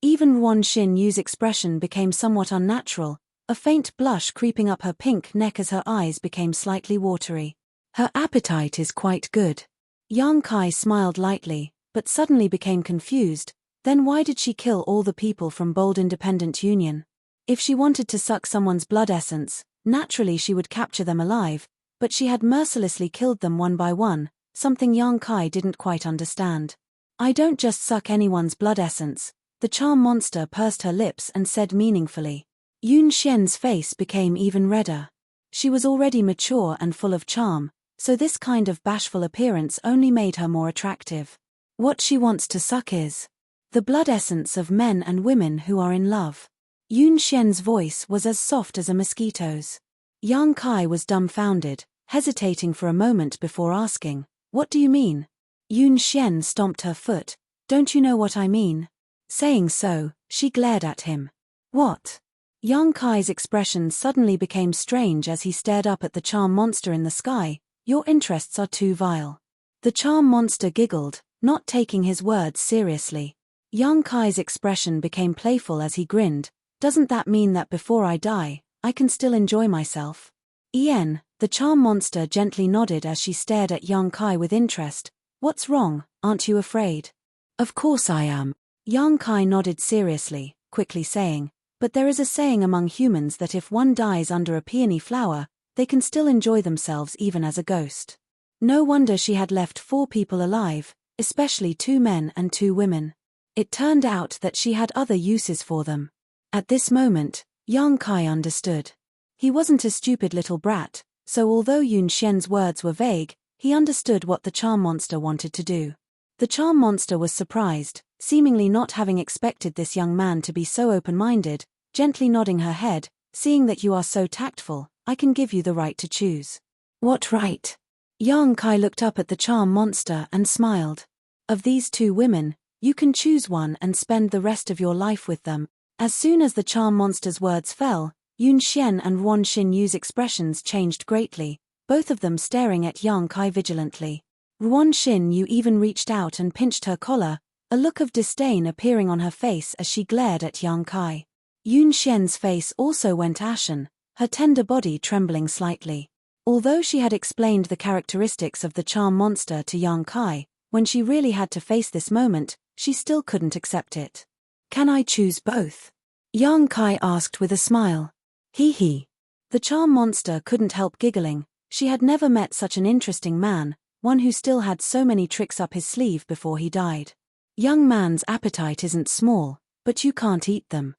Even Ruan Xin Yu's expression became somewhat unnatural, a faint blush creeping up her pink neck as her eyes became slightly watery. Her appetite is quite good. Yang Kai smiled lightly, but suddenly became confused. Then why did she kill all the people from Bold Independent Union? If she wanted to suck someone's blood essence, naturally she would capture them alive, but she had mercilessly killed them one by one, something Yang Kai didn't quite understand. I don't just suck anyone's blood essence. The charm monster pursed her lips and said meaningfully. Yun Xian's face became even redder. She was already mature and full of charm, so this kind of bashful appearance only made her more attractive. What she wants to suck is the blood essence of men and women who are in love. Yun Xian's voice was as soft as a mosquito's. Yang Kai was dumbfounded, hesitating for a moment before asking, "What do you mean?" Yun Xian stomped her foot. "Don't you know what I mean?" Saying so, she glared at him. "What?" Yang Kai's expression suddenly became strange as he stared up at the charm monster in the sky. "Your interests are too vile." The charm monster giggled, not taking his words seriously. Yang Kai's expression became playful as he grinned. "Doesn't that mean that before I die, I can still enjoy myself?" "Ian," the charm monster gently nodded as she stared at Yang Kai with interest. "What's wrong, aren't you afraid?" "Of course I am." Yang Kai nodded seriously, quickly saying, "But there is a saying among humans that if one dies under a peony flower, they can still enjoy themselves even as a ghost." No wonder she had left 4 people alive, especially 2 men and 2 women. It turned out that she had other uses for them. At this moment, Yang Kai understood. He wasn't a stupid little brat, so although Yun Xian's words were vague, he understood what the charm monster wanted to do. The charm monster was surprised, seemingly not having expected this young man to be so open-minded, gently nodding her head. "Seeing that you are so tactful, I can give you the right to choose." "What right?" Yang Kai looked up at the charm monster and smiled. "Of these 2 women, you can choose one and spend the rest of your life with them." As soon as the charm monster's words fell, Yun Xian and Ruan Xin Yu's expressions changed greatly, both of them staring at Yang Kai vigilantly. Ruan Xin Yu even reached out and pinched her collar, a look of disdain appearing on her face as she glared at Yang Kai. Yun Xian's face also went ashen, her tender body trembling slightly. Although she had explained the characteristics of the charm monster to Yang Kai, when she really had to face this moment, she still couldn't accept it. "Can I choose both?" Yang Kai asked with a smile. Hee. The charm monster couldn't help giggling. She had never met such an interesting man, one who still had so many tricks up his sleeve before he died. "Young man's appetite isn't small, but you can't eat them.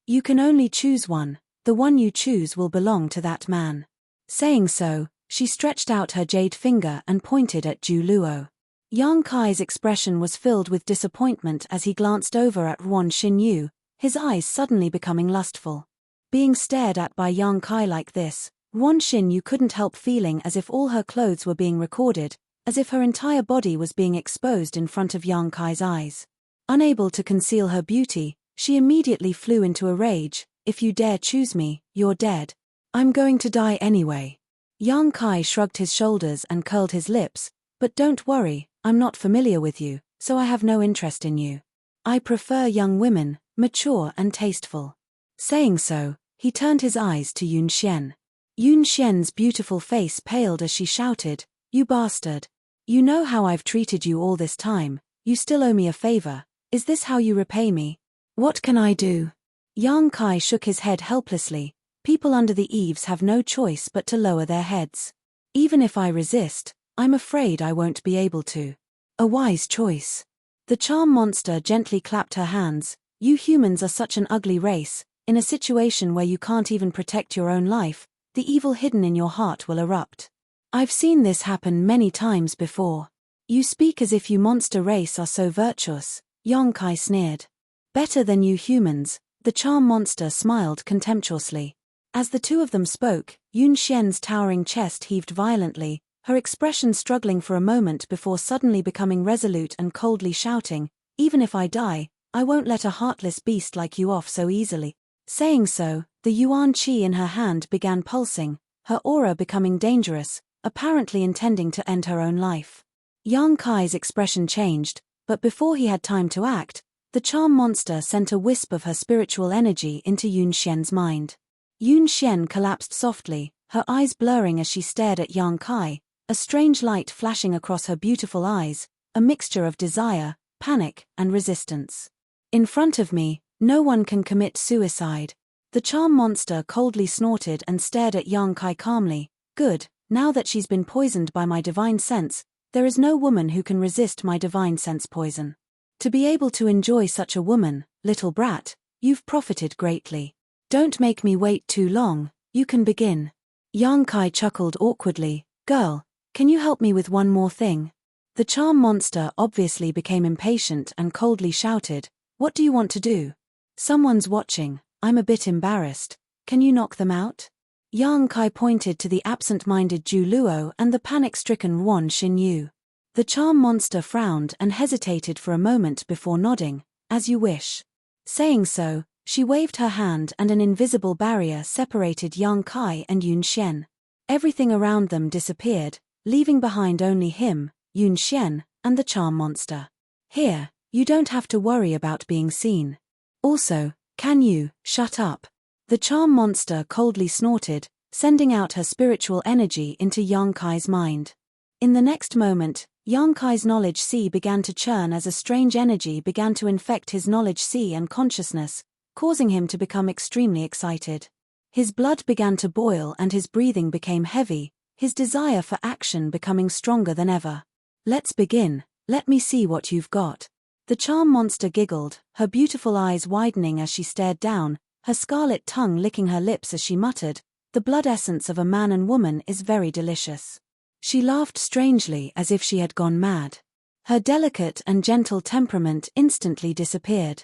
You can only choose one. The one you choose will belong to that man." Saying so, she stretched out her jade finger and pointed at Ju Luo. Yang Kai's expression was filled with disappointment as he glanced over at Ruan Xin Yu, his eyes suddenly becoming lustful. Being stared at by Yang Kai like this, Ruan Xin Yu couldn't help feeling as if all her clothes were being recorded, as if her entire body was being exposed in front of Yang Kai's eyes. Unable to conceal her beauty, she immediately flew into a rage. "If you dare choose me, you're dead." "I'm going to die anyway," Yang Kai shrugged his shoulders and curled his lips. But don't worry, I'm not familiar with you, so I have no interest in you. I prefer young women, mature and tasteful. Saying so, he turned his eyes to Yun Xian. Yun Xian's beautiful face paled as she shouted, "You bastard! You know how I've treated you all this time, you still owe me a favor. Is this how you repay me? What can I do?" Yang Kai shook his head helplessly. People under the eaves have no choice but to lower their heads. Even if I resist, I'm afraid I won't be able to. A wise choice. The charm monster gently clapped her hands. You humans are such an ugly race. In a situation where you can't even protect your own life, the evil hidden in your heart will erupt. I've seen this happen many times before. You speak as if you monster race are so virtuous, Yang Kai sneered. Better than you humans, the charm monster smiled contemptuously. As the two of them spoke, Yun Xian's towering chest heaved violently, her expression struggling for a moment before suddenly becoming resolute and coldly shouting, "Even if I die, I won't let a heartless beast like you off so easily." Saying so, the yuan qi in her hand began pulsing, her aura becoming dangerous, apparently intending to end her own life. Yang Kai's expression changed, but before he had time to act, the charm monster sent a wisp of her spiritual energy into Yun Xian's mind. Yun Xian collapsed softly, her eyes blurring as she stared at Yang Kai, a strange light flashing across her beautiful eyes, a mixture of desire, panic, and resistance. "In front of me, no one can commit suicide." The charm monster coldly snorted and stared at Yang Kai calmly. "Good, now that she's been poisoned by my divine sense, there is no woman who can resist my divine sense poison. To be able to enjoy such a woman, little brat, you've profited greatly. Don't make me wait too long, you can begin." Yang Kai chuckled awkwardly. "Girl, can you help me with one more thing?" The charm monster obviously became impatient and coldly shouted, "What do you want to do?" "Someone's watching, I'm a bit embarrassed. Can you knock them out?" Yang Kai pointed to the absent-minded Zhu Luo and the panic-stricken Wan Xinyu. The charm monster frowned and hesitated for a moment before nodding, "As you wish." Saying so, she waved her hand and an invisible barrier separated Yang Kai and Yun Xian. Everything around them disappeared, leaving behind only him, Yun Xian, and the charm monster. "Here, you don't have to worry about being seen. Also, can you shut up?" The charm monster coldly snorted, sending out her spiritual energy into Yang Kai's mind. In the next moment, Yang Kai's knowledge sea began to churn as a strange energy began to infect his knowledge sea and consciousness, causing him to become extremely excited. His blood began to boil and his breathing became heavy, his desire for action becoming stronger than ever. "Let's begin, let me see what you've got." The charm monster giggled, her beautiful eyes widening as she stared down, her scarlet tongue licking her lips as she muttered, "The blood essence of a man and woman is very delicious." She laughed strangely as if she had gone mad. Her delicate and gentle temperament instantly disappeared.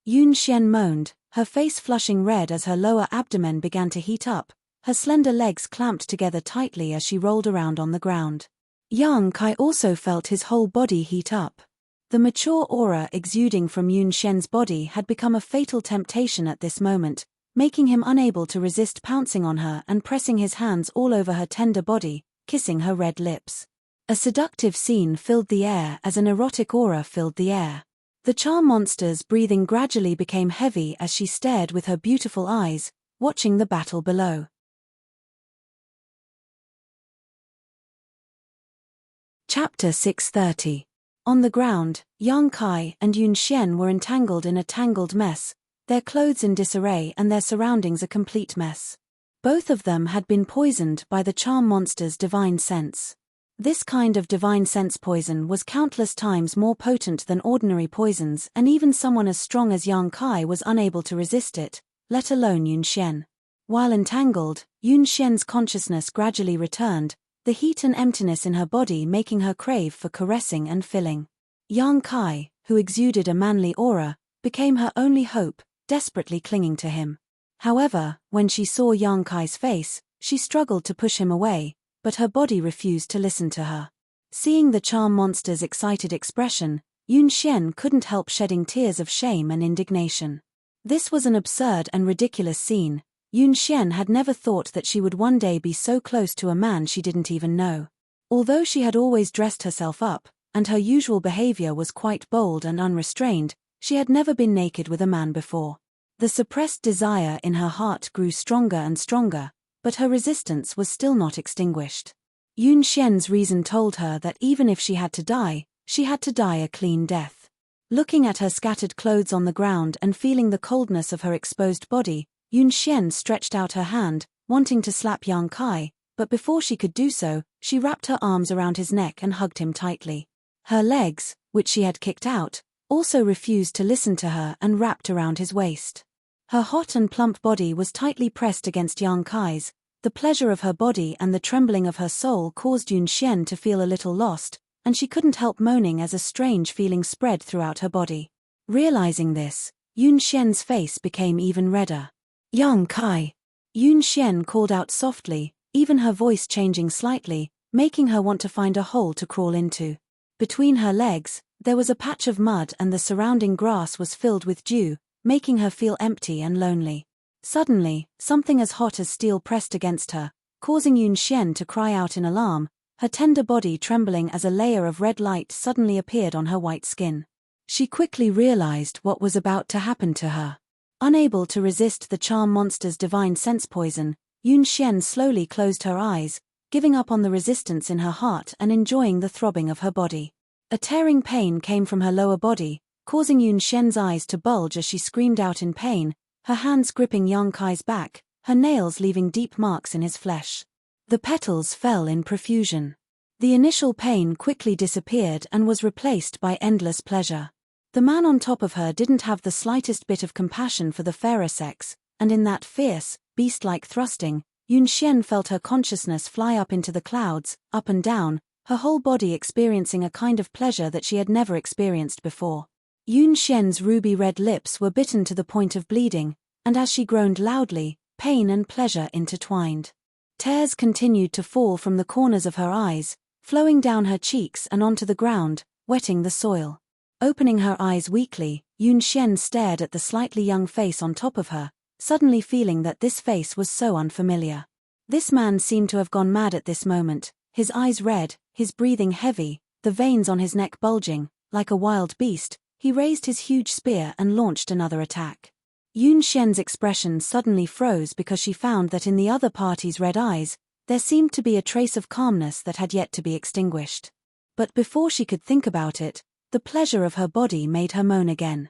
Yun Xian moaned, her face flushing red as her lower abdomen began to heat up, her slender legs clamped together tightly as she rolled around on the ground. Yang Kai also felt his whole body heat up. The mature aura exuding from Yun Xian's body had become a fatal temptation at this moment, making him unable to resist pouncing on her and pressing his hands all over her tender body, kissing her red lips. A seductive scene filled the air as an erotic aura filled the air. The charm monster's breathing gradually became heavy as she stared with her beautiful eyes, watching the battle below. Chapter 630. On the ground, Yang Kai and Yun Xian were entangled in a tangled mess, their clothes in disarray and their surroundings a complete mess. Both of them had been poisoned by the charm monster's divine sense. This kind of divine sense poison was countless times more potent than ordinary poisons, and even someone as strong as Yang Kai was unable to resist it, let alone Yun Xian. While entangled, Yun Xian's consciousness gradually returned, the heat and emptiness in her body making her crave for caressing and filling. Yang Kai, who exuded a manly aura, became her only hope, desperately clinging to him. However, when she saw Yang Kai's face, she struggled to push him away, but her body refused to listen to her. Seeing the charm monster's excited expression, Yun Xian couldn't help shedding tears of shame and indignation. This was an absurd and ridiculous scene, Yun Xian had never thought that she would one day be so close to a man she didn't even know. Although she had always dressed herself up, and her usual behavior was quite bold and unrestrained, she had never been naked with a man before. The suppressed desire in her heart grew stronger and stronger, but her resistance was still not extinguished. Yun Xian's reason told her that even if she had to die a clean death. Looking at her scattered clothes on the ground and feeling the coldness of her exposed body, Yun Xian stretched out her hand, wanting to slap Yang Kai, but before she could do so, she wrapped her arms around his neck and hugged him tightly. Her legs, which she had kicked out, also refused to listen to her and wrapped around his waist. Her hot and plump body was tightly pressed against Yang Kai's. The pleasure of her body and the trembling of her soul caused Yun Xian to feel a little lost, and she couldn't help moaning as a strange feeling spread throughout her body. Realizing this, Yun Xian's face became even redder. Yang Kai! Yun Xian called out softly, even her voice changing slightly, making her want to find a hole to crawl into. Between her legs, there was a patch of mud and the surrounding grass was filled with dew, making her feel empty and lonely. Suddenly, something as hot as steel pressed against her, causing Yun Xian to cry out in alarm, her tender body trembling as a layer of red light suddenly appeared on her white skin. She quickly realized what was about to happen to her. Unable to resist the charm monster's divine sense poison, Yun Xian slowly closed her eyes, giving up on the resistance in her heart and enjoying the throbbing of her body. A tearing pain came from her lower body, causing Yun Xian's eyes to bulge as she screamed out in pain, her hands gripping Yang Kai's back, her nails leaving deep marks in his flesh. The petals fell in profusion. The initial pain quickly disappeared and was replaced by endless pleasure. The man on top of her didn't have the slightest bit of compassion for the fairer sex, and in that fierce, beast-like thrusting, Yun Xian felt her consciousness fly up into the clouds, up and down, her whole body experiencing a kind of pleasure that she had never experienced before. Yun Xian's ruby-red lips were bitten to the point of bleeding, and as she groaned loudly, pain and pleasure intertwined. Tears continued to fall from the corners of her eyes, flowing down her cheeks and onto the ground, wetting the soil. Opening her eyes weakly, Yun Xian stared at the slightly young face on top of her, suddenly feeling that this face was so unfamiliar. This man seemed to have gone mad at this moment, his eyes red, his breathing heavy, the veins on his neck bulging. Like a wild beast, he raised his huge spear and launched another attack. Yun Xian's expression suddenly froze because she found that in the other party's red eyes, there seemed to be a trace of calmness that had yet to be extinguished. But before she could think about it, the pleasure of her body made her moan again.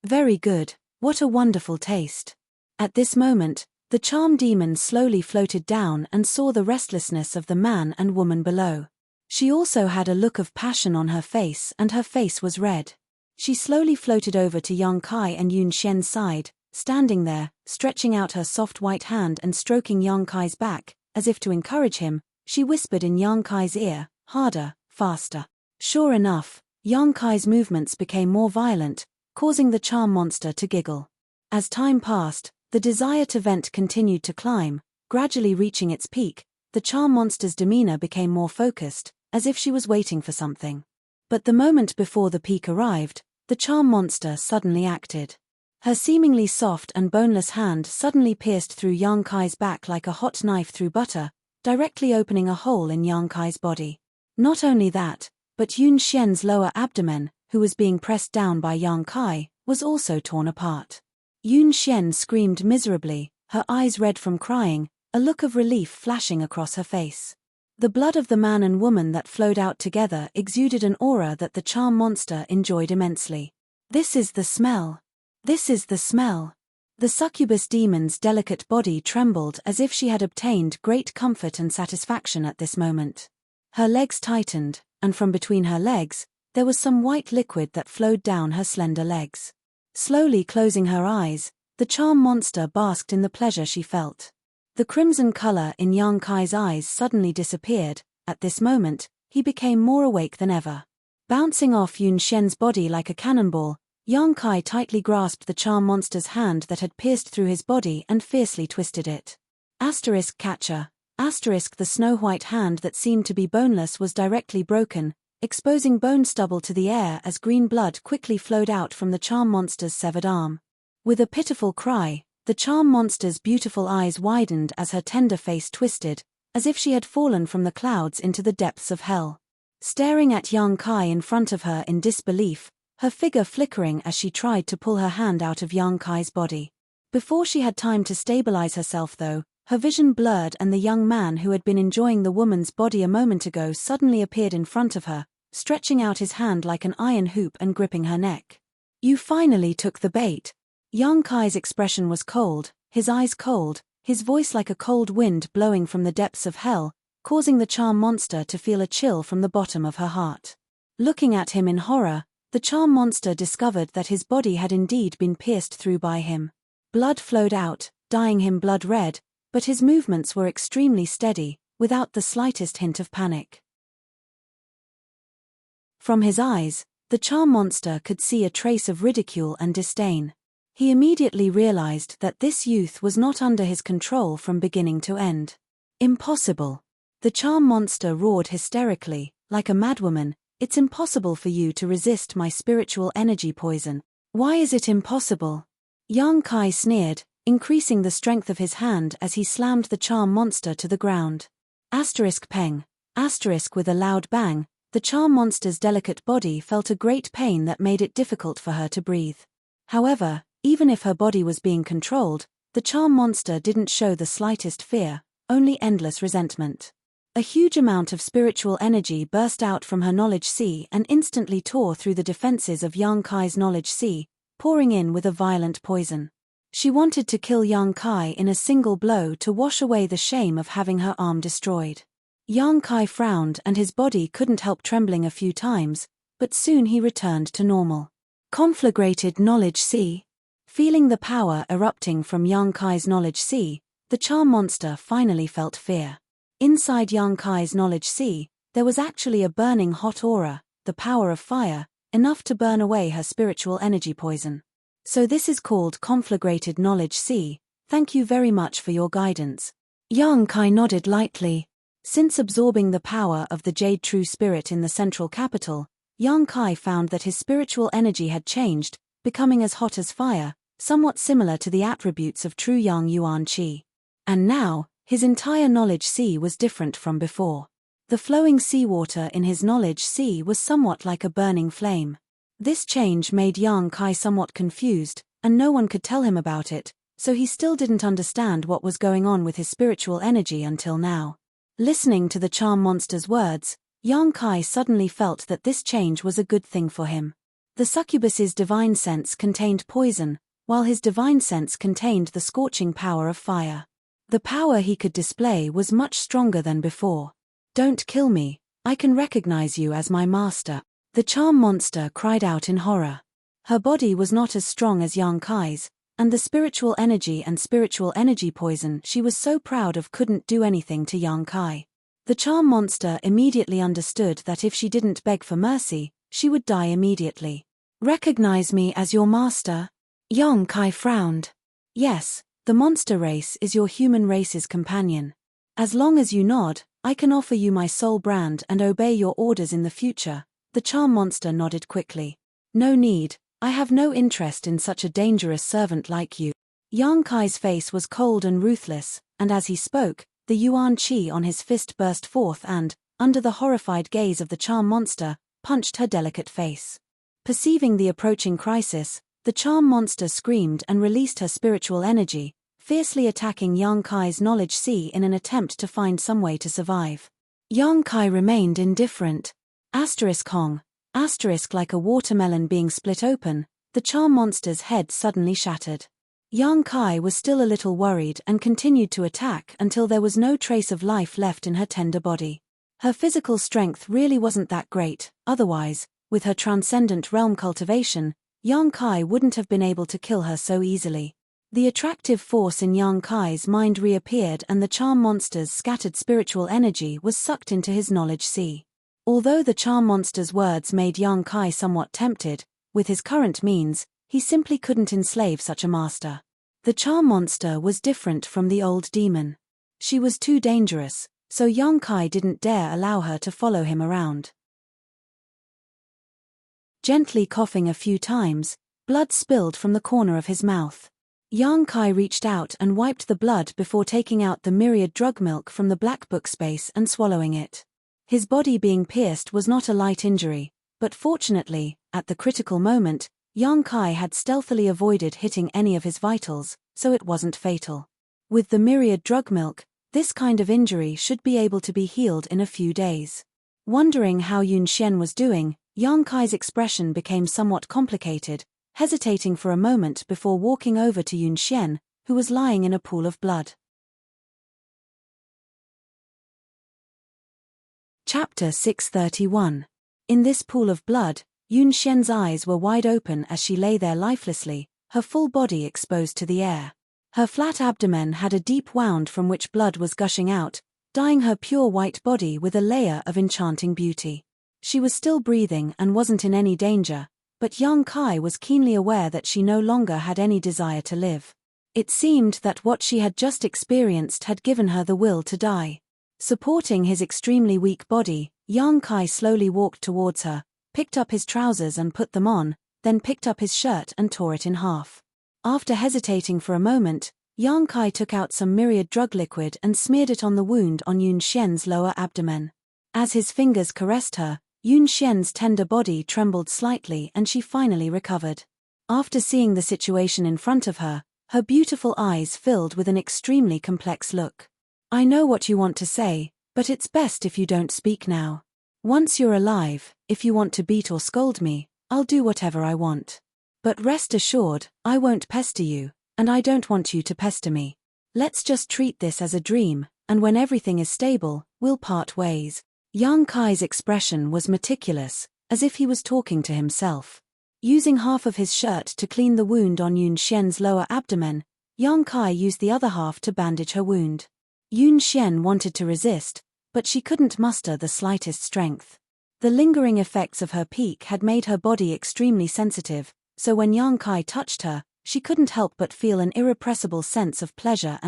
Very good, what a wonderful taste. At this moment, the charm demon slowly floated down and saw the restlessness of the man and woman below. She also had a look of passion on her face and her face was red. She slowly floated over to Yang Kai and Yun Xian's side, standing there, stretching out her soft white hand and stroking Yang Kai's back, as if to encourage him, she whispered in Yang Kai's ear, harder, faster. Sure enough, Yang Kai's movements became more violent, causing the charm monster to giggle. As time passed, the desire to vent continued to climb, gradually reaching its peak. The charm monster's demeanor became more focused, as if she was waiting for something. But the moment before the peak arrived, the charm monster suddenly acted. Her seemingly soft and boneless hand suddenly pierced through Yang Kai's back like a hot knife through butter, directly opening a hole in Yang Kai's body. Not only that, but Yun Xian's lower abdomen, who was being pressed down by Yang Kai, was also torn apart. Yun Xian screamed miserably, her eyes red from crying, a look of relief flashing across her face. The blood of the man and woman that flowed out together exuded an aura that the charm monster enjoyed immensely. This is the smell. This is the smell. The succubus demon's delicate body trembled as if she had obtained great comfort and satisfaction at this moment. Her legs tightened, and from between her legs, there was some white liquid that flowed down her slender legs. Slowly closing her eyes, the charm monster basked in the pleasure she felt. The crimson color in Yang Kai's eyes suddenly disappeared. At this moment, he became more awake than ever. Bouncing off Yun Xian's body like a cannonball, Yang Kai tightly grasped the charm monster's hand that had pierced through his body and fiercely twisted it. Catcher. The snow-white hand that seemed to be boneless was directly broken, exposing bone stubble to the air as green blood quickly flowed out from the charm monster's severed arm. With a pitiful cry, the charm monster's beautiful eyes widened as her tender face twisted, as if she had fallen from the clouds into the depths of hell. Staring at young Kai in front of her in disbelief, her figure flickering as she tried to pull her hand out of young Kai's body. Before she had time to stabilize herself though, her vision blurred and the young man who had been enjoying the woman's body a moment ago suddenly appeared in front of her, stretching out his hand like an iron hoop and gripping her neck. "You finally took the bait." Young Kai's expression was cold, his eyes cold, his voice like a cold wind blowing from the depths of hell, causing the charm monster to feel a chill from the bottom of her heart. Looking at him in horror, the charm monster discovered that his body had indeed been pierced through by him. Blood flowed out, dyeing him blood red, but his movements were extremely steady, without the slightest hint of panic. From his eyes, the charm monster could see a trace of ridicule and disdain. He immediately realized that this youth was not under his control from beginning to end. "Impossible!" The charm monster roared hysterically, like a madwoman. "It's impossible for you to resist my spiritual energy poison. Why is it impossible?" Young Kai sneered, increasing the strength of his hand as he slammed the charm monster to the ground. Peng. With a loud bang, the charm monster's delicate body felt a great pain that made it difficult for her to breathe. However, even if her body was being controlled, the charm monster didn't show the slightest fear, only endless resentment. A huge amount of spiritual energy burst out from her knowledge sea and instantly tore through the defenses of young Kai's knowledge sea, pouring in with a violent poison. She wanted to kill young Kai in a single blow to wash away the shame of having her arm destroyed. Young Kai frowned and his body couldn't help trembling a few times, but soon he returned to normal. Conflagrated knowledge sea. Feeling the power erupting from young Kai's knowledge sea, the charm monster finally felt fear. Inside young Kai's knowledge sea, there was actually a burning hot aura, the power of fire, enough to burn away her spiritual energy poison. "So this is called conflagrated knowledge sea. Thank you very much for your guidance." Young Kai nodded lightly. Since absorbing the power of the Jade True Spirit in the central capital, young Kai found that his spiritual energy had changed, becoming as hot as fire, somewhat similar to the attributes of true young Yuan Qi. And now, his entire knowledge sea was different from before. The flowing seawater in his knowledge sea was somewhat like a burning flame. This change made young Kai somewhat confused, and no one could tell him about it, so he still didn't understand what was going on with his spiritual energy until now. Listening to the charm monster's words, young Kai suddenly felt that this change was a good thing for him. The succubus's divine sense contained poison, while his divine sense contained the scorching power of fire. The power he could display was much stronger than before. "Don't kill me, I can recognize you as my master," the charm monster cried out in horror. Her body was not as strong as young Kai's, and the spiritual energy poison she was so proud of couldn't do anything to young Kai. The charm monster immediately understood that if she didn't beg for mercy, she would die immediately. "Recognize me as your master?" Young Kai frowned. "Yes, the monster race is your human race's companion. As long as you nod, I can offer you my soul brand and obey your orders in the future." The charm monster nodded quickly. "No need, I have no interest in such a dangerous servant like you." Young Kai's face was cold and ruthless, and as he spoke, the Yuan Qi on his fist burst forth and, under the horrified gaze of the charm monster, punched her delicate face. Perceiving the approaching crisis, the charm monster screamed and released her spiritual energy, fiercely attacking young Kai's knowledge sea in an attempt to find some way to survive. Young Kai remained indifferent. Hong. Like a watermelon being split open, the charm monster's head suddenly shattered. Young Kai was still a little worried and continued to attack until there was no trace of life left in her tender body. Her physical strength really wasn't that great, otherwise, with her transcendent realm cultivation, young Kai wouldn't have been able to kill her so easily. The attractive force in young Kai's mind reappeared and the charm monster's scattered spiritual energy was sucked into his knowledge sea. Although the charm monster's words made young Kai somewhat tempted, with his current means, he simply couldn't enslave such a master. The charm monster was different from the old demon. She was too dangerous, so young Kai didn't dare allow her to follow him around. Gently coughing a few times, Blood spilled from the corner of his mouth. Yang Kai reached out and wiped the blood before taking out the myriad drug milk from the black book space and swallowing it. His body being pierced was not a light injury, but fortunately, at the critical moment, Yang Kai had stealthily avoided hitting any of his vitals, so it wasn't fatal. With the myriad drug milk, this kind of injury should be able to be healed in a few days. Wondering how Yun Xian was doing, Yang Kai's expression became somewhat complicated, hesitating for a moment before walking over to Yun Xian, who was lying in a pool of blood. Chapter 631. In this pool of blood, Yun Xian's eyes were wide open as she lay there lifelessly, her full body exposed to the air. Her flat abdomen had a deep wound from which blood was gushing out, dyeing her pure white body with a layer of enchanting beauty. She was still breathing and wasn't in any danger, but Yang Kai was keenly aware that she no longer had any desire to live. It seemed that what she had just experienced had given her the will to die. Supporting his extremely weak body, Yang Kai slowly walked towards her, picked up his trousers and put them on, then picked up his shirt and tore it in half. After hesitating for a moment, Yang Kai took out some myriad drug liquid and smeared it on the wound on Yun Xian's lower abdomen. As his fingers caressed her, Yun Xian's tender body trembled slightly and she finally recovered. After seeing the situation in front of her, her beautiful eyes filled with an extremely complex look. "I know what you want to say, but it's best if you don't speak now. Once you're alive, if you want to beat or scold me, I'll do whatever I want. But rest assured, I won't pester you, and I don't want you to pester me. Let's just treat this as a dream, and when everything is stable, we'll part ways." Yang Kai's expression was meticulous, as if he was talking to himself. Using half of his shirt to clean the wound on Yun Xian's lower abdomen, Yang Kai used the other half to bandage her wound. Yun Xian wanted to resist, but she couldn't muster the slightest strength. The lingering effects of her peak had made her body extremely sensitive, so when Yang Kai touched her, she couldn't help but feel an irrepressible sense of pleasure.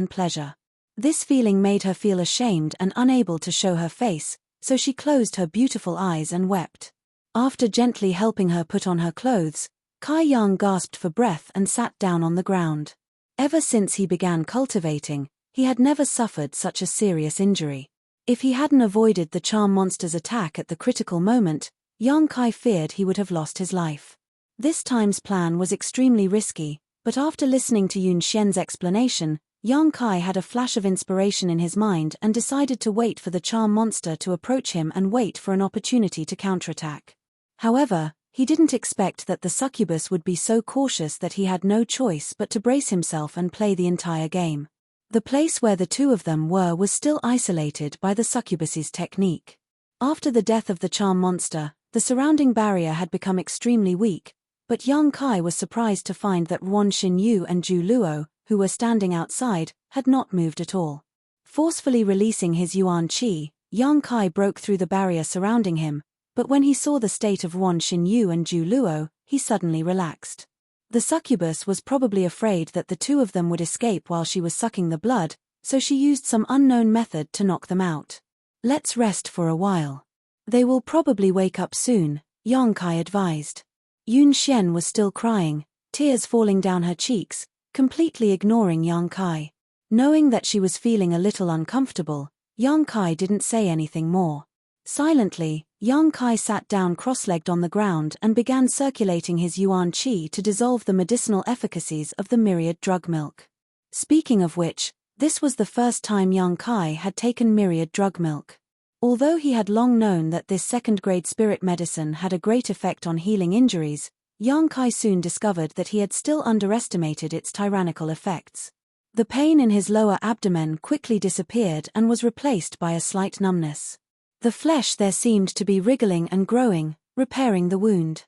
This feeling made her feel ashamed and unable to show her face, so she closed her beautiful eyes and wept. After gently helping her put on her clothes, Kai Yang gasped for breath and sat down on the ground. Ever since he began cultivating, he had never suffered such a serious injury. If he hadn't avoided the charm monster's attack at the critical moment, Yang Kai feared he would have lost his life. This time's plan was extremely risky, but after listening to Yun Xian's explanation, Yang Kai had a flash of inspiration in his mind and decided to wait for the charm monster to approach him and wait for an opportunity to counterattack. However, he didn't expect that the succubus would be so cautious that he had no choice but to brace himself and play the entire game. The place where the two of them were was still isolated by the succubus's technique. After the death of the charm monster, the surrounding barrier had become extremely weak, but Yang Kai was surprised to find that Ruan Xinyu and Zhu Luo, who were standing outside, had not moved at all. Forcefully releasing his Yuan Qi, Yang Kai broke through the barrier surrounding him, but when he saw the state of Ruan Xinyu and Zhu Luo, he suddenly relaxed. The succubus was probably afraid that the two of them would escape while she was sucking the blood, so she used some unknown method to knock them out. "Let's rest for a while. They will probably wake up soon," Yang Kai advised. Yun Xian was still crying, tears falling down her cheeks, completely ignoring Yang Kai. Knowing that she was feeling a little uncomfortable, Yang Kai didn't say anything more. Silently, Yang Kai sat down cross-legged on the ground and began circulating his Yuan Qi to dissolve the medicinal efficacies of the myriad drug milk. Speaking of which, this was the first time Yang Kai had taken myriad drug milk. Although he had long known that this second-grade spirit medicine had a great effect on healing injuries, Yang Kai soon discovered that he had still underestimated its tyrannical effects. The pain in his lower abdomen quickly disappeared and was replaced by a slight numbness. The flesh there seemed to be wriggling and growing, repairing the wound.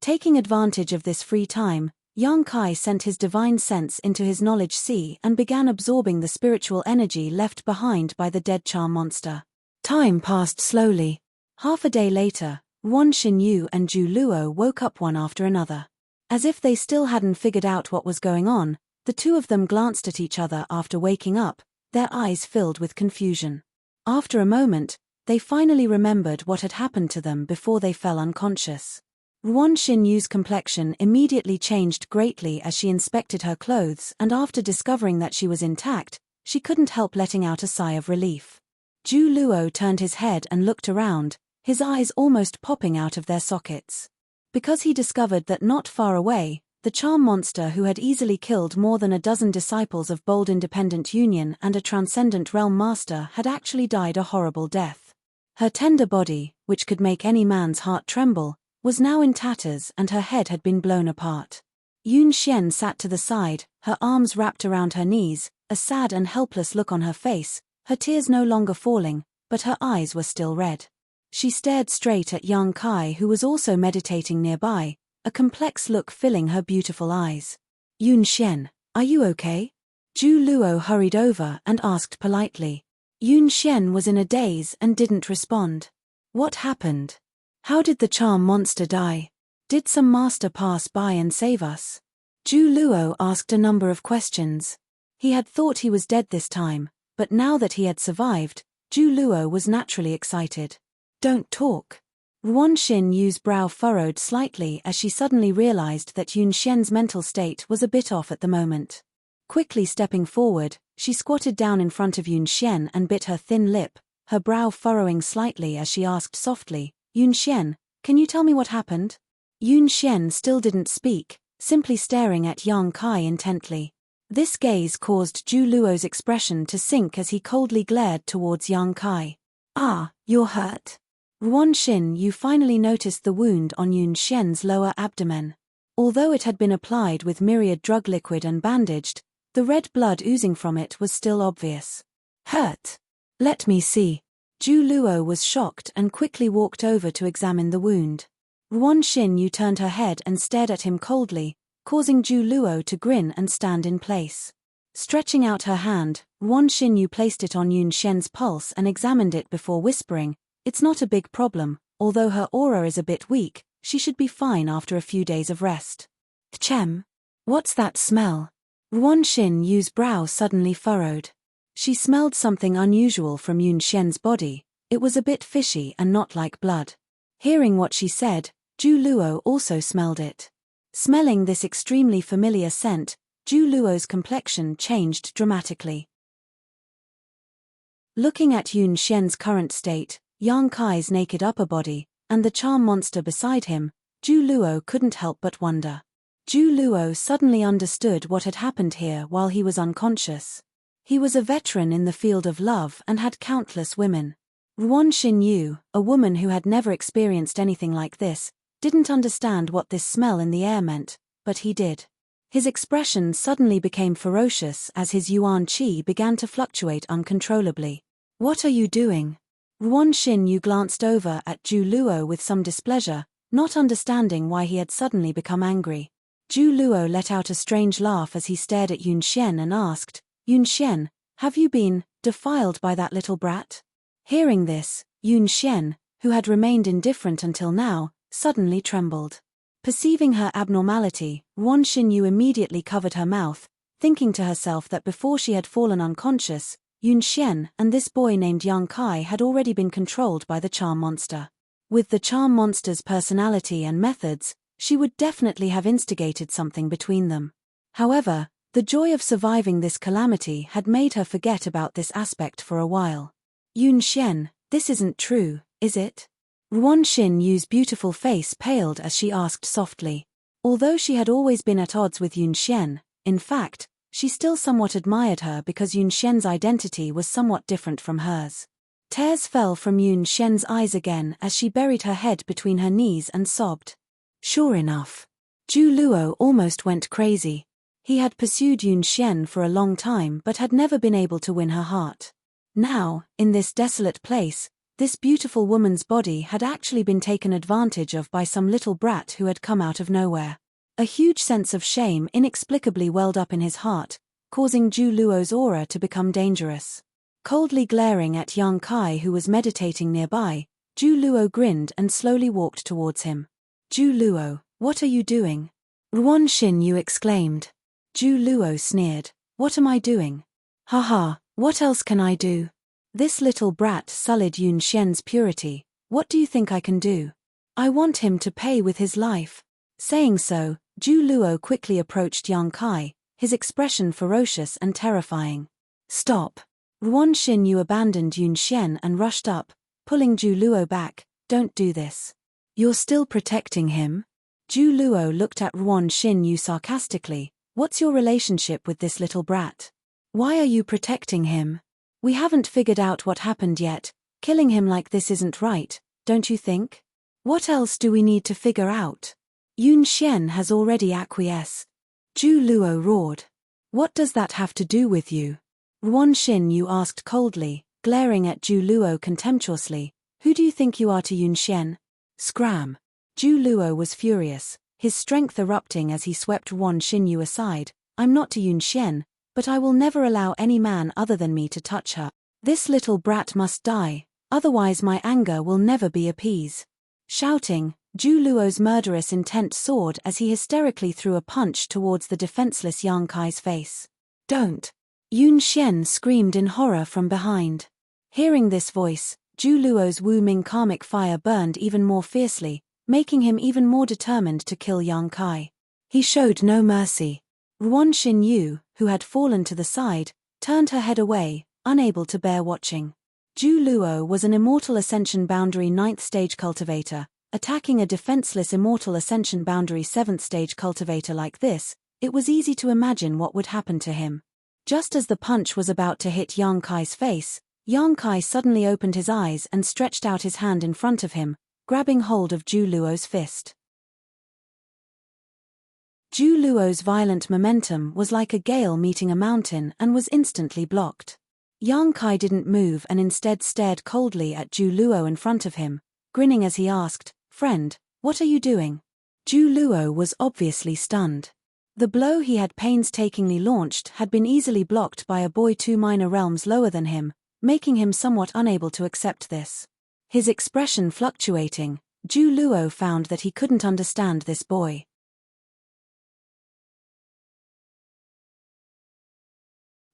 Taking advantage of this free time, Yang Kai sent his divine sense into his knowledge sea and began absorbing the spiritual energy left behind by the dead charm monster. Time passed slowly. Half a day later, Ruan Xinyu and Zhu Luo woke up one after another. As if they still hadn't figured out what was going on, the two of them glanced at each other after waking up, their eyes filled with confusion. After a moment, they finally remembered what had happened to them before they fell unconscious. Ruan Xinyu's complexion immediately changed greatly as she inspected her clothes, and after discovering that she was intact, she couldn't help letting out a sigh of relief. Zhu Luo turned his head and looked around, his eyes almost popping out of their sockets. Because he discovered that not far away, the charm monster who had easily killed more than a dozen disciples of Bold Independent Union and a transcendent realm master had actually died a horrible death. Her tender body, which could make any man's heart tremble, was now in tatters and her head had been blown apart. Yun Xian sat to the side, her arms wrapped around her knees, a sad and helpless look on her face, her tears no longer falling, but her eyes were still red. She stared straight at Yang Kai, who was also meditating nearby, a complex look filling her beautiful eyes. Yun Xian, are you okay? Zhu Luo hurried over and asked politely. Yun Xian was in a daze and didn't respond. What happened? How did the charm monster die? Did some master pass by and save us? Zhu Luo asked a number of questions. He had thought he was dead this time, but now that he had survived, Zhu Luo was naturally excited. Don't talk. Ruan Xinyu's brow furrowed slightly as she suddenly realized that Yun Xian's mental state was a bit off at the moment. Quickly stepping forward, she squatted down in front of Yun Xian and bit her thin lip, her brow furrowing slightly as she asked softly, Yun Xian, can you tell me what happened? Yun Xian still didn't speak, simply staring at Yang Kai intently. This gaze caused Zhu Luo's expression to sink as he coldly glared towards Yang Kai. Ah, you're hurt. Ruan Xinyu finally noticed the wound on Yun Xian's lower abdomen. Although it had been applied with myriad drug liquid and bandaged, the red blood oozing from it was still obvious. Hurt? Let me see. Zhu Luo was shocked and quickly walked over to examine the wound. Ruan Xinyu turned her head and stared at him coldly, causing Zhu Luo to grin and stand in place. Stretching out her hand, Ruan Xinyu placed it on Yun Xian's pulse and examined it before whispering, it's not a big problem, although her aura is a bit weak, she should be fine after a few days of rest. Chem? What's that smell? Ruan Xinyu's brow suddenly furrowed. She smelled something unusual from Yun Xian's body, it was a bit fishy and not like blood. Hearing what she said, Zhu Luo also smelled it. Smelling this extremely familiar scent, Zhu Luo's complexion changed dramatically. Looking at Yun Xian's current state, Yang Kai's naked upper body, and the charm monster beside him, Zhu Luo couldn't help but wonder. Zhu Luo suddenly understood what had happened here while he was unconscious. He was a veteran in the field of love and had countless women. Ruan Xinyu, a woman who had never experienced anything like this, didn't understand what this smell in the air meant, but he did. His expression suddenly became ferocious as his yuan qi began to fluctuate uncontrollably. What are you doing? Ruan Xinyu glanced over at Zhu Luo with some displeasure, not understanding why he had suddenly become angry. Zhu Luo let out a strange laugh as he stared at Yun Xian and asked, Yun Xian, have you been defiled by that little brat? Hearing this, Yun Xian, who had remained indifferent until now, suddenly trembled. Perceiving her abnormality, Ruan Xinyu immediately covered her mouth, thinking to herself that before she had fallen unconscious, Yun Xian and this boy named Yang Kai had already been controlled by the charm monster. With the charm monster's personality and methods, she would definitely have instigated something between them. However, the joy of surviving this calamity had made her forget about this aspect for a while. Yun Xian, this isn't true, is it? Ruan Xinyu's beautiful face paled as she asked softly. Although she had always been at odds with Yun Xian, in fact, she still somewhat admired her because Yun Xian's identity was somewhat different from hers. Tears fell from Yun Xian's eyes again as she buried her head between her knees and sobbed. Sure enough. Zhu Luo almost went crazy. He had pursued Yun Xian for a long time but had never been able to win her heart. Now, in this desolate place, this beautiful woman's body had actually been taken advantage of by some little brat who had come out of nowhere. A huge sense of shame inexplicably welled up in his heart, causing Zhu Luo's aura to become dangerous. Coldly glaring at Yang Kai who was meditating nearby, Zhu Luo grinned and slowly walked towards him. Zhu Luo, what are you doing? Ruan Xinyu exclaimed. Zhu Luo sneered. What am I doing? Haha, what else can I do? This little brat sullied Yun Xian's purity, what do you think I can do? I want him to pay with his life. Saying so, Zhu Luo quickly approached Yang Kai, his expression ferocious and terrifying. Stop! Ruan Xin Yu abandoned Yun Xian and rushed up, pulling Zhu Luo back. Don't do this. You're still protecting him? Zhu Luo looked at Ruan Xin Yu sarcastically. What's your relationship with this little brat? Why are you protecting him? We haven't figured out what happened yet. Killing him like this isn't right, don't you think? What else do we need to figure out? Yun Xian has already acquiesced. Zhu Luo roared. What does that have to do with you? Ruan Xin Yu asked coldly, glaring at Zhu Luo contemptuously. Who do you think you are to Yun Xian? Scram! Zhu Luo was furious, his strength erupting as he swept Ruan Xin Yu aside. I'm not to Yun Xian, but I will never allow any man other than me to touch her. This little brat must die, otherwise my anger will never be appeased. Shouting, Zhu Luo's murderous intent soared as he hysterically threw a punch towards the defenseless Yang Kai's face. Don't! Yun Xian screamed in horror from behind. Hearing this voice, Zhu Luo's Wu Ming karmic fire burned even more fiercely, making him even more determined to kill Yang Kai. He showed no mercy. Ruan Xin Yu, who had fallen to the side, turned her head away, unable to bear watching. Zhu Luo was an Immortal Ascension Boundary 9th Stage cultivator. Attacking a defenseless Immortal Ascension Boundary 7th Stage cultivator like this, it was easy to imagine what would happen to him. Just as the punch was about to hit Yang Kai's face, Yang Kai suddenly opened his eyes and stretched out his hand in front of him, grabbing hold of Zhu Luo's fist. Zhu Luo's violent momentum was like a gale meeting a mountain and was instantly blocked. Yang Kai didn't move and instead stared coldly at Zhu Luo in front of him, grinning as he asked, "Friend, what are you doing?" Zhu Luo was obviously stunned. The blow he had painstakingly launched had been easily blocked by a boy 2 minor realms lower than him, making him somewhat unable to accept this. His expression fluctuating, Zhu Luo found that he couldn't understand this boy.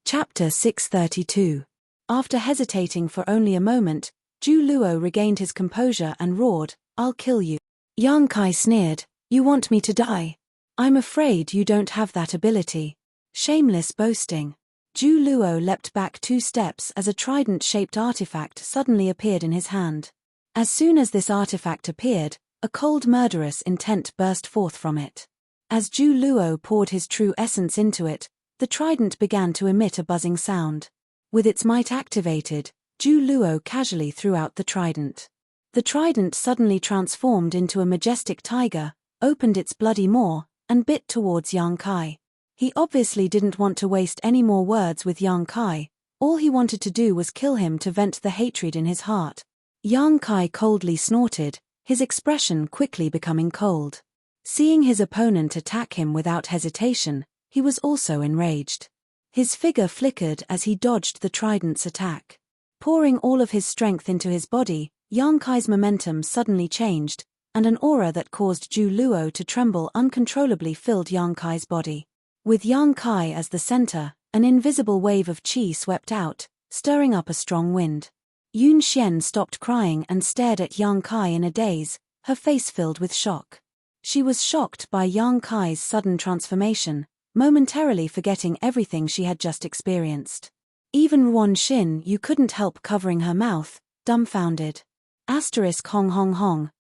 Chapter 632. After hesitating for only a moment, Zhu Luo regained his composure and roared, "I'll kill you." Yang Kai sneered, "You want me to die? I'm afraid you don't have that ability." Shameless boasting. Zhu Luo leapt back 2 steps as a trident-shaped artifact suddenly appeared in his hand. As soon as this artifact appeared, a cold murderous intent burst forth from it. As Zhu Luo poured his true essence into it, the trident began to emit a buzzing sound. With its might activated, Zhu Luo casually threw out the trident. The trident suddenly transformed into a majestic tiger, opened its bloody maw, and bit towards Yang Kai. He obviously didn't want to waste any more words with Yang Kai. All he wanted to do was kill him to vent the hatred in his heart. Yang Kai coldly snorted, his expression quickly becoming cold. Seeing his opponent attack him without hesitation, he was also enraged. His figure flickered as he dodged the trident's attack. Pouring all of his strength into his body, Yang Kai's momentum suddenly changed, and an aura that caused Zhu Luo to tremble uncontrollably filled Yang Kai's body. With Yang Kai as the center, an invisible wave of qi swept out, stirring up a strong wind. Yun Xian stopped crying and stared at Yang Kai in a daze, her face filled with shock. She was shocked by Yang Kai's sudden transformation, momentarily forgetting everything she had just experienced. Even Ruan Xin Yu couldn't help covering her mouth, dumbfounded. Hong hong hong.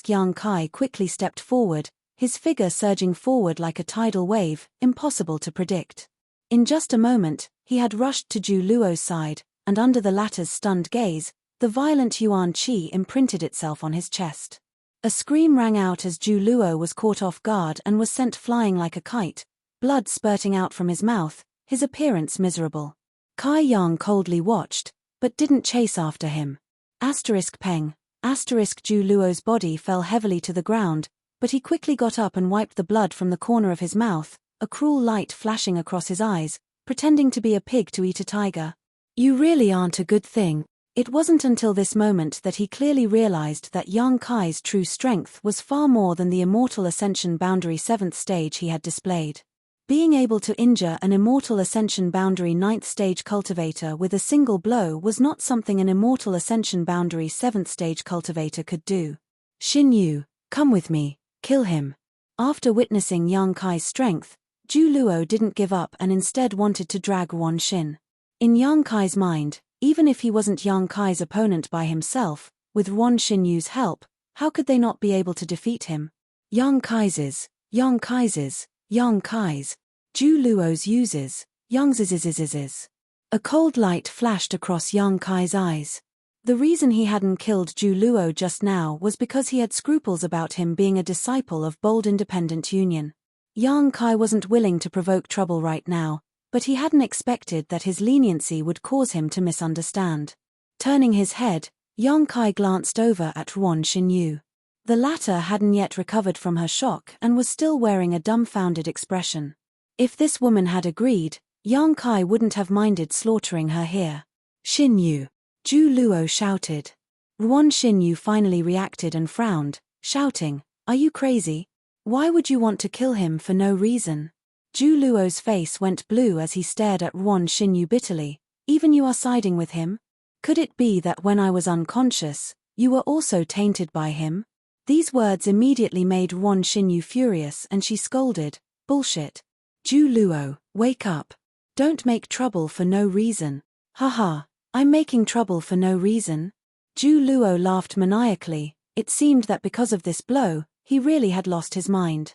Yang Kai quickly stepped forward, his figure surging forward like a tidal wave, impossible to predict. In just a moment, he had rushed to Zhu Luo's side, and under the latter's stunned gaze, the violent Yuan Qi imprinted itself on his chest. A scream rang out as Zhu Luo was caught off guard and was sent flying like a kite, blood spurting out from his mouth, his appearance miserable. Kai Yang coldly watched, but didn't chase after him. Peng. Zhu Luo's body fell heavily to the ground, but he quickly got up and wiped the blood from the corner of his mouth, a cruel light flashing across his eyes, pretending to be a pig to eat a tiger. "You really aren't a good thing." It wasn't until this moment that he clearly realized that Yang Kai's true strength was far more than the Immortal Ascension Boundary 7th Stage he had displayed. Being able to injure an Immortal Ascension Boundary 9th Stage cultivator with a single blow was not something an Immortal Ascension Boundary 7th Stage cultivator could do. Xin Yu, come with me, kill him. After witnessing Yang Kai's strength, Zhu Luo didn't give up and instead wanted to drag Wan Xin. In Yang Kai's mind, even if he wasn't Yang Kai's opponent by himself, with Wan Xin Yu's help, how could they not be able to defeat him? Yang Kai's, Yang Kai's, Yang Kai's, Zhu Luo's uses, Yang's. A cold light flashed across Yang Kai's eyes. The reason he hadn't killed Zhu Luo just now was because he had scruples about him being a disciple of Bold Independent Union. Yang Kai wasn't willing to provoke trouble right now, but he hadn't expected that his leniency would cause him to misunderstand. Turning his head, Yang Kai glanced over at Wan Xin Yu. The latter hadn't yet recovered from her shock and was still wearing a dumbfounded expression. If this woman had agreed, Yang Kai wouldn't have minded slaughtering her here. Xin Yu, Zhu Luo shouted. Wan Xin Yu finally reacted and frowned, shouting, "Are you crazy? Why would you want to kill him for no reason?" Zhu Luo's face went blue as he stared at Wan Xin Yu bitterly. "Even you are siding with him? Could it be that when I was unconscious, you were also tainted by him?" These words immediately made Wan Xin Yu furious and she scolded, "Bullshit. Zhu Luo, wake up. Don't make trouble for no reason." "Haha, I'm making trouble for no reason?" Zhu Luo laughed maniacally. It seemed that because of this blow, he really had lost his mind.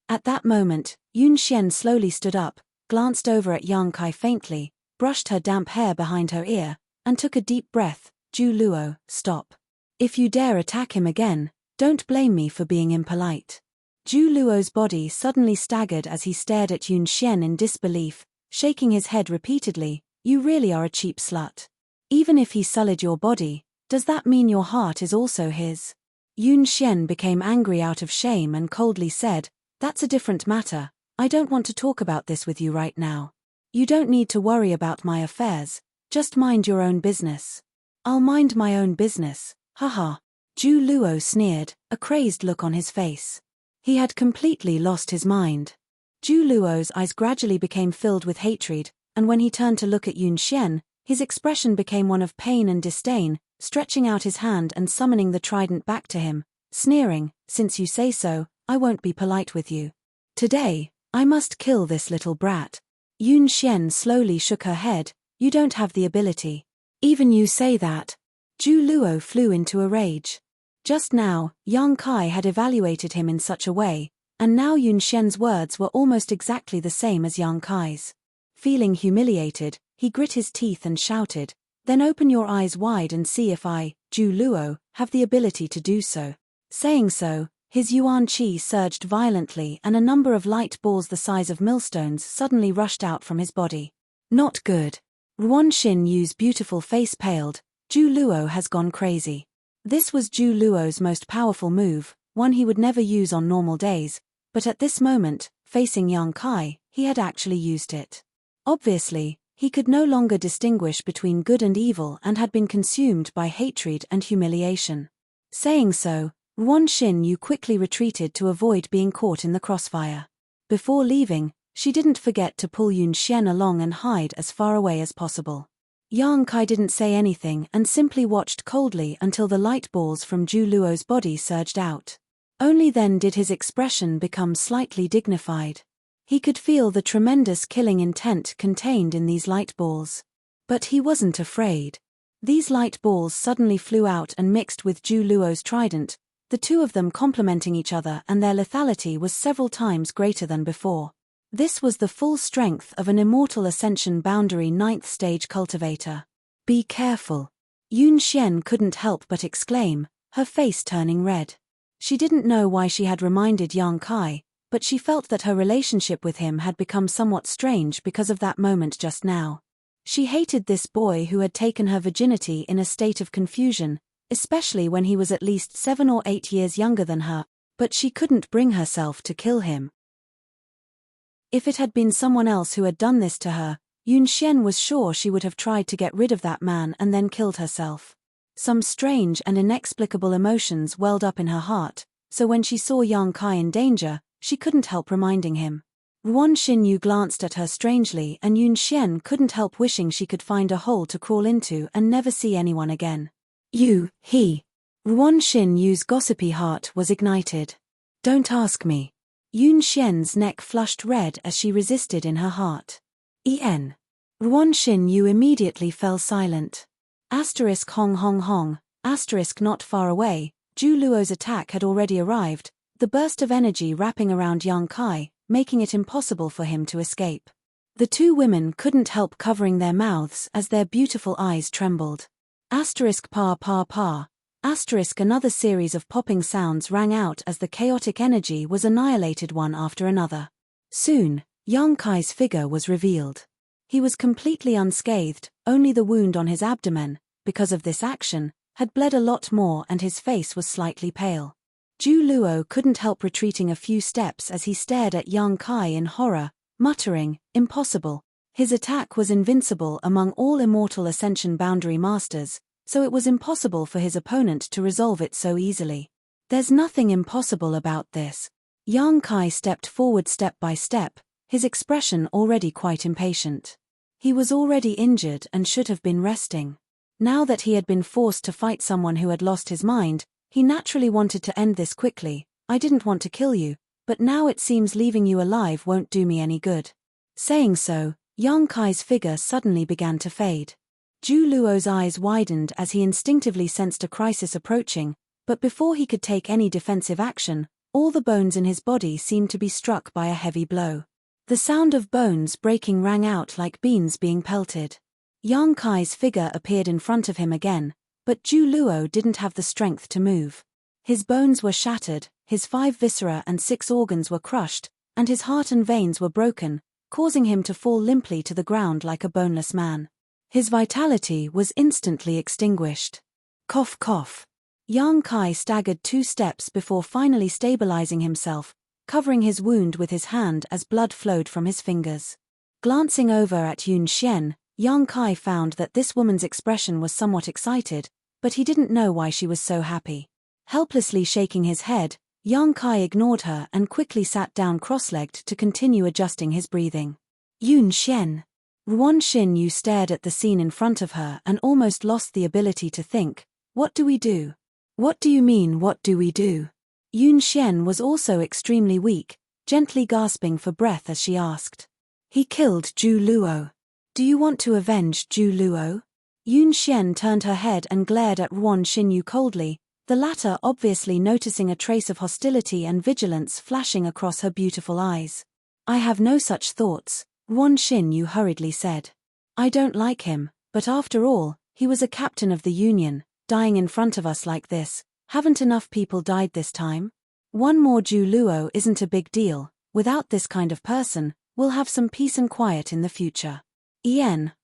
At that moment, Yun Xian slowly stood up, glanced over at Yang Kai faintly, brushed her damp hair behind her ear, and took a deep breath. "Zhu Luo, stop. If you dare attack him again, don't blame me for being impolite." Zhu Luo's body suddenly staggered as he stared at Yun Xian in disbelief, shaking his head repeatedly. "You really are a cheap slut. Even if he sullied your body, does that mean your heart is also his?" Yun Xian became angry out of shame and coldly said, "That's a different matter. I don't want to talk about this with you right now. You don't need to worry about my affairs, just mind your own business." "I'll mind my own business, haha." Zhu Luo sneered, a crazed look on his face. He had completely lost his mind. Zhu Luo's eyes gradually became filled with hatred, and when he turned to look at Yun Xian, his expression became one of pain and disdain, stretching out his hand and summoning the trident back to him, sneering, "Since you say so, I won't be polite with you. Today, I must kill this little brat." Yun Xian slowly shook her head. "You don't have the ability. Even you say that." Zhu Luo flew into a rage. Just now, Yang Kai had evaluated him in such a way, and now Yun Xian's words were almost exactly the same as Yang Kai's. Feeling humiliated, he grit his teeth and shouted, "Then open your eyes wide and see if I, Zhu Luo, have the ability to do so." Saying so, his yuan qi surged violently and a number of light balls the size of millstones suddenly rushed out from his body. "Not good." Wan Xin Yu's beautiful face paled. "Zhu Luo has gone crazy." This was Zhu Luo's most powerful move, one he would never use on normal days, but at this moment, facing Yang Kai, he had actually used it. Obviously, he could no longer distinguish between good and evil and had been consumed by hatred and humiliation. Saying so, Wan Xin Yu quickly retreated to avoid being caught in the crossfire. Before leaving, she didn't forget to pull Yun Xian along and hide as far away as possible. Yang Kai didn't say anything and simply watched coldly until the light balls from Zhu Luo's body surged out. Only then did his expression become slightly dignified. He could feel the tremendous killing intent contained in these light balls. But he wasn't afraid. These light balls suddenly flew out and mixed with Zhu Luo's trident, the two of them complementing each other, and their lethality was several times greater than before. This was the full strength of an immortal ascension boundary 9th stage cultivator. "Be careful." Yun Xian couldn't help but exclaim, her face turning red. She didn't know why she had reminded Yang Kai, but she felt that her relationship with him had become somewhat strange because of that moment just now. She hated this boy who had taken her virginity in a state of confusion, especially when he was at least 7 or 8 years younger than her, but she couldn't bring herself to kill him. If it had been someone else who had done this to her, Yun Xian was sure she would have tried to get rid of that man and then killed herself. Some strange and inexplicable emotions welled up in her heart, so when she saw Yang Kai in danger, she couldn't help reminding him. Wan Xin Yu glanced at her strangely and Yun Xian couldn't help wishing she could find a hole to crawl into and never see anyone again. He. Ruan Xin Yu's gossipy heart was ignited. Don't ask me. Yun Xian's neck flushed red as she resisted in her heart. En. Ruan Xin Yu immediately fell silent. Asterisk hong hong hong, asterisk not far away, Zhu Luo's attack had already arrived, the burst of energy wrapping around Yang Kai, making it impossible for him to escape. The two women couldn't help covering their mouths as their beautiful eyes trembled. Asterisk pa pa pa, asterisk another series of popping sounds rang out as the chaotic energy was annihilated one after another. Soon, Yang Kai's figure was revealed. He was completely unscathed, only the wound on his abdomen, because of this action, had bled a lot more and his face was slightly pale. Zhu Luo couldn't help retreating a few steps as he stared at Yang Kai in horror, muttering, impossible. His attack was invincible among all immortal Ascension Boundary Masters, so it was impossible for his opponent to resolve it so easily. There's nothing impossible about this. Yang Kai stepped forward step by step, his expression already quite impatient. He was already injured and should have been resting. Now that he had been forced to fight someone who had lost his mind, he naturally wanted to end this quickly. I didn't want to kill you, but now it seems leaving you alive won't do me any good. Saying so, Yang Kai's figure suddenly began to fade. Zhu Luo's eyes widened as he instinctively sensed a crisis approaching, but before he could take any defensive action, all the bones in his body seemed to be struck by a heavy blow. The sound of bones breaking rang out like beans being pelted. Yang Kai's figure appeared in front of him again, but Zhu Luo didn't have the strength to move. His bones were shattered, his 5 viscera and 6 organs were crushed, and his heart and veins were broken, causing him to fall limply to the ground like a boneless man. His vitality was instantly extinguished. Cough cough. Yang Kai staggered 2 steps before finally stabilizing himself, covering his wound with his hand as blood flowed from his fingers. Glancing over at Yun Xian, Yang Kai found that this woman's expression was somewhat excited, but he didn't know why she was so happy. Helplessly shaking his head, Yang Kai ignored her and quickly sat down cross-legged to continue adjusting his breathing. Yun Xian. Ruan Xin Yu stared at the scene in front of her and almost lost the ability to think. What do we do? What do you mean, what do we do? Yun Xian was also extremely weak, gently gasping for breath as she asked. He killed Zhu Luo. Do you want to avenge Zhu Luo? Yun Xian turned her head and glared at Ruan Xin Yu coldly, the latter obviously noticing a trace of hostility and vigilance flashing across her beautiful eyes. I have no such thoughts, Ruan Xin Yu hurriedly said. I don't like him, but after all, he was a captain of the Union, dying in front of us like this. Haven't enough people died this time? One more Zhu Luo isn't a big deal. Without this kind of person, we'll have some peace and quiet in the future.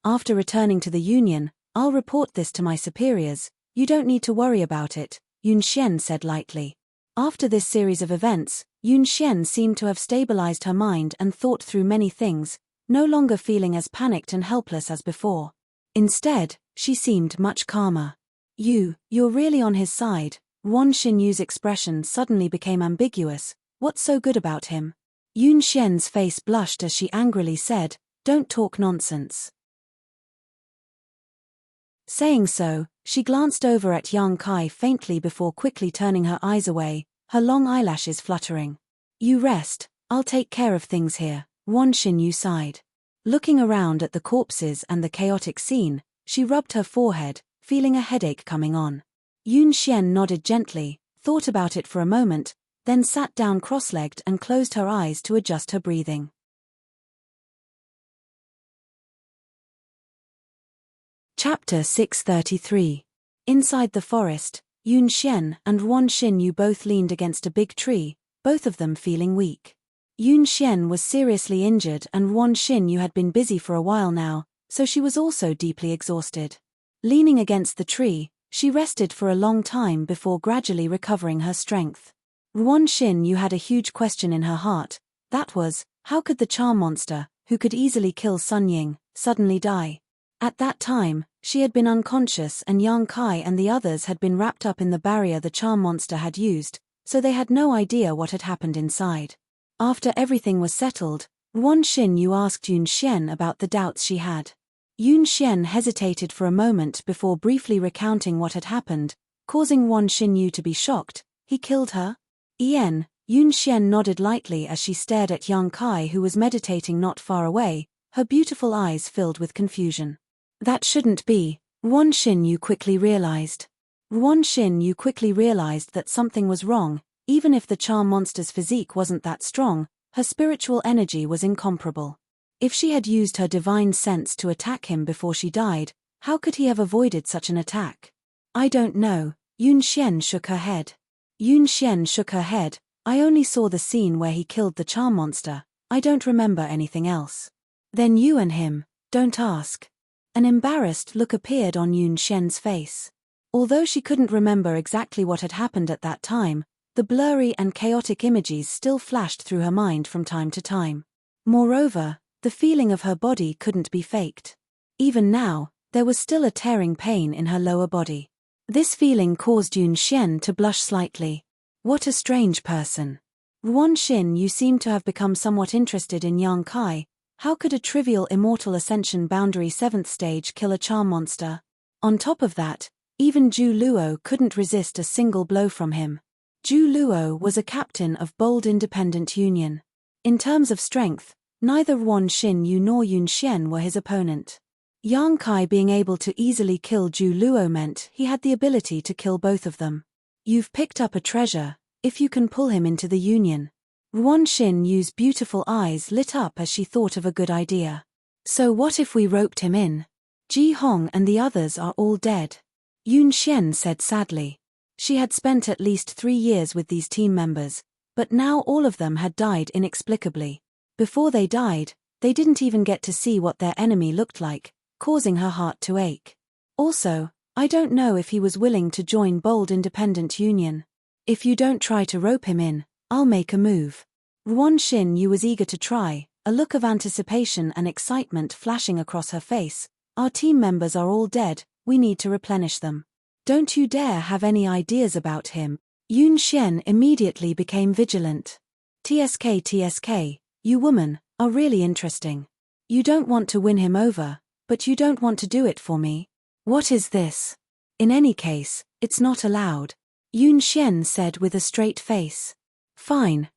After returning to the Union, I'll report this to my superiors. You don't need to worry about it, Yun Xian said lightly. After this series of events, Yun Xian seemed to have stabilized her mind and thought through many things, no longer feeling as panicked and helpless as before. Instead, she seemed much calmer. You're really on his side. Ruan Xin Yu's expression suddenly became ambiguous. What's so good about him? Yun Xian's face blushed as she angrily said, don't talk nonsense. Saying so, she glanced over at Yang Kai faintly before quickly turning her eyes away, her long eyelashes fluttering. You rest, I'll take care of things here, Ruan Xin Yu sighed. Looking around at the corpses and the chaotic scene, she rubbed her forehead, feeling a headache coming on. Yun Xian nodded gently, thought about it for a moment, then sat down cross-legged and closed her eyes to adjust her breathing. Chapter 633. Inside the forest, Yun Xian and Ruan Xin Yu both leaned against a big tree, both of them feeling weak. Yun Xian was seriously injured and Ruan Xin Yu had been busy for a while now, so she was also deeply exhausted. Leaning against the tree, she rested for a long time before gradually recovering her strength. Ruan Xin Yu had a huge question in her heart, that was, how could the charm monster, who could easily kill Sun Ying, suddenly die? At that time, she had been unconscious and Yang Kai and the others had been wrapped up in the barrier the charm monster had used, so they had no idea what had happened inside. After everything was settled, Ruan Xin Yu asked Yun Xian about the doubts she had. Yun Xian hesitated for a moment before briefly recounting what had happened, causing Wan Xinyu to be shocked. He killed her? Yun Xian nodded lightly as she stared at Yang Kai, who was meditating not far away, her beautiful eyes filled with confusion. That shouldn't be, Wan Xinyu quickly realized. That something was wrong. Even if the charm monster's physique wasn't that strong, her spiritual energy was incomparable. If she had used her divine sense to attack him before she died, how could he have avoided such an attack? I don't know, Yun Xian shook her head. I only saw the scene where he killed the charm monster. I don't remember anything else. Then you and him, don't ask. An embarrassed look appeared on Yun Xian's face. Although she couldn't remember exactly what had happened at that time, the blurry and chaotic images still flashed through her mind from time to time. Moreover, the feeling of her body couldn't be faked. Even now, there was still a tearing pain in her lower body. This feeling caused Yun Xian to blush slightly. What a strange person. Wan Xin, you seem to have become somewhat interested in Yang Kai. How could a trivial immortal ascension boundary 7th stage kill a charm monster? On top of that, even Zhu Luo couldn't resist a single blow from him. Zhu Luo was a captain of Bold Independent Union. In terms of strength, neither Wan Xinyu nor Yun Xian were his opponent. Yang Kai being able to easily kill Zhu Luo meant he had the ability to kill both of them. You've picked up a treasure, if you can pull him into the Union. Wan Xinyu's beautiful eyes lit up as she thought of a good idea. So what if we roped him in? Ji Hong and the others are all dead. Yun Xian said sadly. She had spent at least 3 years with these team members, but now all of them had died inexplicably. Before they died, they didn't even get to see what their enemy looked like, causing her heart to ache. Also, I don't know if he was willing to join Bold Independent Union. If you don't try to rope him in, I'll make a move. Wan Xinyu was eager to try, a look of anticipation and excitement flashing across her face. Our team members are all dead, we need to replenish them. Don't you dare have any ideas about him. Yun Xian immediately became vigilant. TSK, you woman, are really interesting. You don't want to win him over, but you don't want to do it for me. What is this? In any case, it's not allowed. Yun Xian said with a straight face. Fine,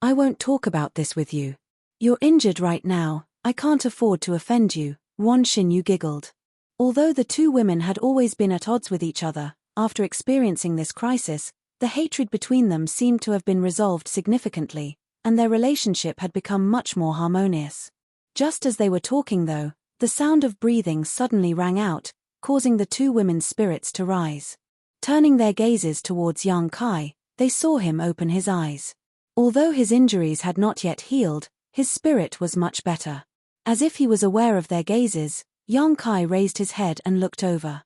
I won't talk about this with you. You're injured right now, I can't afford to offend you, Wan Xinyu giggled. Although the two women had always been at odds with each other, after experiencing this crisis, the hatred between them seemed to have been resolved significantly, and their relationship had become much more harmonious. Just as they were talking though, the sound of breathing suddenly rang out, causing the two women's spirits to rise. Turning their gazes towards Yang Kai, they saw him open his eyes. Although his injuries had not yet healed, his spirit was much better. As if he was aware of their gazes, Yang Kai raised his head and looked over.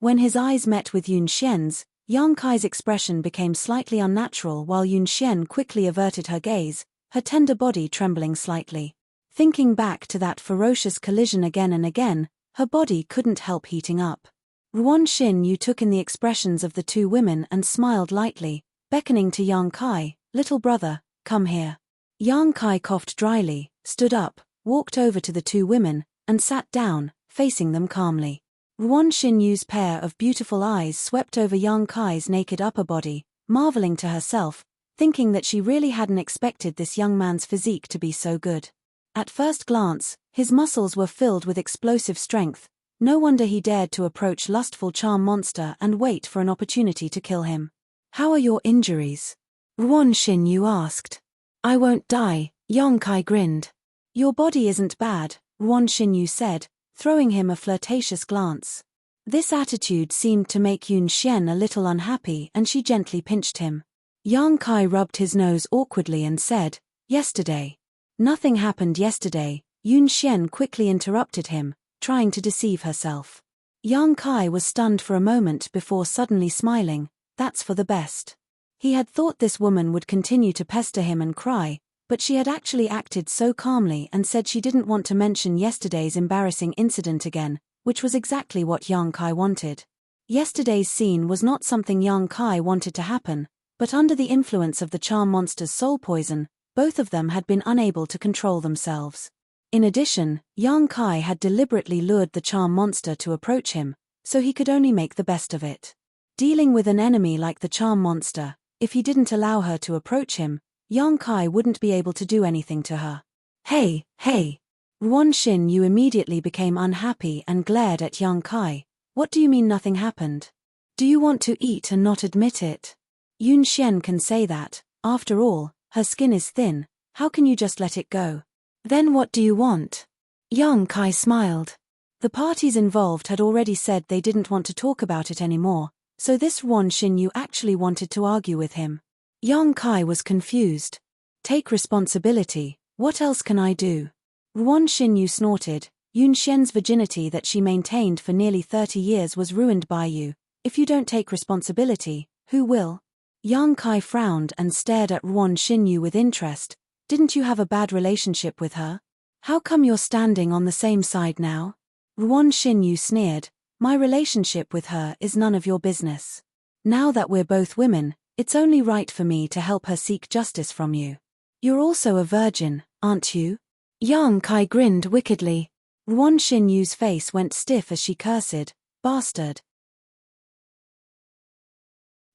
When his eyes met with Yun Xian's, Yang Kai's expression became slightly unnatural while Yun Xian quickly averted her gaze, her tender body trembling slightly. Thinking back to that ferocious collision again and again, her body couldn't help heating up. Wan Xinyu took in the expressions of the two women and smiled lightly, beckoning to Yang Kai, "Little brother, come here." Yang Kai coughed dryly, stood up, walked over to the two women, and sat down, facing them calmly. Wan Xinyu's pair of beautiful eyes swept over Yang Kai's naked upper body, marveling to herself, thinking that she really hadn't expected this young man's physique to be so good. At first glance, his muscles were filled with explosive strength. No wonder he dared to approach lustful charm monster and wait for an opportunity to kill him. "How are your injuries?" Wan Xinyu asked. "I won't die," Yang Kai grinned. "Your body isn't bad," Wan Xinyu said, throwing him a flirtatious glance. This attitude seemed to make Yun Xian a little unhappy and she gently pinched him. Yang Kai rubbed his nose awkwardly and said, "Yesterday." "Nothing happened yesterday," Yun Xian quickly interrupted him, trying to deceive herself. Yang Kai was stunned for a moment before suddenly smiling. That's for the best. He had thought this woman would continue to pester him and cry, but she had actually acted so calmly and said she didn't want to mention yesterday's embarrassing incident again, which was exactly what Yang Kai wanted. Yesterday's scene was not something Yang Kai wanted to happen, but under the influence of the charm monster's soul poison, both of them had been unable to control themselves. In addition, Yang Kai had deliberately lured the charm monster to approach him, so he could only make the best of it. Dealing with an enemy like the charm monster, if he didn't allow her to approach him, Yang Kai wouldn't be able to do anything to her. Hey, hey! Ruan Xin Yu immediately became unhappy and glared at Yang Kai. What do you mean nothing happened? Do you want to eat and not admit it? Yun Xian can say that. After all, her skin is thin. How can you just let it go? Then what do you want? Yang Kai smiled. The parties involved had already said they didn't want to talk about it anymore, so this Ruan Xin Yu actually wanted to argue with him. Yang Kai was confused. Take responsibility. What else can I do? Ruan Xin Yu snorted. Yun Xian's virginity that she maintained for nearly 30 years was ruined by you. If you don't take responsibility, who will? Yang Kai frowned and stared at Ruan Xin Yu with interest. Didn't you have a bad relationship with her? How come you're standing on the same side now? Ruan Xin Yu sneered. My relationship with her is none of your business. Now that we're both women, it's only right for me to help her seek justice from you. You're also a virgin, aren't you? Yang Kai grinned wickedly. Ruan Xin Yu's face went stiff as she cursed. Bastard.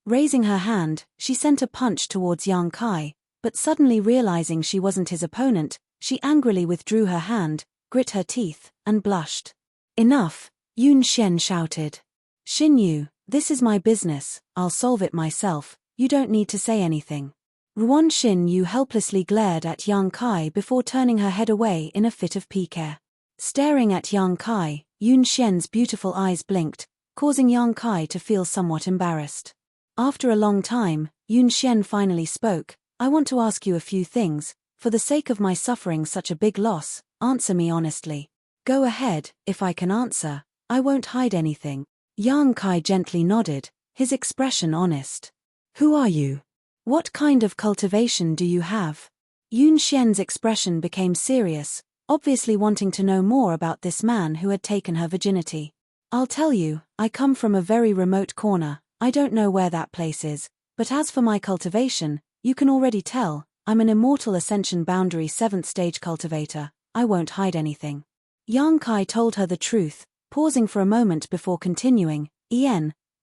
Raising her hand, she sent a punch towards Yang Kai, but suddenly realizing she wasn't his opponent, she angrily withdrew her hand, grit her teeth, and blushed. Enough, Yun Xian shouted. Xin Yu, this is my business, I'll solve it myself, you don't need to say anything. Ruan Xin Yu helplessly glared at Yang Kai before turning her head away in a fit of pique. Staring at Yang Kai, Yun Xian's beautiful eyes blinked, causing Yang Kai to feel somewhat embarrassed. After a long time, Yun Xian finally spoke. I want to ask you a few things. For the sake of my suffering such a big loss, answer me honestly. Go ahead, if I can answer, I won't hide anything. Yang Kai gently nodded, his expression honest. Who are you? What kind of cultivation do you have? Yun Xian's expression became serious, obviously wanting to know more about this man who had taken her virginity. I'll tell you, I come from a very remote corner, I don't know where that place is, but as for my cultivation, you can already tell, I'm an immortal ascension boundary 7th stage cultivator, I won't hide anything. Yang Kai told her the truth, pausing for a moment before continuing,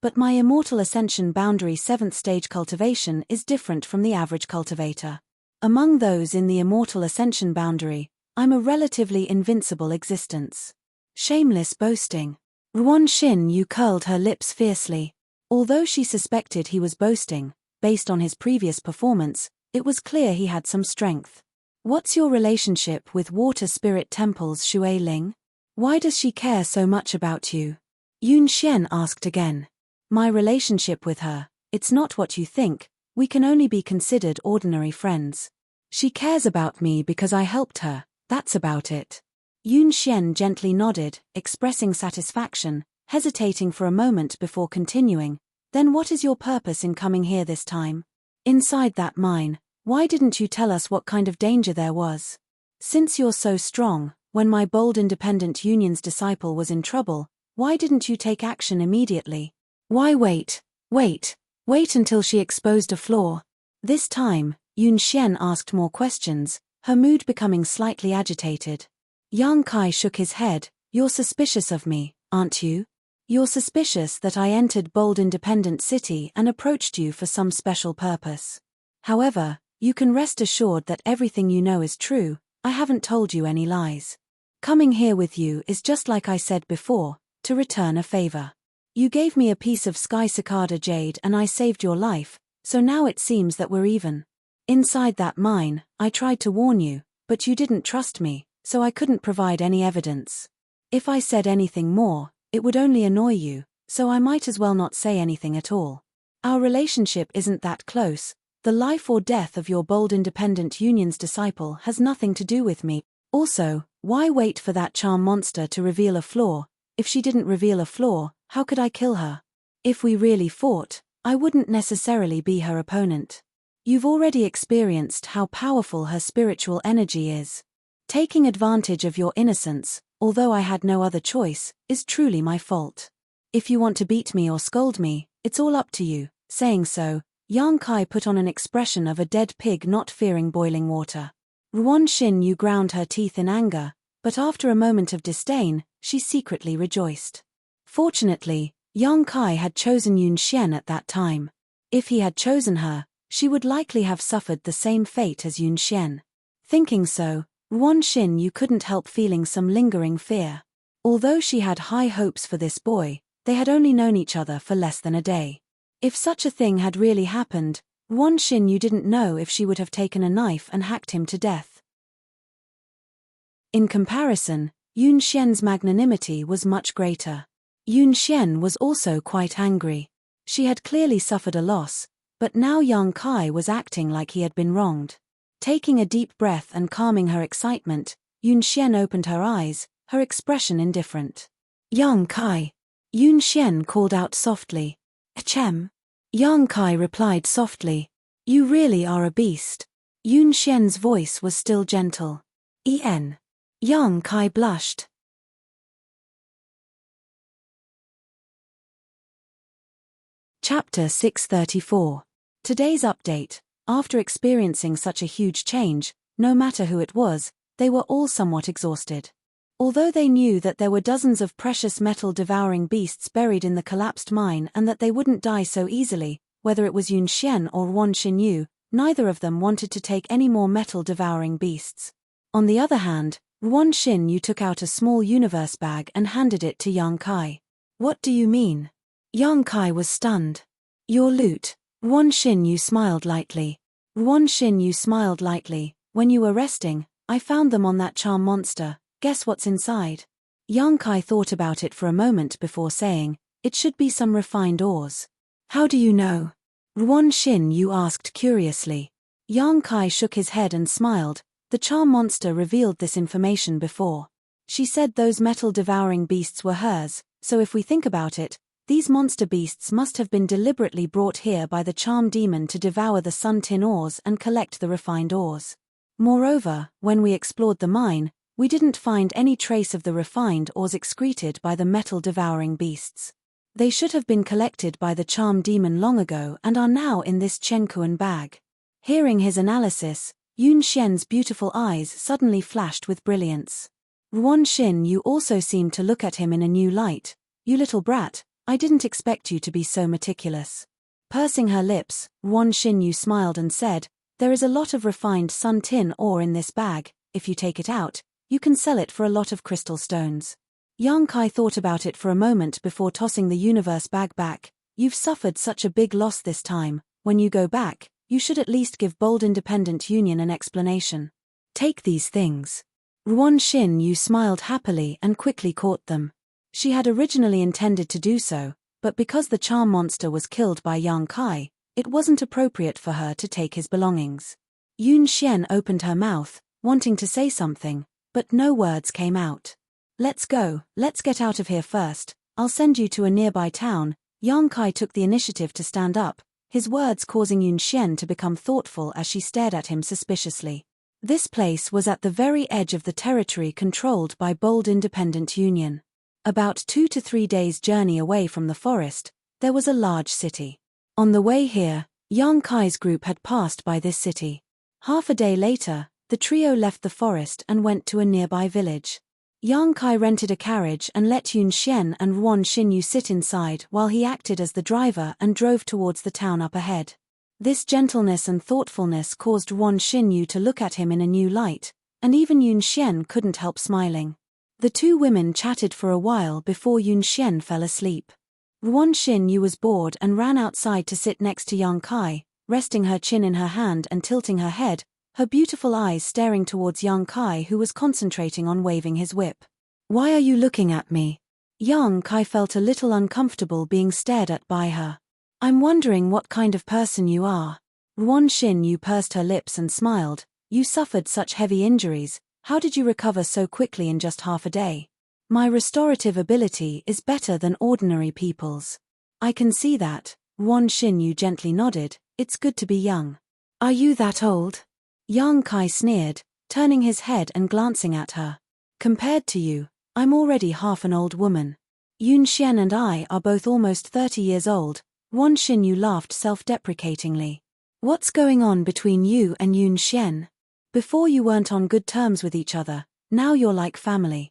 but my immortal ascension boundary 7th stage cultivation is different from the average cultivator. Among those in the immortal ascension boundary, I'm a relatively invincible existence. Shameless boasting. Ruan Xin Yu curled her lips fiercely. Although she suspected he was boasting, based on his previous performance, it was clear he had some strength. What's your relationship with Water Spirit Temple's Shui Ling? Why does she care so much about you? Yun Xian asked again. My relationship with her, it's not what you think, we can only be considered ordinary friends. She cares about me because I helped her, that's about it. Yun Xian gently nodded, expressing satisfaction, hesitating for a moment before continuing. Then what is your purpose in coming here this time? Inside that mine, why didn't you tell us what kind of danger there was? Since you're so strong, when my bold independent union's disciple was in trouble, why didn't you take action immediately? Why wait until she exposed a flaw? This time, Yun Xian asked more questions, her mood becoming slightly agitated. Yang Kai shook his head. You're suspicious of me, aren't you? You're suspicious that I entered Bold Independent City and approached you for some special purpose. However, you can rest assured that everything you know is true, I haven't told you any lies. Coming here with you is just like I said before, to return a favor. You gave me a piece of Sky Cicada Jade and I saved your life, so now it seems that we're even. Inside that mine, I tried to warn you, but you didn't trust me, so I couldn't provide any evidence. If I said anything more, it would only annoy you, so I might as well not say anything at all. Our relationship isn't that close, the life or death of your Bold Independent Union's disciple has nothing to do with me. Also, why wait for that charm monster to reveal a flaw? If she didn't reveal a flaw, how could I kill her? If we really fought, I wouldn't necessarily be her opponent. You've already experienced how powerful her spiritual energy is. Taking advantage of your innocence, although I had no other choice, is truly my fault. If you want to beat me or scold me, it's all up to you. Saying so, Yang Kai put on an expression of a dead pig not fearing boiling water. Ruan Xin Yu ground her teeth in anger, but after a moment of disdain, she secretly rejoiced. Fortunately, Yang Kai had chosen Yun Xian at that time. If he had chosen her, she would likely have suffered the same fate as Yun Xian. Thinking so, Ruan Xinyu couldn't help feeling some lingering fear. Although she had high hopes for this boy, they had only known each other for less than a day. If such a thing had really happened, Ruan Xinyu didn't know if she would have taken a knife and hacked him to death. In comparison, Yun Xian's magnanimity was much greater. Yun Xian was also quite angry. She had clearly suffered a loss, but now Yang Kai was acting like he had been wronged. Taking a deep breath and calming her excitement, Yun Xian opened her eyes, her expression indifferent. Yang Kai. Yun Xian called out softly. Achem. Yang Kai replied softly. You really are a beast. Yun Xian's voice was still gentle. En. Yang Kai blushed. Chapter 634. Today's update. After experiencing such a huge change, no matter who it was, they were all somewhat exhausted. Although they knew that there were dozens of precious metal-devouring beasts buried in the collapsed mine and that they wouldn't die so easily, whether it was Yun Xian or Ruan Xinyu, neither of them wanted to take any more metal-devouring beasts. On the other hand, Ruan Xinyu took out a small universe bag and handed it to Yang Kai. What do you mean? Yang Kai was stunned. Your loot. Ruan Xinyu smiled lightly. Ruan Xinyu smiled lightly. When you were resting, I found them on that charm monster. Guess what's inside? Yang Kai thought about it for a moment before saying, it should be some refined ores. How do you know? Ruan Xinyu asked curiously. Yang Kai shook his head and smiled. The charm monster revealed this information before. She said those metal-devouring beasts were hers, so if we think about it, these monster beasts must have been deliberately brought here by the charm demon to devour the sun tin ores and collect the refined ores. Moreover, when we explored the mine, we didn't find any trace of the refined ores excreted by the metal-devouring beasts. They should have been collected by the charm demon long ago and are now in this Chenkuan bag. Hearing his analysis, Yun Xian's beautiful eyes suddenly flashed with brilliance. Ruan Xinyu also seemed to look at him in a new light. You little brat, I didn't expect you to be so meticulous. Pursing her lips, Ruan Xinyu smiled and said, there is a lot of refined sun tin ore in this bag. If you take it out, you can sell it for a lot of crystal stones. Yang Kai thought about it for a moment before tossing the universe bag back. You've suffered such a big loss this time. When you go back, you should at least give Bold Independent Union an explanation. Take these things. Ruan Xinyu smiled happily and quickly caught them. She had originally intended to do so, but because the charm monster was killed by Yang Kai, it wasn't appropriate for her to take his belongings. Yun Xian opened her mouth, wanting to say something, but no words came out. Let's go, let's get out of here first, I'll send you to a nearby town. Yang Kai took the initiative to stand up, his words causing Yun Xian to become thoughtful as she stared at him suspiciously. This place was at the very edge of the territory controlled by Bold Independent Union. About 2 to 3 days' journey away from the forest, there was a large city. On the way here, Yang Kai's group had passed by this city. Half a day later, the trio left the forest and went to a nearby village. Yang Kai rented a carriage and let Yun Xian and Ruan Xinyu sit inside while he acted as the driver and drove towards the town up ahead. This gentleness and thoughtfulness caused Ruan Xinyu to look at him in a new light, and even Yun Xian couldn't help smiling. The two women chatted for a while before Yun Xian fell asleep. Ruan Xinyu was bored and ran outside to sit next to Yang Kai, resting her chin in her hand and tilting her head, her beautiful eyes staring towards Yang Kai, who was concentrating on waving his whip. Why are you looking at me? Yang Kai felt a little uncomfortable being stared at by her. I'm wondering what kind of person you are. Ruan Xinyu pursed her lips and smiled. You suffered such heavy injuries, how did you recover so quickly in just half a day? My restorative ability is better than ordinary people's. I can see that. Ruan Xinyu gently nodded. It's good to be young. Are you that old? Yang Kai sneered, turning his head and glancing at her. Compared to you, I'm already half an old woman. Yun Xian and I are both almost 30 years old. Ruan Xinyu laughed self-deprecatingly. What's going on between you and Yun Xian? Before you weren't on good terms with each other, now you're like family.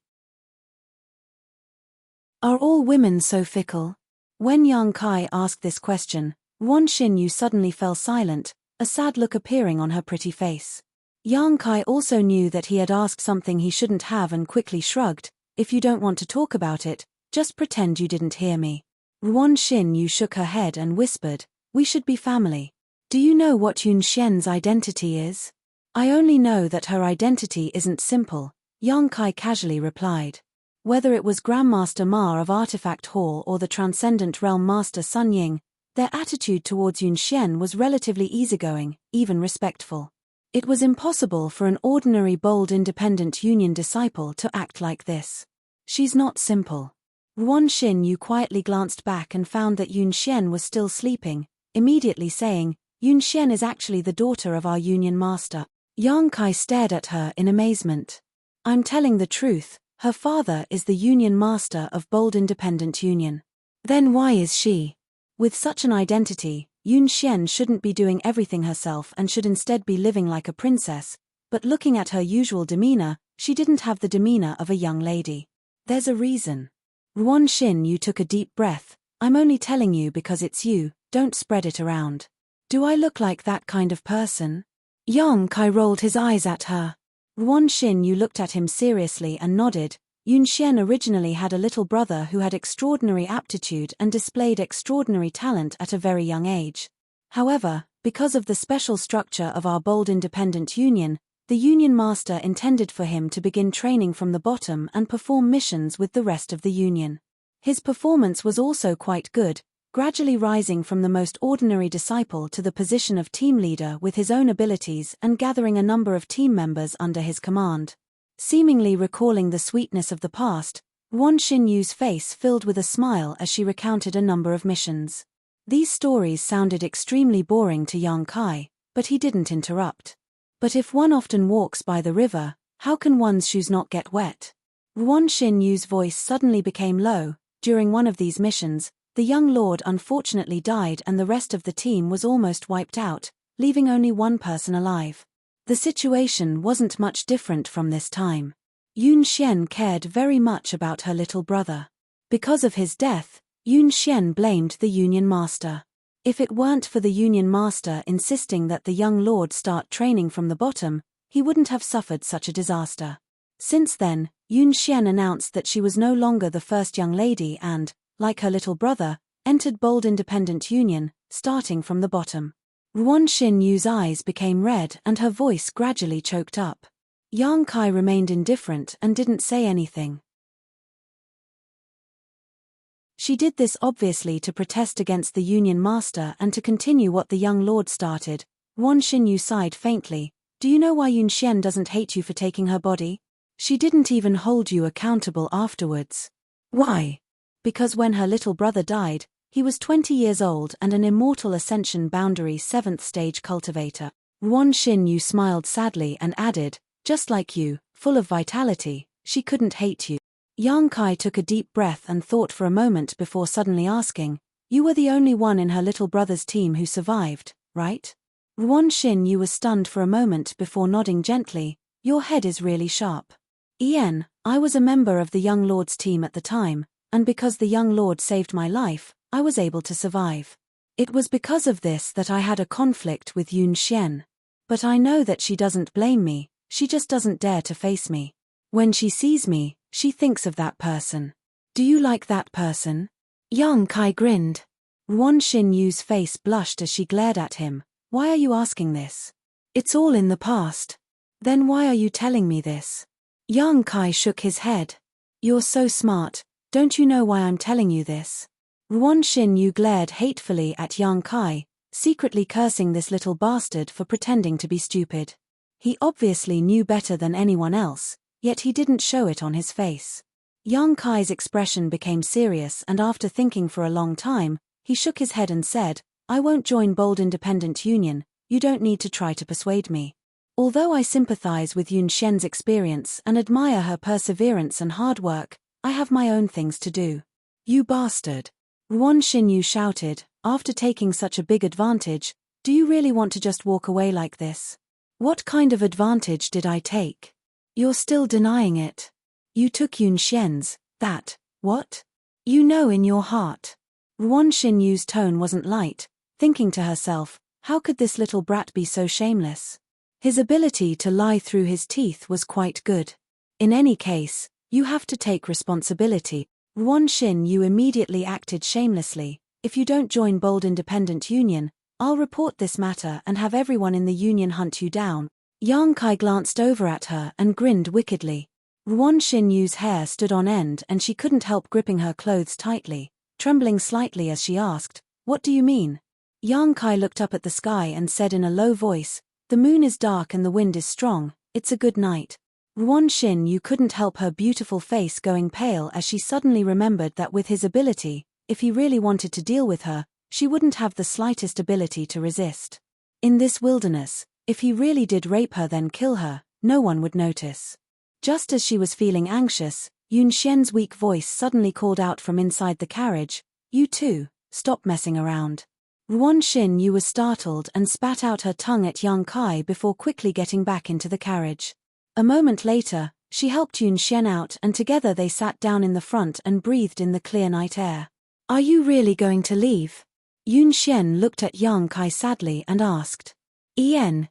Are all women so fickle? When Yang Kai asked this question, Ruan Xinyu suddenly fell silent, a sad look appearing on her pretty face. Yang Kai also knew that he had asked something he shouldn't have and quickly shrugged. If you don't want to talk about it, just pretend you didn't hear me. Ruan Xinyu shook her head and whispered, we should be family. Do you know what Yun Xian's identity is? I only know that her identity isn't simple, Yang Kai casually replied. Whether it was Grandmaster Ma of Artifact Hall or the Transcendent Realm Master Sun Ying, their attitude towards Yun Xian was relatively easygoing, even respectful. It was impossible for an ordinary bold independent union disciple to act like this. She's not simple. Ruan Xinyu quietly glanced back and found that Yun Xian was still sleeping, immediately saying, Yun Xian is actually the daughter of our union master. Yang Kai stared at her in amazement. I'm telling the truth, her father is the union master of Bold Independent Union. Then why is she? With such an identity, Yun Xian shouldn't be doing everything herself and should instead be living like a princess, but looking at her usual demeanor, she didn't have the demeanor of a young lady. There's a reason. Ruan Xinyu took a deep breath. I'm only telling you because it's you, don't spread it around. Do I look like that kind of person? Yang Kai rolled his eyes at her. Ruan Xinyu looked at him seriously and nodded. Yun Xian originally had a little brother who had extraordinary aptitude and displayed extraordinary talent at a very young age. However, because of the special structure of our Bold Independent Union, the Union Master intended for him to begin training from the bottom and perform missions with the rest of the Union. His performance was also quite good, gradually rising from the most ordinary disciple to the position of team leader with his own abilities and gathering a number of team members under his command. Seemingly recalling the sweetness of the past, Ruan Xinyu's face filled with a smile as she recounted a number of missions. These stories sounded extremely boring to Yang Kai, but he didn't interrupt. But if one often walks by the river, how can one's shoes not get wet? Ruan Xinyu's voice suddenly became low. During one of these missions, the young lord unfortunately died and the rest of the team was almost wiped out, leaving only one person alive. The situation wasn't much different from this time. Yun Xian cared very much about her little brother. Because of his death, Yun Xian blamed the Union Master. If it weren't for the Union Master insisting that the young lord start training from the bottom, he wouldn't have suffered such a disaster. Since then, Yun Xian announced that she was no longer the first young lady and, like her little brother, entered Bold Independent Union, starting from the bottom. Ruan Xinyu's eyes became red and her voice gradually choked up. Yang Kai remained indifferent and didn't say anything. She did this obviously to protest against the Union Master and to continue what the young lord started. Ruan Xinyu sighed faintly. Do you know why Yun Xian doesn't hate you for taking her body? She didn't even hold you accountable afterwards. Why? Because when her little brother died, he was 20 years old and an immortal Ascension Boundary 7th stage cultivator. Ruan Xinyu smiled sadly and added, just like you, full of vitality, she couldn't hate you. Yang Kai took a deep breath and thought for a moment before suddenly asking, you were the only one in her little brother's team who survived, right? Ruan Xinyu was stunned for a moment before nodding gently, your head is really sharp. I was a member of the young lord's team at the time, and because the young lord saved my life, I was able to survive. It was because of this that I had a conflict with Yun Xian. But I know that she doesn't blame me, she just doesn't dare to face me. When she sees me, she thinks of that person. Do you like that person? Yang Kai grinned. Ruan Xinyu's face blushed as she glared at him. Why are you asking this? It's all in the past. Then why are you telling me this? Yang Kai shook his head. You're so smart, don't you know why I'm telling you this? Ruan Xinyu glared hatefully at Yang Kai, secretly cursing this little bastard for pretending to be stupid. He obviously knew better than anyone else, yet he didn't show it on his face. Yang Kai's expression became serious and after thinking for a long time, he shook his head and said, I won't join Bold Independent Union, you don't need to try to persuade me. Although I sympathize with Yun Xian's experience and admire her perseverance and hard work, I have my own things to do. You bastard! Ruan Xinyu shouted, after taking such a big advantage, do you really want to just walk away like this? What kind of advantage did I take? You're still denying it. You took Yun Xian's, what? You know in your heart. Ruan Xinyu's tone wasn't light, thinking to herself, how could this little brat be so shameless? His ability to lie through his teeth was quite good. In any case, you have to take responsibility. Ruan Xinyu immediately acted shamelessly. If you don't join Bold Independent Union, I'll report this matter and have everyone in the union hunt you down. Yang Kai glanced over at her and grinned wickedly. Ruan Xinyu's hair stood on end and she couldn't help gripping her clothes tightly, trembling slightly as she asked, "What do you mean?" Yang Kai looked up at the sky and said in a low voice, "The moon is dark and the wind is strong, it's a good night." Ruan Xinyu couldn't help her beautiful face going pale as she suddenly remembered that with his ability, if he really wanted to deal with her, she wouldn't have the slightest ability to resist. In this wilderness, if he really did rape her then kill her, no one would notice. Just as she was feeling anxious, Yun Xian's weak voice suddenly called out from inside the carriage, "You too, stop messing around." Ruan Xinyu was startled and spat out her tongue at Yang Kai before quickly getting back into the carriage. A moment later, she helped Yun Xian out and together they sat down in the front and breathed in the clear night air. "Are you really going to leave?" Yun Xian looked at Yang Kai sadly and asked. Yang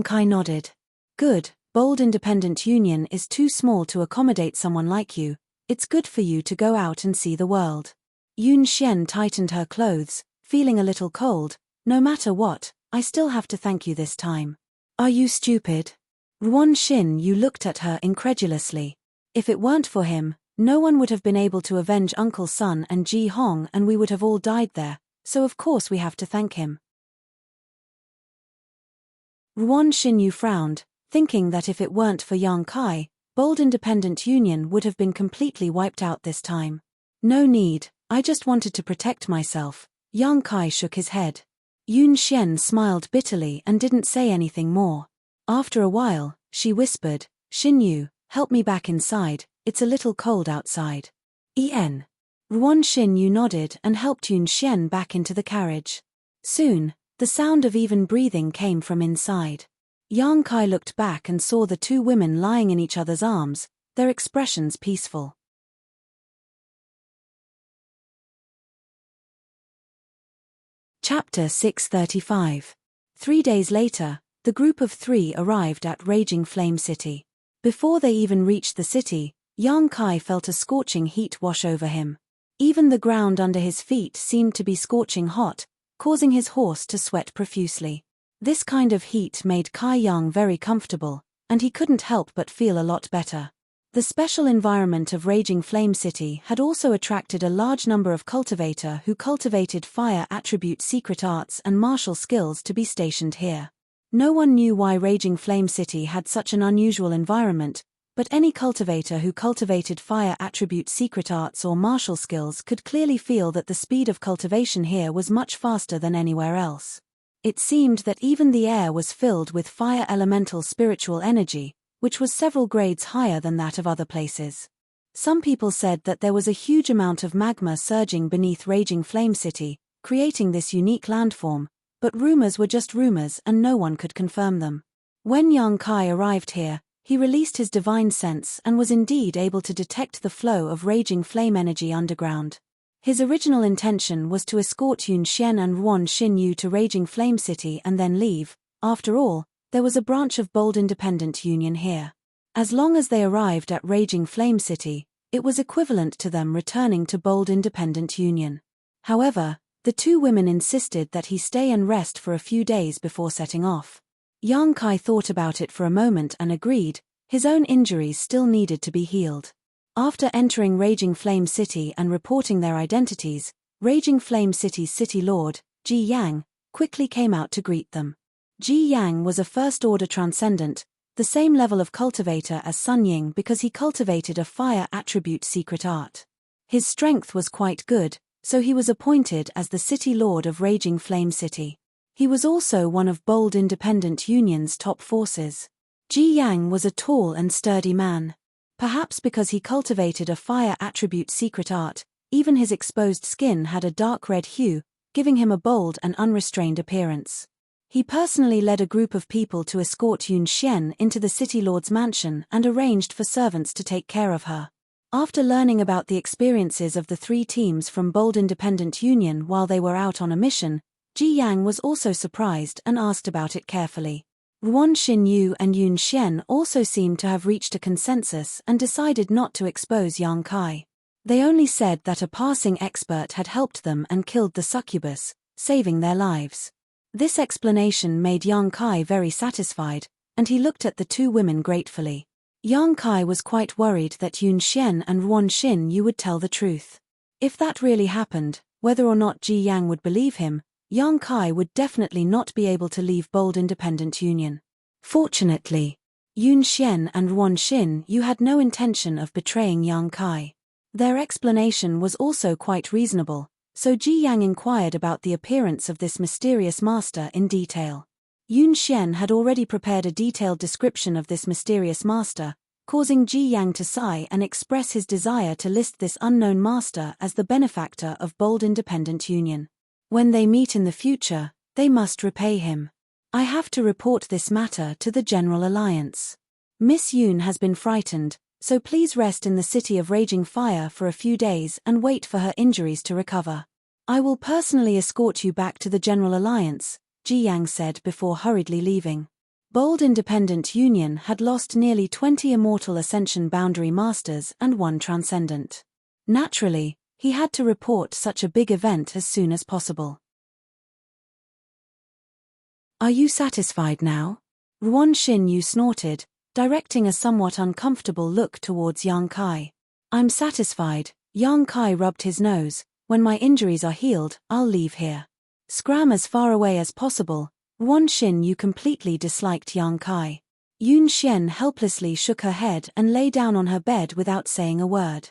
Kai nodded. "Good, Bold Independent Union is too small to accommodate someone like you, it's good for you to go out and see the world." Yun Xian tightened her clothes, feeling a little cold. "No matter what, I still have to thank you this time." "Are you stupid?" Ruan Xinyu looked at her incredulously. "If it weren't for him, no one would have been able to avenge Uncle Sun and Ji Hong and we would have all died there, so of course we have to thank him." Ruan Xinyu frowned, thinking that if it weren't for Yang Kai, Bold Independent Union would have been completely wiped out this time. "No need, I just wanted to protect myself." Yang Kai shook his head. Yun Xian smiled bitterly and didn't say anything more. After a while, she whispered, "Xinyu, help me back inside, it's a little cold outside." Ruan Xinyu nodded and helped Yun Xian back into the carriage. Soon, the sound of even breathing came from inside. Yang Kai looked back and saw the two women lying in each other's arms, their expressions peaceful. Chapter 635. 3 days later, the group of 3 arrived at Raging Flame City. Before they even reached the city, Yang Kai felt a scorching heat wash over him. Even the ground under his feet seemed to be scorching hot, causing his horse to sweat profusely. This kind of heat made Kai Yang very comfortable, and he couldn't help but feel a lot better. The special environment of Raging Flame City had also attracted a large number of cultivators who cultivated fire attribute secret arts and martial skills to be stationed here. No one knew why Raging Flame City had such an unusual environment, but any cultivator who cultivated fire attribute secret arts or martial skills could clearly feel that the speed of cultivation here was much faster than anywhere else. It seemed that even the air was filled with fire elemental spiritual energy, which was several grades higher than that of other places. Some people said that there was a huge amount of magma surging beneath Raging Flame City, creating this unique landform, but rumors were just rumors and no one could confirm them. When Yang Kai arrived here, he released his divine sense and was indeed able to detect the flow of raging flame energy underground. His original intention was to escort Yun Xian and Ruan Xinyu to Raging Flame City and then leave. After all, there was a branch of Bold Independent Union here. As long as they arrived at Raging Flame City, it was equivalent to them returning to Bold Independent Union. However, the two women insisted that he stay and rest for a few days before setting off. Yang Kai thought about it for a moment and agreed. His own injuries still needed to be healed. After entering Raging Flame City and reporting their identities, Raging Flame City's city lord, Ji Yang, quickly came out to greet them. Ji Yang was a first-order transcendent, the same level of cultivator as Sun Ying because he cultivated a fire attribute secret art. His strength was quite good, so he was appointed as the city lord of Raging Flame City. He was also one of Bold Independent Union's top forces. Ji Yang was a tall and sturdy man. Perhaps because he cultivated a fire attribute secret art, even his exposed skin had a dark red hue, giving him a bold and unrestrained appearance. He personally led a group of people to escort Yun Xian into the city lord's mansion and arranged for servants to take care of her. After learning about the experiences of the 3 teams from Bold Independent Union while they were out on a mission, Ji Yang was also surprised and asked about it carefully. Ruan Xinyu and Yun Xian also seemed to have reached a consensus and decided not to expose Yang Kai. They only said that a passing expert had helped them and killed the succubus, saving their lives. This explanation made Yang Kai very satisfied, and he looked at the 2 women gratefully. Yang Kai was quite worried that Yun Xian and Ruan Xinyu would tell the truth. If that really happened, whether or not Ji Yang would believe him, Yang Kai would definitely not be able to leave Bold Independent Union. Fortunately, Yun Xian and Ruan Xinyu had no intention of betraying Yang Kai. Their explanation was also quite reasonable, so Ji Yang inquired about the appearance of this mysterious master in detail. Yun Xian had already prepared a detailed description of this mysterious master, causing Ji Yang to sigh and express his desire to list this unknown master as the benefactor of Bold Independent Union. When they meet in the future, they must repay him. I have to report this matter to the General Alliance. Miss Yun has been frightened, so please rest in the City of Raging Fire for a few days and wait for her injuries to recover. I will personally escort you back to the General Alliance, Ji Yang said before hurriedly leaving. Bold Independent Union had lost nearly 20 Immortal Ascension Boundary Masters and 1 Transcendent. Naturally, he had to report such a big event as soon as possible. Are you satisfied now? Ruan Xinyu snorted, directing a somewhat uncomfortable look towards Yang Kai. I'm satisfied, Yang Kai rubbed his nose. When my injuries are healed, I'll leave here. Scram as far away as possible. Ruan Xinyu completely disliked Yang Kai. Yun Xian helplessly shook her head and lay down on her bed without saying a word.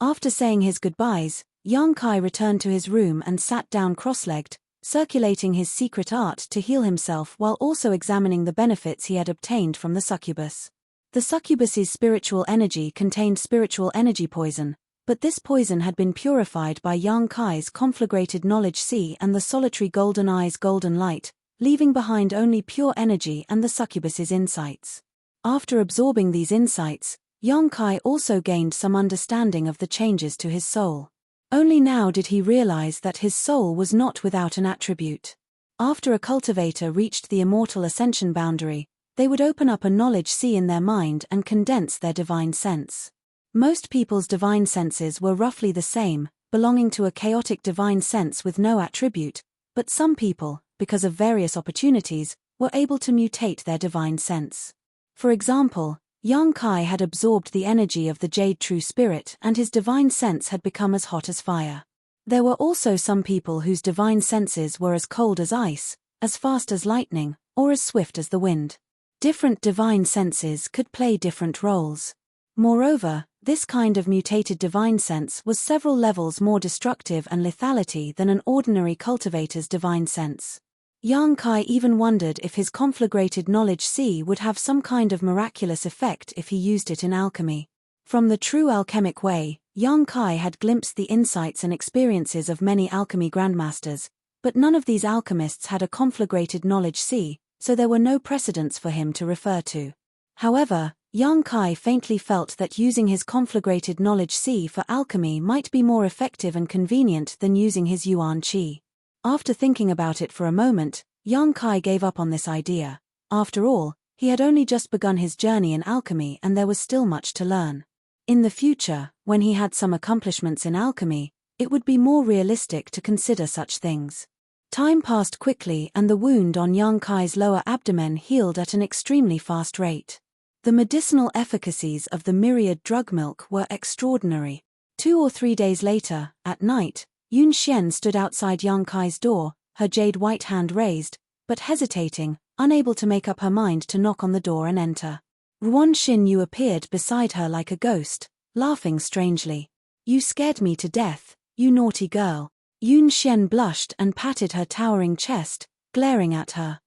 After saying his goodbyes, Yang Kai returned to his room and sat down cross-legged, circulating his secret art to heal himself while also examining the benefits he had obtained from the succubus. The succubus's spiritual energy contained spiritual energy poison, but this poison had been purified by Yang Kai's conflagrated knowledge sea and the solitary golden eye's golden light, leaving behind only pure energy and the succubus's insights. After absorbing these insights, Yang Kai also gained some understanding of the changes to his soul. Only now did he realize that his soul was not without an attribute. After a cultivator reached the Immortal Ascension boundary, they would open up a knowledge sea in their mind and condense their divine sense. Most people's divine senses were roughly the same, belonging to a chaotic divine sense with no attribute, but some people, because of various opportunities, were able to mutate their divine sense. For example, Yang Kai had absorbed the energy of the Jade True Spirit and his divine sense had become as hot as fire. There were also some people whose divine senses were as cold as ice, as fast as lightning, or as swift as the wind. Different divine senses could play different roles. Moreover, this kind of mutated divine sense was several levels more destructive and lethality than an ordinary cultivator's divine sense. Yang Kai even wondered if his conflagrated knowledge sea would have some kind of miraculous effect if he used it in alchemy. From the true alchemic way, Yang Kai had glimpsed the insights and experiences of many alchemy grandmasters, but none of these alchemists had a conflagrated knowledge sea, so there were no precedents for him to refer to. However, Yang Kai faintly felt that using his conflagrated knowledge sea for alchemy might be more effective and convenient than using his Yuan Qi. After thinking about it for a moment, Yang Kai gave up on this idea. After all, he had only just begun his journey in alchemy and there was still much to learn. In the future, when he had some accomplishments in alchemy, it would be more realistic to consider such things. Time passed quickly and the wound on Yang Kai's lower abdomen healed at an extremely fast rate. The medicinal efficacies of the myriad drug milk were extraordinary. 2 or 3 days later, at night, Yun Xian stood outside Yang Kai's door, her jade white hand raised, but hesitating, unable to make up her mind to knock on the door and enter. Ruan Xinyu appeared beside her like a ghost, laughing strangely. You scared me to death, you naughty girl. Yun Xian blushed and patted her towering chest, glaring at her.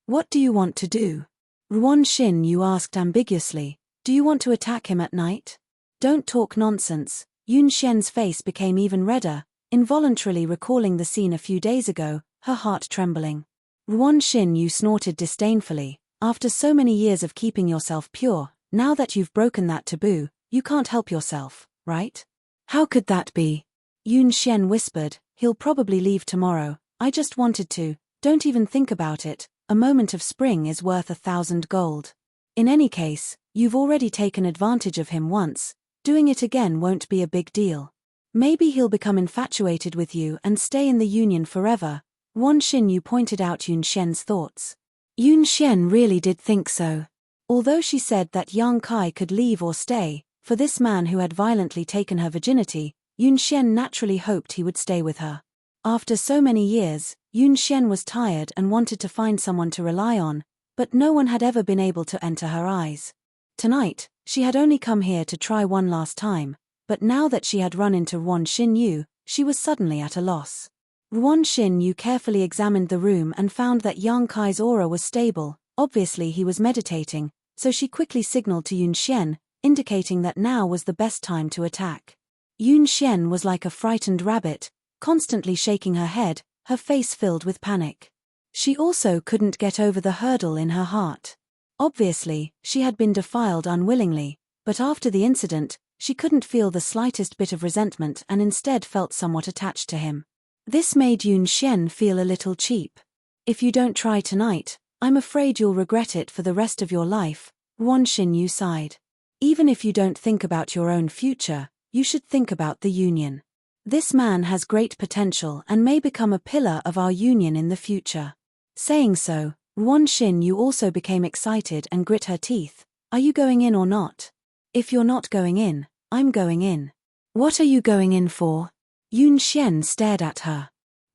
What do you want to do? Ruan Xinyu asked ambiguously. Do you want to attack him at night? Don't talk nonsense. Yun Xian's face became even redder, involuntarily recalling the scene a few days ago, her heart trembling. Ruan Xinyu snorted disdainfully. After so many years of keeping yourself pure, Now that you've broken that taboo, you can't help yourself, right? How could that be? Yun Xian whispered, he'll probably leave tomorrow. I just wanted to. Don't even think about it. A moment of spring is worth 1,000 gold. In any case, you've already taken advantage of him once. Doing it again won't be a big deal. Maybe he'll become infatuated with you and stay in the union forever. Wan Xinyu pointed out Yun Xian's thoughts. Yun Xian really did think so. Although she said that Yang Kai could leave or stay, for this man who had violently taken her virginity, Yun Xian naturally hoped he would stay with her. After so many years, Yun Xian was tired and wanted to find someone to rely on, but no one had ever been able to enter her eyes. Tonight, she had only come here to try one last time, but now that she had run into Wan Xinyu, she was suddenly at a loss. Wan Xinyu carefully examined the room and found that Yang Kai's aura was stable. Obviously he was meditating, so she quickly signaled to Yun Xian, indicating that now was the best time to attack. Yun Xian was like a frightened rabbit, constantly shaking her head, her face filled with panic. She also couldn't get over the hurdle in her heart. Obviously, she had been defiled unwillingly, but after the incident, she couldn't feel the slightest bit of resentment and instead felt somewhat attached to him. This made Yun Xian feel a little cheap. If you don't try tonight, I'm afraid you'll regret it for the rest of your life, Wan Xinyu sighed. Even if you don't think about your own future, you should think about the union. This man has great potential and may become a pillar of our union in the future. Saying so, Wan Xinyu also became excited and grit her teeth. Are you going in or not? If you're not going in, I'm going in. What are you going in for? Yun Xian stared at her.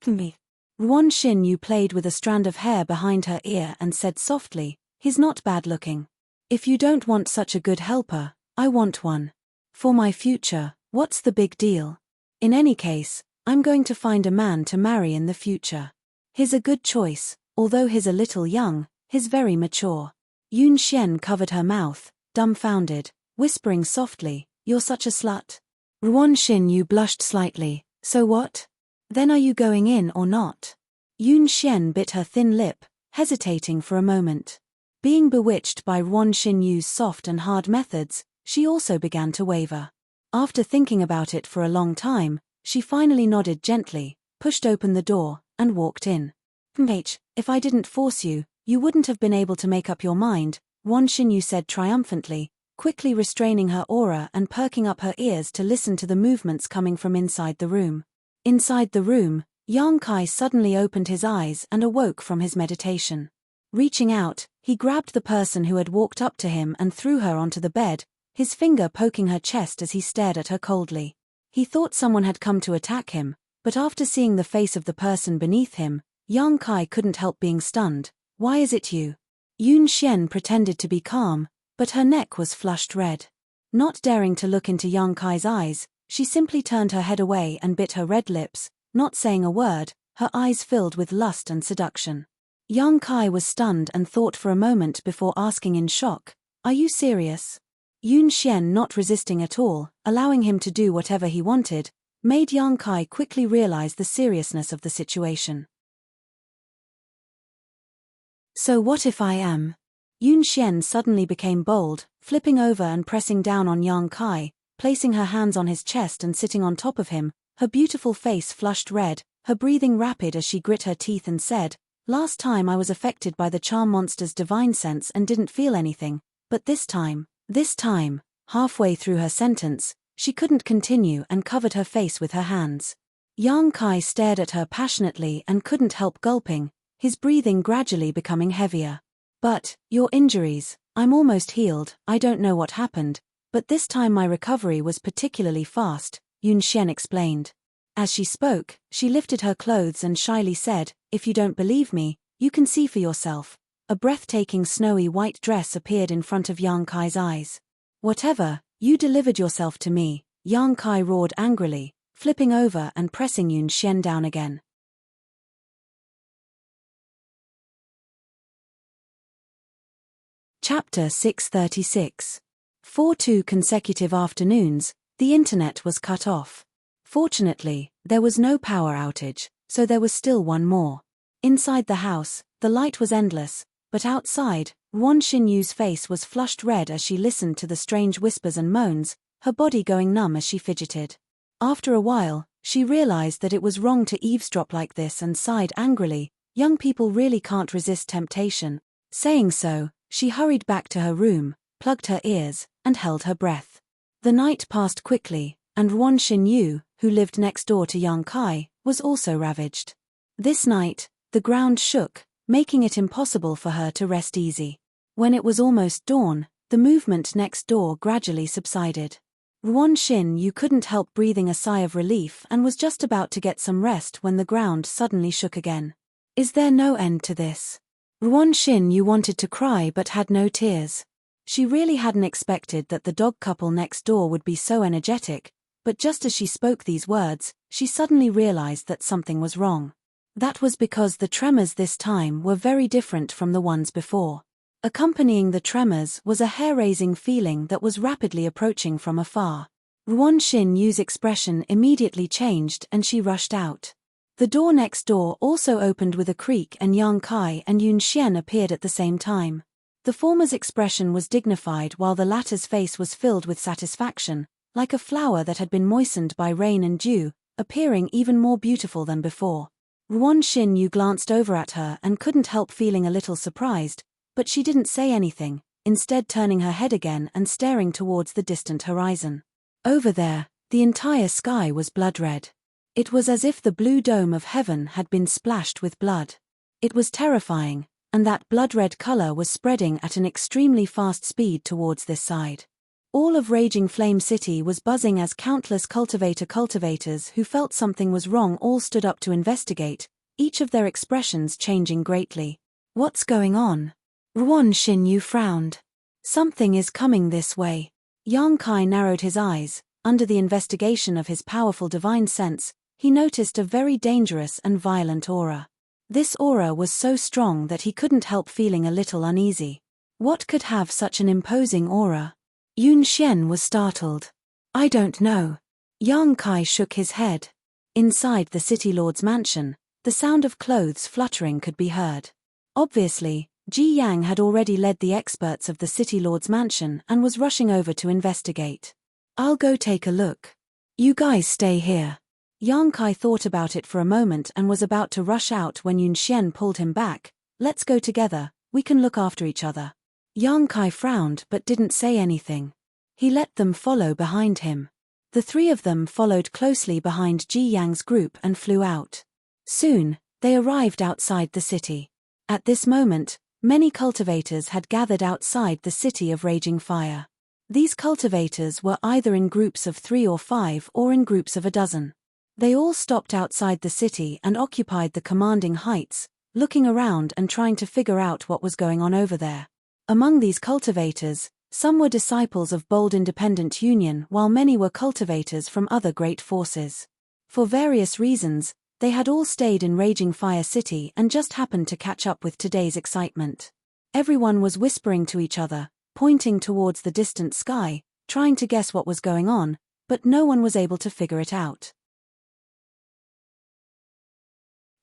Me. Wan Xinyu played with a strand of hair behind her ear and said softly, he's not bad looking. If you don't want such a good helper, I want one. For my future, what's the big deal? In any case, I'm going to find a man to marry in the future. He's a good choice, although he's a little young, he's very mature. Yun Xian covered her mouth, dumbfounded, whispering softly, you're such a slut. Wan Xinyu blushed slightly, so what? Then are you going in or not? Yun Xian bit her thin lip, hesitating for a moment. Being bewitched by Wan Xinyu's soft and hard methods, she also began to waver. After thinking about it for a long time, she finally nodded gently, pushed open the door, and walked in. If I didn't force you, you wouldn't have been able to make up your mind, Wan Xinyu said triumphantly, quickly restraining her aura and perking up her ears to listen to the movements coming from inside the room. Inside the room, Yang Kai suddenly opened his eyes and awoke from his meditation. Reaching out, he grabbed the person who had walked up to him and threw her onto the bed, his finger poking her chest as he stared at her coldly. He thought someone had come to attack him, but after seeing the face of the person beneath him, Yang Kai couldn't help being stunned. Why is it you? Yun Xian pretended to be calm, but her neck was flushed red. Not daring to look into Yang Kai's eyes, she simply turned her head away and bit her red lips, not saying a word, her eyes filled with lust and seduction. Yang Kai was stunned and thought for a moment before asking in shock, are you serious? Yun Xian, not resisting at all, allowing him to do whatever he wanted, made Yang Kai quickly realize the seriousness of the situation. So what if I am? Yun Xian suddenly became bold, flipping over and pressing down on Yang Kai, placing her hands on his chest and sitting on top of him, her beautiful face flushed red, her breathing rapid as she grit her teeth and said, last time I was affected by the charm monster's divine sense and didn't feel anything, but this time, halfway through her sentence, she couldn't continue and covered her face with her hands. Yang Kai stared at her passionately and couldn't help gulping, his breathing gradually becoming heavier. But, your injuries, I'm almost healed, I don't know what happened, but this time my recovery was particularly fast, Yun Xian explained. As she spoke, she lifted her clothes and shyly said, if you don't believe me, you can see for yourself. A breathtaking snowy white dress appeared in front of Yang Kai's eyes. Whatever, you delivered yourself to me, Yang Kai roared angrily, flipping over and pressing Yun Xian down again. Chapter 636. For 2 consecutive afternoons, the internet was cut off. Fortunately, there was no power outage, so there was still one more. Inside the house, the light was endless, but outside, Yuan Xinyu's face was flushed red as she listened to the strange whispers and moans, her body going numb as she fidgeted. After a while, she realized that it was wrong to eavesdrop like this and sighed angrily. Young people really can't resist temptation. Saying so, she hurried back to her room, plugged her ears, and held her breath. The night passed quickly, and Yuan Xinyu, who lived next door to Yang Kai, was also ravaged. This night, the ground shook, making it impossible for her to rest easy. When it was almost dawn, the movement next door gradually subsided. Yuan Xinyu couldn't help breathing a sigh of relief and was just about to get some rest when the ground suddenly shook again. Is there no end to this? Yuan Xinyu wanted to cry but had no tears. She really hadn't expected that the dog couple next door would be so energetic, but just as she spoke these words, she suddenly realized that something was wrong. That was because the tremors this time were very different from the ones before. Accompanying the tremors was a hair-raising feeling that was rapidly approaching from afar. Yuan Xinyu's expression immediately changed and she rushed out. The door next door also opened with a creak and Yang Kai and Yun Xian appeared at the same time. The former's expression was dignified while the latter's face was filled with satisfaction, like a flower that had been moistened by rain and dew, appearing even more beautiful than before. Yuan Xinyu glanced over at her and couldn't help feeling a little surprised, but she didn't say anything, instead turning her head again and staring towards the distant horizon. Over there, the entire sky was blood-red. It was as if the blue dome of heaven had been splashed with blood. It was terrifying, and that blood-red color was spreading at an extremely fast speed towards this side. All of Raging Flame City was buzzing as countless cultivators who felt something was wrong all stood up to investigate, each of their expressions changing greatly. What's going on? Yuan Xinyu frowned. Something is coming this way. Yang Kai narrowed his eyes. Under the investigation of his powerful divine sense, he noticed a very dangerous and violent aura. This aura was so strong that he couldn't help feeling a little uneasy. What could have such an imposing aura? Yun Xian was startled. I don't know. Yang Kai shook his head. Inside the city lord's mansion, the sound of clothes fluttering could be heard. Obviously, Ji Yang had already led the experts of the city lord's mansion and was rushing over to investigate. I'll go take a look. You guys stay here. Yang Kai thought about it for a moment and was about to rush out when Yun Xian pulled him back. Let's go together, we can look after each other. Yang Kai frowned but didn't say anything. He let them follow behind him. The three of them followed closely behind Ji Yang's group and flew out. Soon, they arrived outside the city. At this moment, many cultivators had gathered outside the city of Raging Fire. These cultivators were either in groups of 3 or 5 or in groups of a dozen. They all stopped outside the city and occupied the commanding heights, looking around and trying to figure out what was going on over there. Among these cultivators, some were disciples of Bold Independent Union while many were cultivators from other great forces. For various reasons, they had all stayed in Raging Fire City and just happened to catch up with today's excitement. Everyone was whispering to each other, pointing towards the distant sky, trying to guess what was going on, but no one was able to figure it out.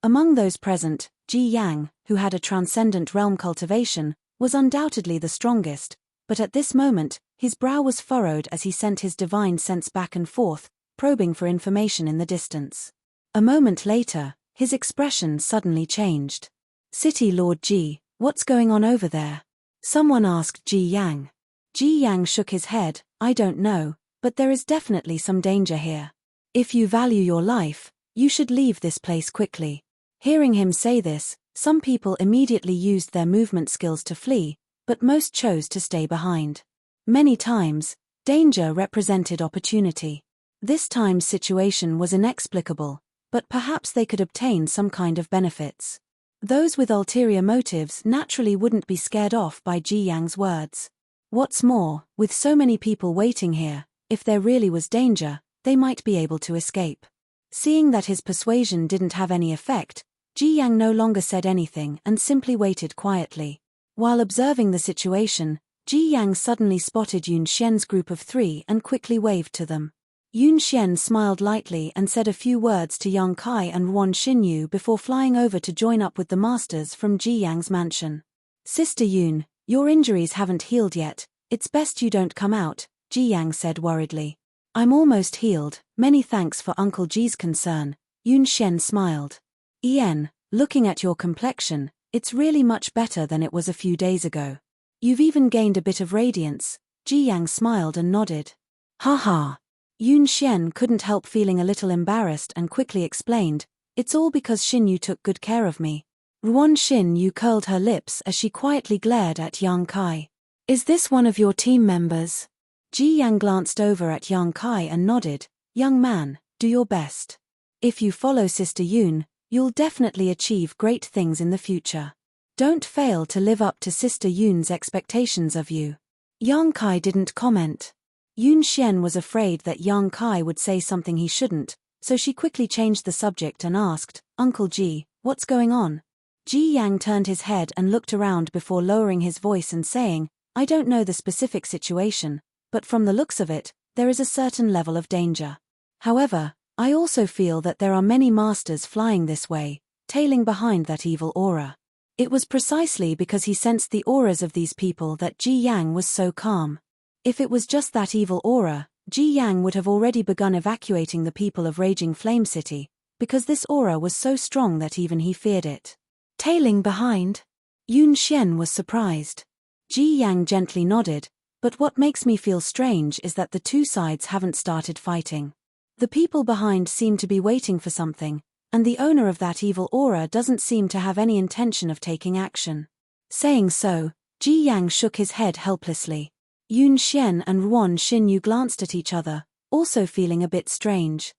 Among those present, Ji Yang, who had a transcendent realm cultivation, was undoubtedly the strongest, but at this moment, his brow was furrowed as he sent his divine sense back and forth, probing for information in the distance. A moment later, his expression suddenly changed. City Lord Ji, what's going on over there? Someone asked Ji Yang. Ji Yang shook his head, I don't know, but there is definitely some danger here. If you value your life, you should leave this place quickly. Hearing him say this, some people immediately used their movement skills to flee, but most chose to stay behind. Many times, danger represented opportunity. This time's situation was inexplicable, but perhaps they could obtain some kind of benefits. Those with ulterior motives naturally wouldn't be scared off by Ji Yang's words. What's more, with so many people waiting here, if there really was danger, they might be able to escape. Seeing that his persuasion didn't have any effect, Ji Yang no longer said anything and simply waited quietly. While observing the situation, Ji Yang suddenly spotted Yun Xian's group of 3 and quickly waved to them. Yun Xian smiled lightly and said a few words to Yang Kai and Yuan Xinyu before flying over to join up with the masters from Ji Yang's mansion. Sister Yun, Your injuries haven't healed yet, it's best you don't come out, Ji Yang said worriedly. I'm almost healed, many thanks for Uncle Ji's concern, Yun Xian smiled. Ian, looking at your complexion, it's really much better than it was a few days ago. You've even gained a bit of radiance, Ji Yang smiled and nodded. Ha ha. Yun Xian couldn't help feeling a little embarrassed and quickly explained, it's all because Xin Yu took good care of me. Ruan Xin Yu curled her lips as she quietly glared at Yang Kai. Is this one of your team members? Ji Yang glanced over at Yang Kai and nodded. Young man, do your best. If you follow Sister Yun, you'll definitely achieve great things in the future. Don't fail to live up to Sister Yun's expectations of you. Yang Kai didn't comment. Yun Xian was afraid that Yang Kai would say something he shouldn't, so she quickly changed the subject and asked, Uncle Ji, what's going on? Ji Yang turned his head and looked around before lowering his voice and saying, I don't know the specific situation, but from the looks of it, there is a certain level of danger. However, I also feel that there are many masters flying this way, tailing behind that evil aura. It was precisely because he sensed the auras of these people that Ji Yang was so calm. If it was just that evil aura, Ji Yang would have already begun evacuating the people of Raging Flame City, because this aura was so strong that even he feared it. Tailing behind? Yun Xian was surprised. Ji Yang gently nodded, but what makes me feel strange is that the two sides haven't started fighting. The people behind seem to be waiting for something, and the owner of that evil aura doesn't seem to have any intention of taking action. Saying so, Ji Yang shook his head helplessly. Yun Xian and Ruan Xin Yu glanced at each other, also feeling a bit strange.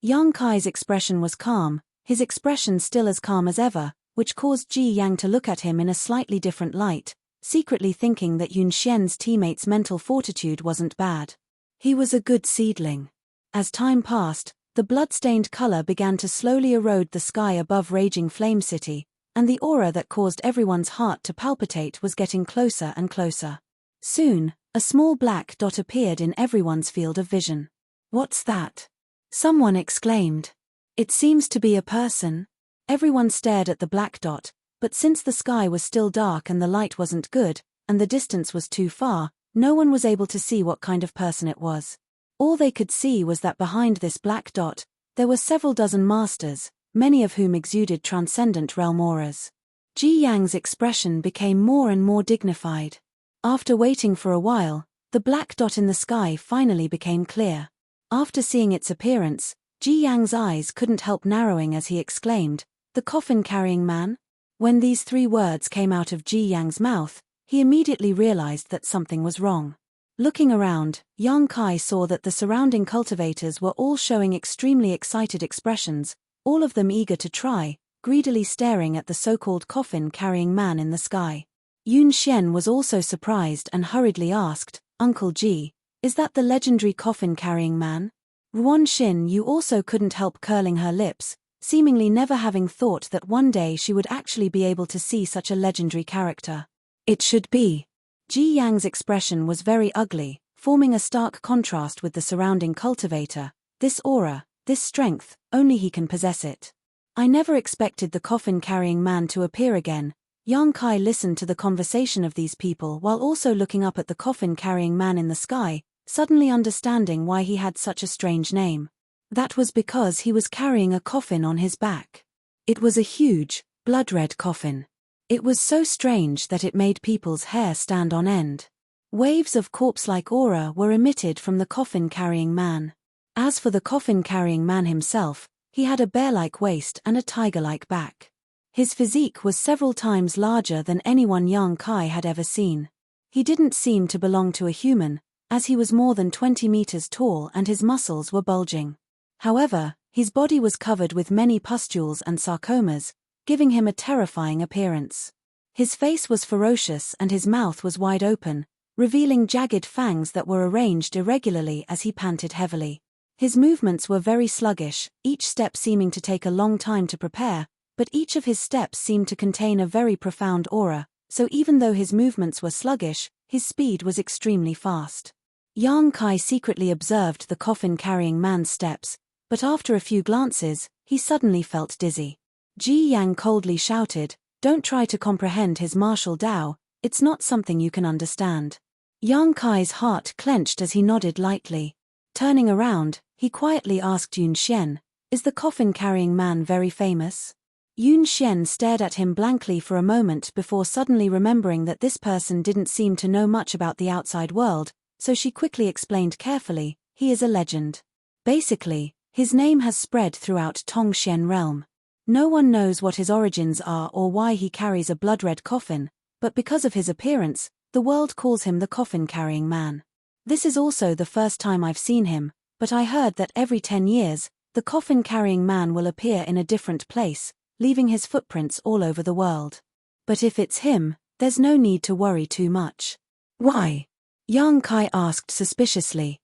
Yang Kai's expression was calm, his expression still as calm as ever, which caused Ji Yang to look at him in a slightly different light, secretly thinking that Yun Xian's teammate's mental fortitude wasn't bad. He was a good seedling. As time passed, the blood-stained color began to slowly erode the sky above Raging Flame City, and the aura that caused everyone's heart to palpitate was getting closer and closer. Soon, a small black dot appeared in everyone's field of vision. What's that? Someone exclaimed. It seems to be a person. Everyone stared at the black dot, but since the sky was still dark and the light wasn't good, and the distance was too far, no one was able to see what kind of person it was. All they could see was that behind this black dot, there were several dozen masters, many of whom exuded transcendent realm auras. Ji Yang's expression became more and more dignified. After waiting for a while, the black dot in the sky finally became clear. After seeing its appearance, Ji Yang's eyes couldn't help narrowing as he exclaimed, "The coffin-carrying man?" When these three words came out of Ji Yang's mouth, he immediately realized that something was wrong. Looking around, Yang Kai saw that the surrounding cultivators were all showing extremely excited expressions, all of them eager to try, greedily staring at the so-called coffin-carrying man in the sky. Yun Xian was also surprised and hurriedly asked, "Uncle Ji, is that the legendary coffin-carrying man?" Ruan Xin Yu also couldn't help curling her lips, seemingly never having thought that one day she would actually be able to see such a legendary character. It should be. Ji Yang's expression was very ugly, forming a stark contrast with the surrounding cultivator. This aura, this strength, only he can possess it. I never expected the coffin-carrying man to appear again. Yang Kai listened to the conversation of these people while also looking up at the coffin-carrying man in the sky, suddenly understanding why he had such a strange name. That was because he was carrying a coffin on his back. It was a huge, blood-red coffin. It was so strange that it made people's hair stand on end. Waves of corpse-like aura were emitted from the coffin-carrying man. As for the coffin-carrying man himself, he had a bear-like waist and a tiger-like back. His physique was several times larger than anyone Yang Kai had ever seen. He didn't seem to belong to a human, as he was more than 20 meters tall and his muscles were bulging. However, his body was covered with many pustules and sarcomas, giving him a terrifying appearance. His face was ferocious and his mouth was wide open, revealing jagged fangs that were arranged irregularly as he panted heavily. His movements were very sluggish, each step seeming to take a long time to prepare, but each of his steps seemed to contain a very profound aura, so even though his movements were sluggish, his speed was extremely fast. Yang Kai secretly observed the coffin-carrying man's steps, but after a few glances, he suddenly felt dizzy. Ji Yang coldly shouted, Don't try to comprehend his martial Tao, it's not something you can understand. Yang Kai's heart clenched as he nodded lightly. Turning around, he quietly asked Yun Xian, "Is the coffin-carrying man very famous?" Yun Xian stared at him blankly for a moment before suddenly remembering that this person didn't seem to know much about the outside world, so she quickly explained carefully, "He is a legend. Basically, his name has spread throughout Tongxian realm. No one knows what his origins are or why he carries a blood-red coffin, but because of his appearance, the world calls him the coffin-carrying man. This is also the first time I've seen him, but I heard that every 10 years, the coffin-carrying man will appear in a different place, leaving his footprints all over the world. But if it's him, there's no need to worry too much." "Why?" Yang Kai asked suspiciously.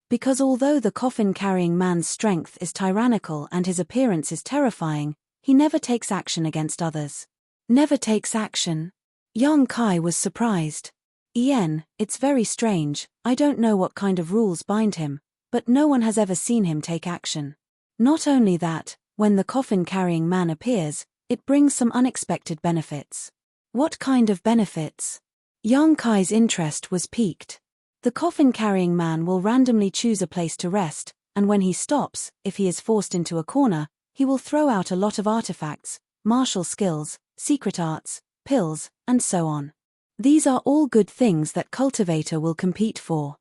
"Because although the coffin-carrying man's strength is tyrannical and his appearance is terrifying, he never takes action against others." "Never takes action?" Yang Kai was surprised. "Ian, it's very strange, I don't know what kind of rules bind him, but no one has ever seen him take action. Not only that, when the coffin-carrying man appears, it brings some unexpected benefits." "What kind of benefits?" Yang Kai's interest was piqued. "The coffin-carrying man will randomly choose a place to rest, and when he stops, if he is forced into a corner, he will throw out a lot of artifacts, martial skills, secret arts, pills, and so on. These are all good things that Cultivator will compete for."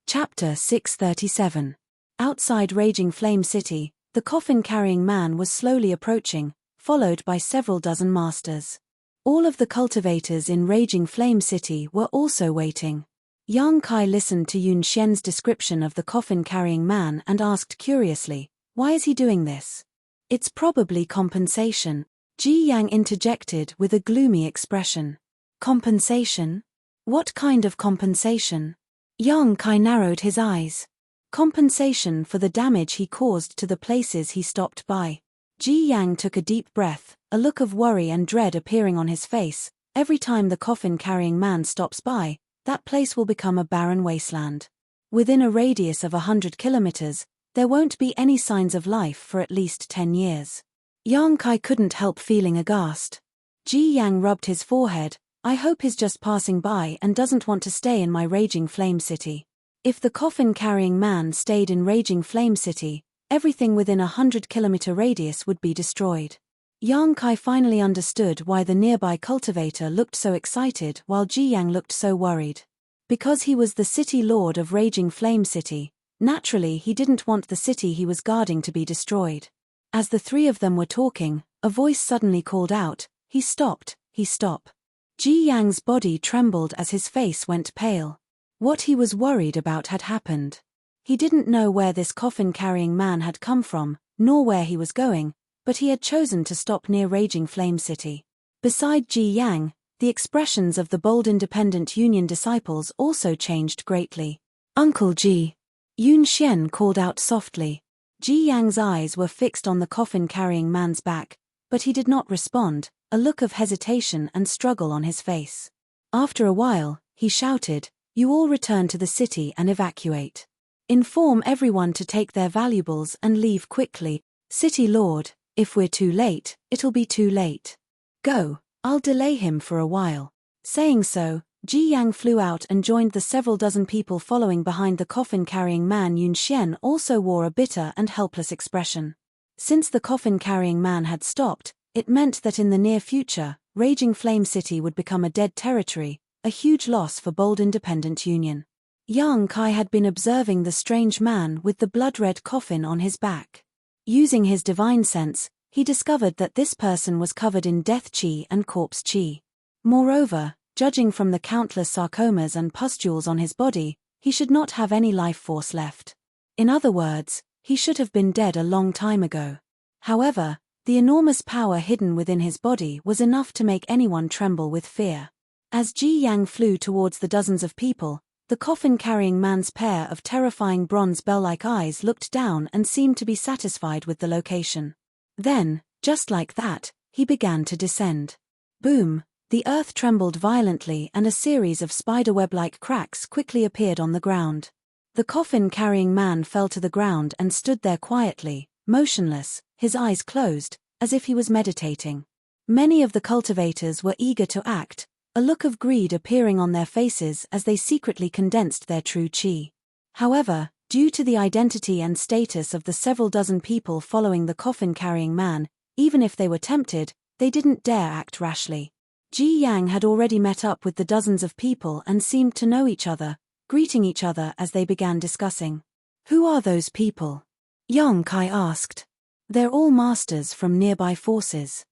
Chapter 637. Outside Raging Flame City, the coffin-carrying man was slowly approaching, followed by several dozen masters. All of the cultivators in Raging Flame City were also waiting. Yang Kai listened to Yun Xian's description of the coffin-carrying man and asked curiously, "Why is he doing this?" "It's probably compensation," Ji Yang interjected with a gloomy expression. "Compensation? What kind of compensation?" Yang Kai narrowed his eyes. "Compensation for the damage he caused to the places he stopped by." Ji Yang took a deep breath, a look of worry and dread appearing on his face. "Every time the coffin-carrying man stops by, that place will become a barren wasteland. Within a radius of 100 kilometers, there won't be any signs of life for at least 10 years. Yang Kai couldn't help feeling aghast. Ji Yang rubbed his forehead. "I hope he's just passing by and doesn't want to stay in my Raging Flame City. If the coffin-carrying man stayed in Raging Flame City, everything within a 100-kilometer radius would be destroyed." Yang Kai finally understood why the nearby cultivator looked so excited while Ji Yang looked so worried. Because he was the city lord of Raging Flame City, naturally he didn't want the city he was guarding to be destroyed. As the three of them were talking, a voice suddenly called out, "He stopped, he stop." Ji Yang's body trembled as his face went pale. What he was worried about had happened. He didn't know where this coffin-carrying man had come from, nor where he was going, but he had chosen to stop near Raging Flame City. Beside Ji Yang, the expressions of the bold Independent Union disciples also changed greatly. "Uncle Ji," Yun Xian called out softly. Ji Yang's eyes were fixed on the coffin-carrying man's back, but he did not respond, a look of hesitation and struggle on his face. After a while, he shouted, "You all return to the city and evacuate. Inform everyone to take their valuables and leave quickly. City Lord, if we're too late, it'll be too late. Go, I'll delay him for a while." Saying so, Ji Yang flew out and joined the several dozen people following behind the coffin-carrying man. Yun Xian also wore a bitter and helpless expression. Since the coffin-carrying man had stopped, it meant that in the near future, Raging Flame City would become a dead territory, a huge loss for bold Independent Union. Yang Kai had been observing the strange man with the blood-red coffin on his back. Using his divine sense, he discovered that this person was covered in death chi and corpse chi. Moreover, judging from the countless sarcomas and pustules on his body, he should not have any life force left. In other words, he should have been dead a long time ago. However, the enormous power hidden within his body was enough to make anyone tremble with fear. As Ji Yang flew towards the dozens of people, the coffin-carrying man's pair of terrifying bronze bell-like eyes looked down and seemed to be satisfied with the location. Then, just like that, he began to descend. Boom! The earth trembled violently and a series of spiderweb-like cracks quickly appeared on the ground. The coffin-carrying man fell to the ground and stood there quietly, motionless, his eyes closed, as if he was meditating. Many of the cultivators were eager to act, a look of greed appearing on their faces as they secretly condensed their true chi. However, due to the identity and status of the several dozen people following the coffin-carrying man, even if they were tempted, they didn't dare act rashly. Ji Yang had already met up with the dozens of people and seemed to know each other, greeting each other as they began discussing. "Who are those people?" Yang Kai asked. "They're all masters from nearby forces."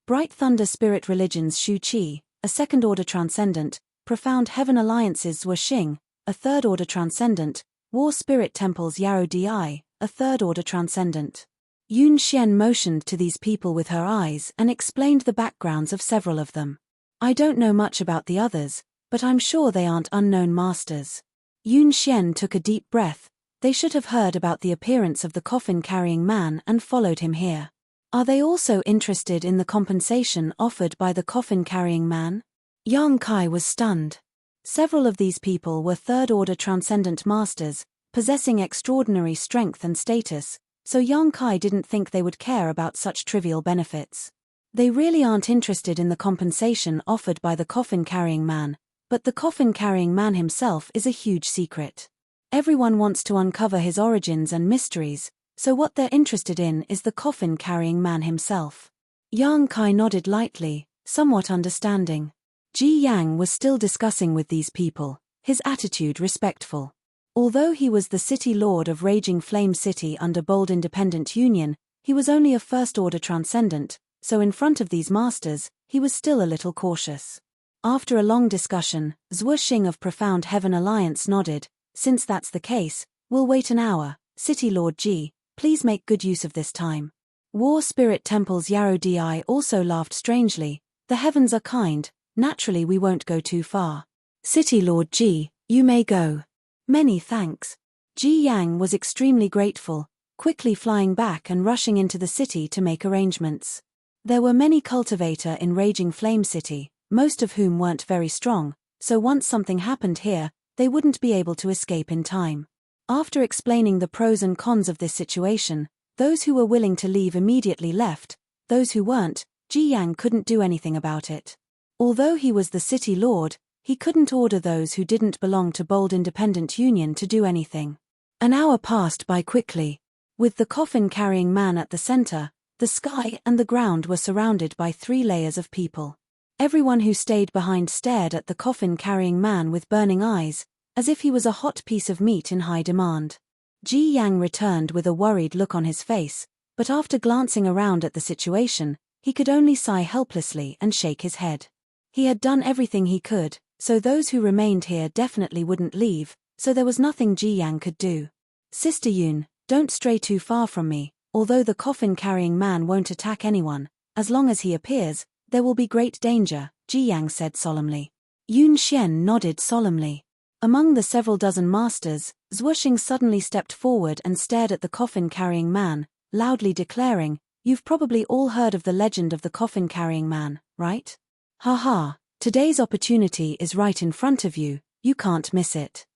Bright Thunder Spirit Religions Shu Qi, a second-order transcendent, Profound Heaven Alliances Zhuo Xing, a third-order transcendent, War Spirit Temples Yarrow Di, a third-order transcendent. Yun Xian motioned to these people with her eyes and explained the backgrounds of several of them. "I don't know much about the others, but I'm sure they aren't unknown masters." Yun Xian took a deep breath. They should have heard about the appearance of the coffin-carrying man and followed him here. Are they also interested in the compensation offered by the coffin-carrying man? Yang Kai was stunned. Several of these people were third-order transcendent masters, possessing extraordinary strength and status, so Yang Kai didn't think they would care about such trivial benefits. They really aren't interested in the compensation offered by the coffin-carrying man, but the coffin-carrying man himself is a huge secret. Everyone wants to uncover his origins and mysteries, so what they're interested in is the coffin-carrying man himself. Yang Kai nodded lightly, somewhat understanding. Ji Yang was still discussing with these people, his attitude respectful. Although he was the city lord of Raging Flame City under Bold Independent Union, he was only a first-order transcendent, so in front of these masters, he was still a little cautious. After a long discussion, Zhuo Xing of Profound Heaven Alliance nodded. "Since that's the case, we'll wait an hour. City Lord Ji, please make good use of this time." War Spirit Temples Yarrow Di also laughed strangely. "The heavens are kind, naturally we won't go too far. City Lord Ji, you may go." "Many thanks." Ji Yang was extremely grateful, quickly flying back and rushing into the city to make arrangements. There were many cultivators in Raging Flame City, most of whom weren't very strong, so once something happened here, they wouldn't be able to escape in time. After explaining the pros and cons of this situation, those who were willing to leave immediately left. Those who weren't, Ji Yang couldn't do anything about it. Although he was the city lord, he couldn't order those who didn't belong to Bold Independent Union to do anything. An hour passed by quickly. With the coffin-carrying man at the center, the sky and the ground were surrounded by 3 layers of people. Everyone who stayed behind stared at the coffin-carrying man with burning eyes, as if he was a hot piece of meat in high demand. Ji Yang returned with a worried look on his face, but after glancing around at the situation, he could only sigh helplessly and shake his head. He had done everything he could, so those who remained here definitely wouldn't leave, so there was nothing Ji Yang could do. "Sister Yun, don't stray too far from me. Although the coffin-carrying man won't attack anyone, as long as he appears, there will be great danger," Ji Yang said solemnly. Yun Xian nodded solemnly. Among the several dozen masters, Zhuo Xing suddenly stepped forward and stared at the coffin-carrying man, loudly declaring, "You've probably all heard of the legend of the coffin-carrying man, right? Haha, today's opportunity is right in front of you, you can't miss it.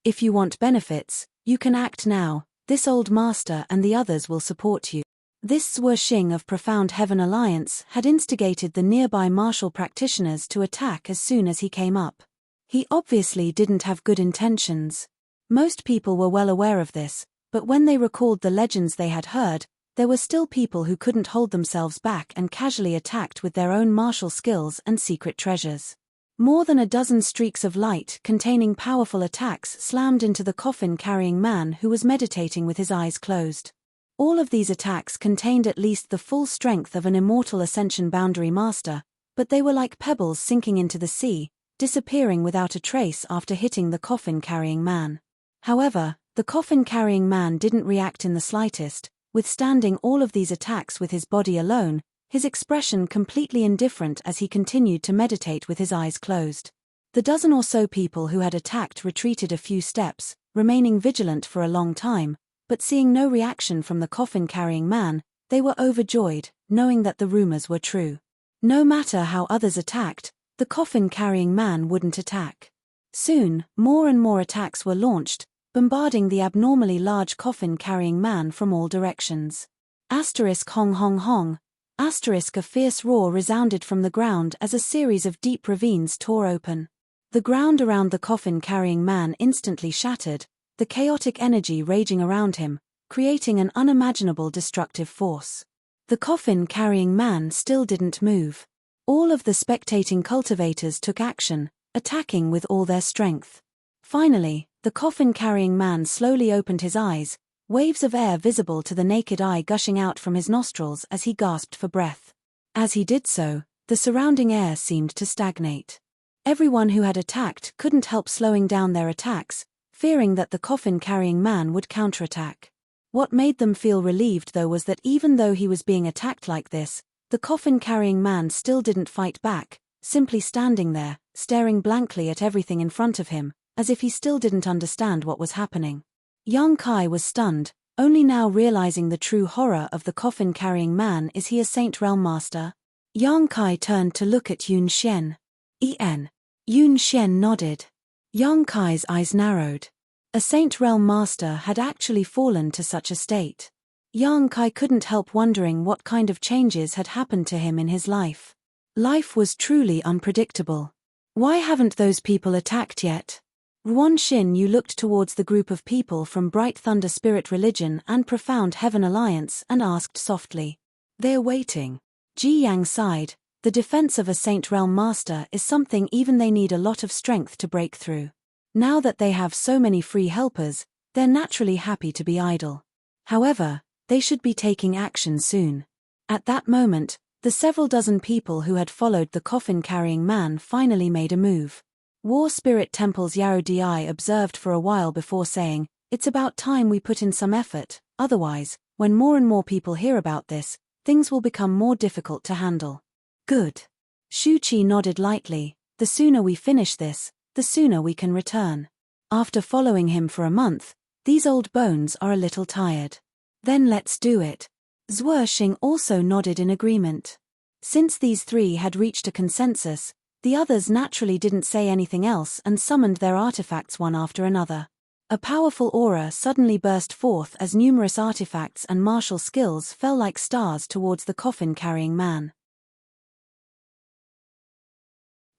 If you want benefits, you can act now. This old master and the others will support you." This Zhuo Xing of Profound Heaven Alliance had instigated the nearby martial practitioners to attack as soon as he came up. He obviously didn't have good intentions. Most people were well aware of this, but when they recalled the legends they had heard, there were still people who couldn't hold themselves back and casually attacked with their own martial skills and secret treasures. More than a dozen streaks of light containing powerful attacks slammed into the coffin-carrying man who was meditating with his eyes closed. All of these attacks contained at least the full strength of an immortal ascension boundary master, but they were like pebbles sinking into the sea, disappearing without a trace after hitting the coffin-carrying man. However, the coffin-carrying man didn't react in the slightest, withstanding all of these attacks with his body alone, his expression completely indifferent as he continued to meditate with his eyes closed. The dozen or so people who had attacked retreated a few steps, remaining vigilant for a long time, but seeing no reaction from the coffin-carrying man, they were overjoyed, knowing that the rumors were true. No matter how others attacked, the coffin-carrying man wouldn't attack. Soon, more and more attacks were launched, bombarding the abnormally large coffin-carrying man from all directions. Asterisk hong hong hong. Asterisk a fierce roar resounded from the ground as a series of deep ravines tore open. The ground around the coffin-carrying man instantly shattered, the chaotic energy raging around him, creating an unimaginable destructive force. The coffin-carrying man still didn't move. All of the spectating cultivators took action, attacking with all their strength. Finally, the coffin-carrying man slowly opened his eyes, waves of air visible to the naked eye gushing out from his nostrils as he gasped for breath. As he did so, the surrounding air seemed to stagnate. Everyone who had attacked couldn't help slowing down their attacks, fearing that the coffin-carrying man would counterattack. What made them feel relieved though was that even though he was being attacked like this, the coffin-carrying man still didn't fight back, simply standing there, staring blankly at everything in front of him, as if he still didn't understand what was happening. Yang Kai was stunned, only now realizing the true horror of the coffin-carrying man. Is he a Saint Realm Master? Yang Kai turned to look at Yun Xian. Yun Xian nodded. Yang Kai's eyes narrowed. A Saint Realm Master had actually fallen to such a state. Yang Kai couldn't help wondering what kind of changes had happened to him in his life. Life was truly unpredictable. Why haven't those people attacked yet? Ruan Xin Yu looked towards the group of people from Bright Thunder Spirit Religion and Profound Heaven Alliance and asked softly. They're waiting. Ji Yang sighed. The defense of a Saint Realm Master is something even they need a lot of strength to break through. Now that they have so many free helpers, they're naturally happy to be idle. However, they should be taking action soon. At that moment, the several dozen people who had followed the coffin-carrying man finally made a move. War Spirit Temple's Yarrow Di observed for a while before saying, "It's about time we put in some effort, otherwise, when more and more people hear about this, things will become more difficult to handle." Good. Shu Qi nodded lightly. The sooner we finish this, the sooner we can return. After following him for a month, these old bones are a little tired. Then let's do it. Zhuoxing also nodded in agreement. Since these three had reached a consensus, the others naturally didn't say anything else and summoned their artifacts one after another. A powerful aura suddenly burst forth as numerous artifacts and martial skills fell like stars towards the coffin-carrying man.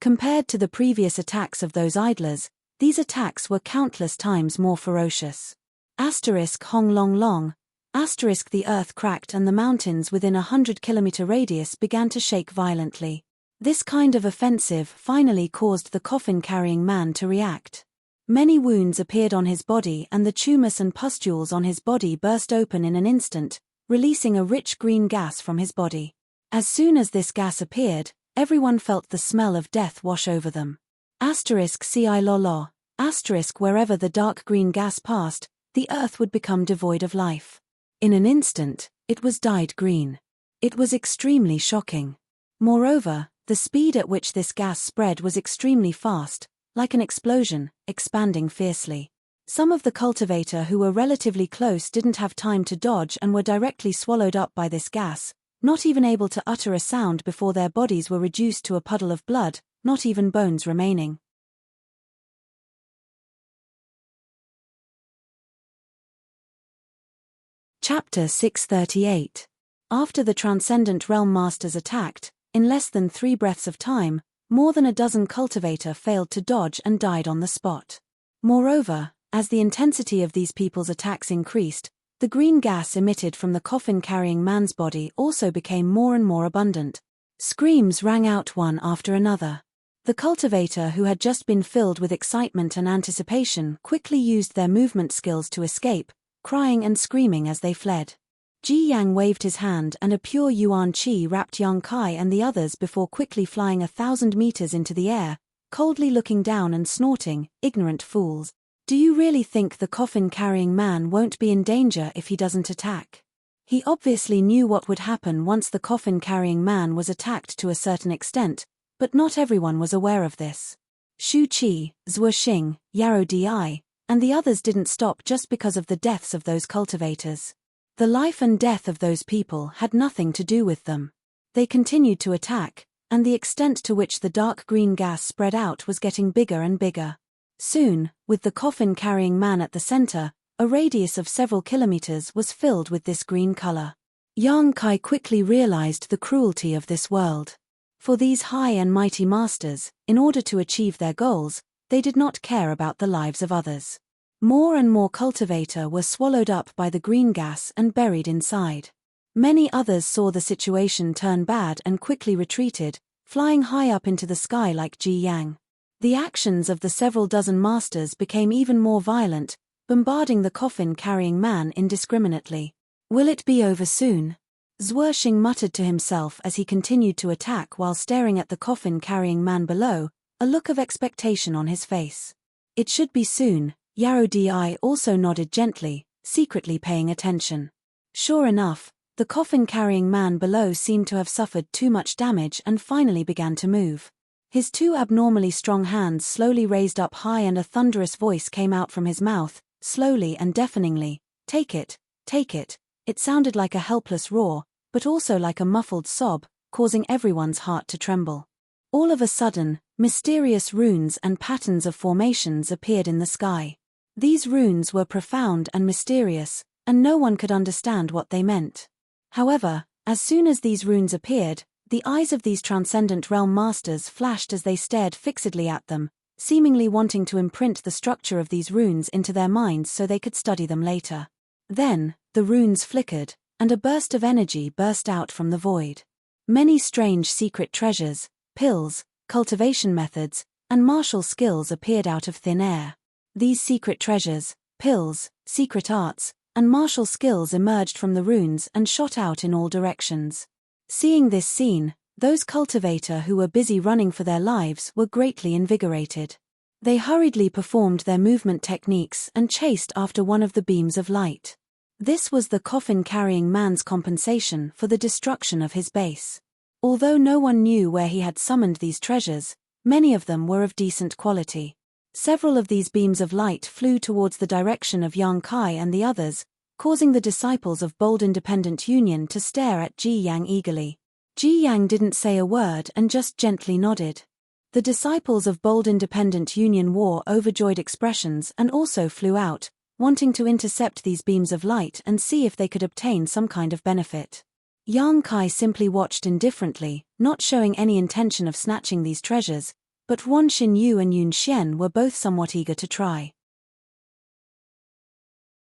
Compared to the previous attacks of those idlers, these attacks were countless times more ferocious. Asterisk Hong Long Long. Asterisk the earth cracked and the mountains within a 100-kilometer radius began to shake violently. This kind of offensive finally caused the coffin-carrying man to react. Many wounds appeared on his body and the tumors and pustules on his body burst open in an instant, releasing a rich green gas from his body. As soon as this gas appeared, everyone felt the smell of death wash over them. Asterisk ci lo lo. Asterisk wherever the dark green gas passed, the earth would become devoid of life. In an instant, it was dyed green. It was extremely shocking. Moreover, the speed at which this gas spread was extremely fast, like an explosion, expanding fiercely. Some of the cultivator who were relatively close didn't have time to dodge and were directly swallowed up by this gas, not even able to utter a sound before their bodies were reduced to a puddle of blood, not even bones remaining. Chapter 638. After the Transcendent Realm Masters attacked, in less than 3 breaths of time, more than a dozen cultivator failed to dodge and died on the spot. Moreover, as the intensity of these people's attacks increased, the green gas emitted from the coffin-carrying man's body also became more and more abundant. Screams rang out one after another. The cultivator who had just been filled with excitement and anticipation quickly used their movement skills to escape, crying and screaming as they fled. Ji Yang waved his hand and a pure yuan qi wrapped Yang Kai and the others before quickly flying 1,000 meters into the air, coldly looking down and snorting, "Ignorant fools. Do you really think the coffin-carrying man won't be in danger if he doesn't attack?" He obviously knew what would happen once the coffin-carrying man was attacked to a certain extent, but not everyone was aware of this. Shu Qi, Zhuoxing, Yarrow Di, and the others didn't stop just because of the deaths of those cultivators. The life and death of those people had nothing to do with them. They continued to attack, and the extent to which the dark green gas spread out was getting bigger and bigger. Soon, with the coffin-carrying man at the center, a radius of several kilometers was filled with this green color. Yang Kai quickly realized the cruelty of this world. For these high and mighty masters, in order to achieve their goals, they did not care about the lives of others. More and more cultivator were swallowed up by the green gas and buried inside. Many others saw the situation turn bad and quickly retreated, flying high up into the sky like Ji Yang. The actions of the several dozen masters became even more violent, bombarding the coffin-carrying man indiscriminately. Will it be over soon? Zhuoxing muttered to himself as he continued to attack while staring at the coffin-carrying man below, a look of expectation on his face. It should be soon. Yarrow Di also nodded gently, secretly paying attention. Sure enough, the coffin-carrying man below seemed to have suffered too much damage and finally began to move. His two abnormally strong hands slowly raised up high and a thunderous voice came out from his mouth, slowly and deafeningly. Take it, take it. It sounded like a helpless roar, but also like a muffled sob, causing everyone's heart to tremble. All of a sudden, mysterious runes and patterns of formations appeared in the sky. These runes were profound and mysterious, and no one could understand what they meant. However, as soon as these runes appeared, the eyes of these transcendent realm masters flashed as they stared fixedly at them, seemingly wanting to imprint the structure of these runes into their minds so they could study them later. Then, the runes flickered, and a burst of energy burst out from the void. Many strange secret treasures, pills, cultivation methods, and martial skills appeared out of thin air. These secret treasures, pills, secret arts, and martial skills emerged from the runes and shot out in all directions. Seeing this scene, those cultivator who were busy running for their lives were greatly invigorated. They hurriedly performed their movement techniques and chased after one of the beams of light. This was the coffin-carrying man's compensation for the destruction of his base. Although no one knew where he had summoned these treasures, many of them were of decent quality. Several of these beams of light flew towards the direction of Yang Kai and the others, causing the disciples of Bold Independent Union to stare at Ji Yang eagerly. Ji Yang didn't say a word and just gently nodded. The disciples of Bold Independent Union wore overjoyed expressions and also flew out, wanting to intercept these beams of light and see if they could obtain some kind of benefit. Yang Kai simply watched indifferently, not showing any intention of snatching these treasures, but Wan Xinyu and Yun Xian were both somewhat eager to try.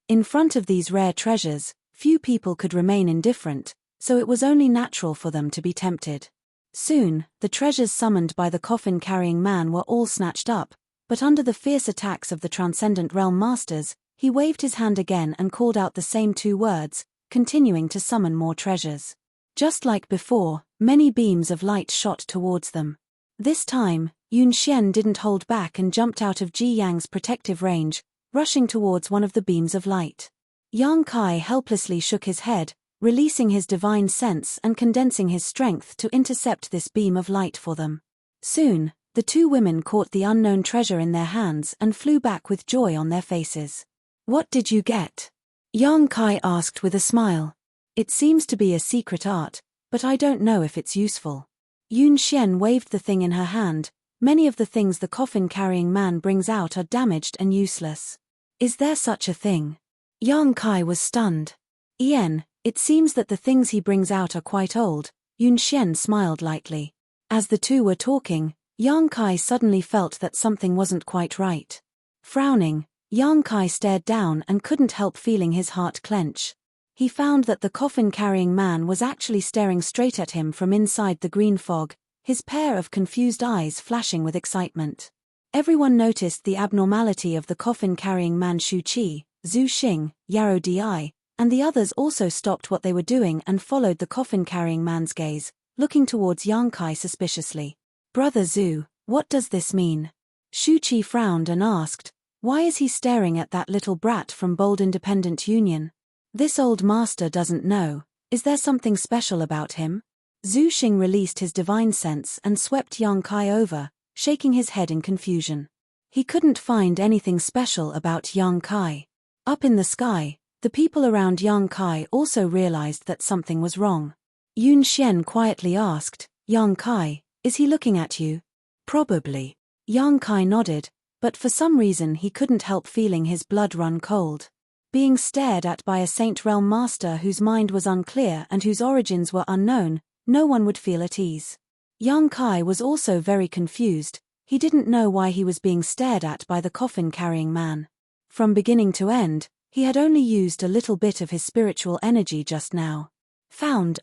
In front of these rare treasures, few people could remain indifferent, so it was only natural for them to be tempted. Soon, the treasures summoned by the coffin-carrying man were all snatched up, but under the fierce attacks of the Transcendent Realm Masters, he waved his hand again and called out the same two words, continuing to summon more treasures. Just like before, many beams of light shot towards them. This time, Yun Xian didn't hold back and jumped out of Ji Yang's protective range, rushing towards one of the beams of light. Yang Kai helplessly shook his head, releasing his divine sense and condensing his strength to intercept this beam of light for them. Soon, the two women caught the unknown treasure in their hands and flew back with joy on their faces. What did you get? Yang Kai asked with a smile. It seems to be a secret art, but I don't know if it's useful. Yun Xian waved the thing in her hand. Many of the things the coffin-carrying man brings out are damaged and useless. Is there such a thing? Yang Kai was stunned. Ian, it seems that the things he brings out are quite old. Yun Xian smiled lightly. As the two were talking, Yang Kai suddenly felt that something wasn't quite right. Frowning, Yang Kai stared down and couldn't help feeling his heart clench. He found that the coffin-carrying man was actually staring straight at him from inside the green fog, his pair of confused eyes flashing with excitement. Everyone noticed the abnormality of the coffin-carrying man Shu Qi, Zhu Xing, Yarrow Di, and the others also stopped what they were doing and followed the coffin-carrying man's gaze, looking towards Yang Kai suspiciously. Brother Zhu, what does this mean? Shu Qi frowned and asked, why is he staring at that little brat from Bold Independent Union? This old master doesn't know. Is there something special about him? Zhu Xing released his divine sense and swept Yang Kai over, shaking his head in confusion. He couldn't find anything special about Yang Kai. Up in the sky, the people around Yang Kai also realized that something was wrong. Yun Xian quietly asked, Yang Kai, is he looking at you? Probably. Yang Kai nodded, but for some reason he couldn't help feeling his blood run cold. Being stared at by a Saint Realm master whose mind was unclear and whose origins were unknown, no one would feel at ease. Yang Kai was also very confused. He didn't know why he was being stared at by the coffin-carrying man. From beginning to end, he had only used a little bit of his spiritual energy just now. Found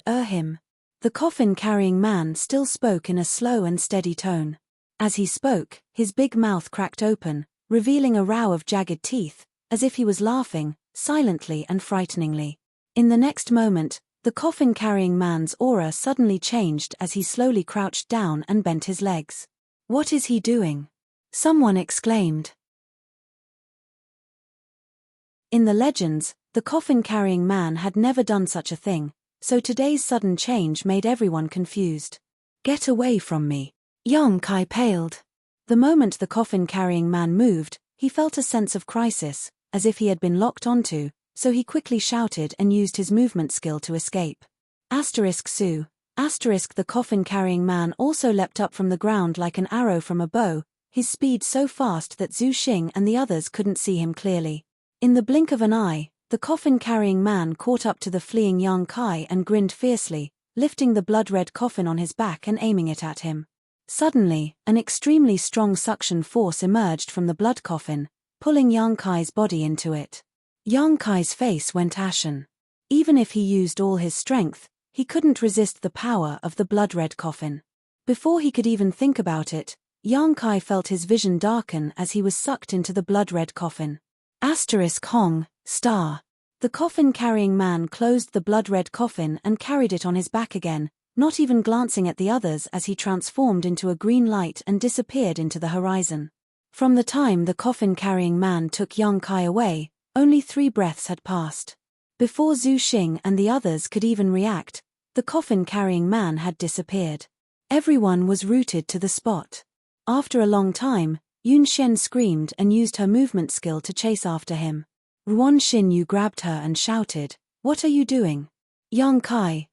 him. The coffin-carrying man still spoke in a slow and steady tone. As he spoke, his big mouth cracked open, revealing a row of jagged teeth, as if he was laughing, silently and frighteningly. In the next moment, the coffin-carrying man's aura suddenly changed as he slowly crouched down and bent his legs. What is he doing? Someone exclaimed. In the legends, the coffin-carrying man had never done such a thing, so today's sudden change made everyone confused. Get away from me. Yang Kai paled. The moment the coffin-carrying man moved, he felt a sense of crisis, as if he had been locked onto, so he quickly shouted and used his movement skill to escape. Su. The coffin-carrying man also leapt up from the ground like an arrow from a bow, his speed so fast that Zhu Xing and the others couldn't see him clearly. In the blink of an eye, the coffin-carrying man caught up to the fleeing Yang Kai and grinned fiercely, lifting the blood-red coffin on his back and aiming it at him. Suddenly, an extremely strong suction force emerged from the blood coffin, pulling Yang Kai's body into it. Yang Kai's face went ashen. Even if he used all his strength, he couldn't resist the power of the blood-red coffin. Before he could even think about it, Yang Kai felt his vision darken as he was sucked into the blood-red coffin. Hong, star. The coffin-carrying man closed the blood-red coffin and carried it on his back again, not even glancing at the others as he transformed into a green light and disappeared into the horizon. From the time the coffin-carrying man took Yang Kai away, only 3 breaths had passed. Before Zhu Xing and the others could even react, the coffin-carrying man had disappeared. Everyone was rooted to the spot. After a long time, Yun Xian screamed and used her movement skill to chase after him. Ruan Xinyu grabbed her and shouted, "What are you doing?" Yang Kai,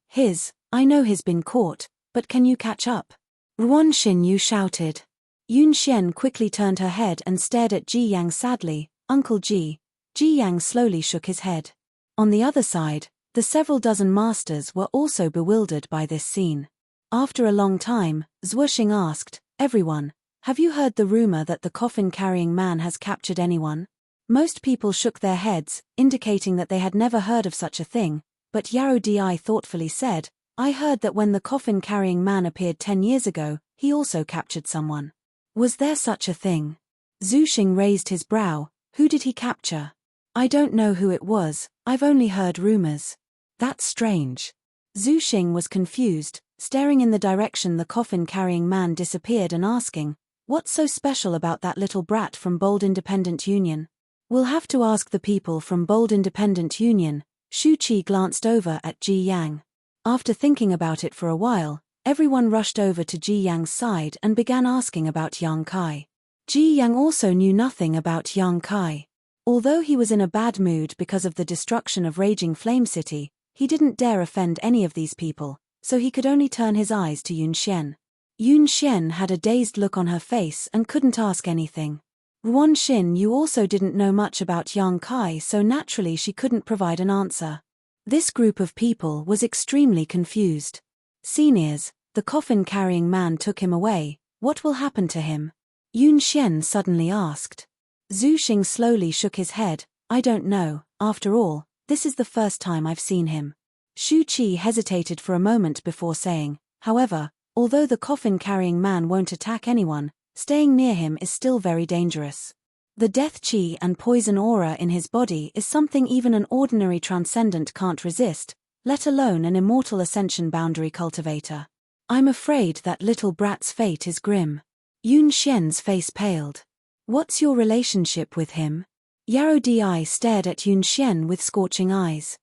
I know he's been caught, but can you catch up? Ruan Xinyu shouted. Yun Xian quickly turned her head and stared at Ji Yang sadly. Uncle Ji. Ji Yang slowly shook his head. On the other side, the several dozen masters were also bewildered by this scene. After a long time, Zhuxing asked, "Everyone, have you heard the rumor that the coffin-carrying man has captured anyone?" Most people shook their heads, indicating that they had never heard of such a thing, but Yarrow Di thoughtfully said, "I heard that when the coffin-carrying man appeared 10 years ago, he also captured someone." Was there such a thing? Zhuxing raised his brow. Who did he capture? I don't know who it was, I've only heard rumors. That's strange. Zhuxing was confused, staring in the direction the coffin-carrying man disappeared and asking, "What's so special about that little brat from Bold Independent Union?" We'll have to ask the people from Bold Independent Union. Shu Qi glanced over at Ji Yang. After thinking about it for a while, everyone rushed over to Ji Yang's side and began asking about Yang Kai. Ji Yang also knew nothing about Yang Kai. Although he was in a bad mood because of the destruction of Raging Flame City, he didn't dare offend any of these people, so he could only turn his eyes to Yun Xian. Yun Xian had a dazed look on her face and couldn't ask anything. Ruan Xin, you also didn't know much about Yang Kai, so naturally she couldn't provide an answer. This group of people was extremely confused. Seniors, the coffin-carrying man took him away, what will happen to him? Yun Xian suddenly asked. Zhu Xing slowly shook his head, I don't know, after all, this is the first time I've seen him. Shu Qi hesitated for a moment before saying, however, although the coffin-carrying man won't attack anyone, staying near him is still very dangerous. The death qi and poison aura in his body is something even an ordinary transcendent can't resist, let alone an immortal ascension boundary cultivator. I'm afraid that little brat's fate is grim. Yun Xian's face paled. What's your relationship with him? Yarrow Di stared at Yun Xian with scorching eyes.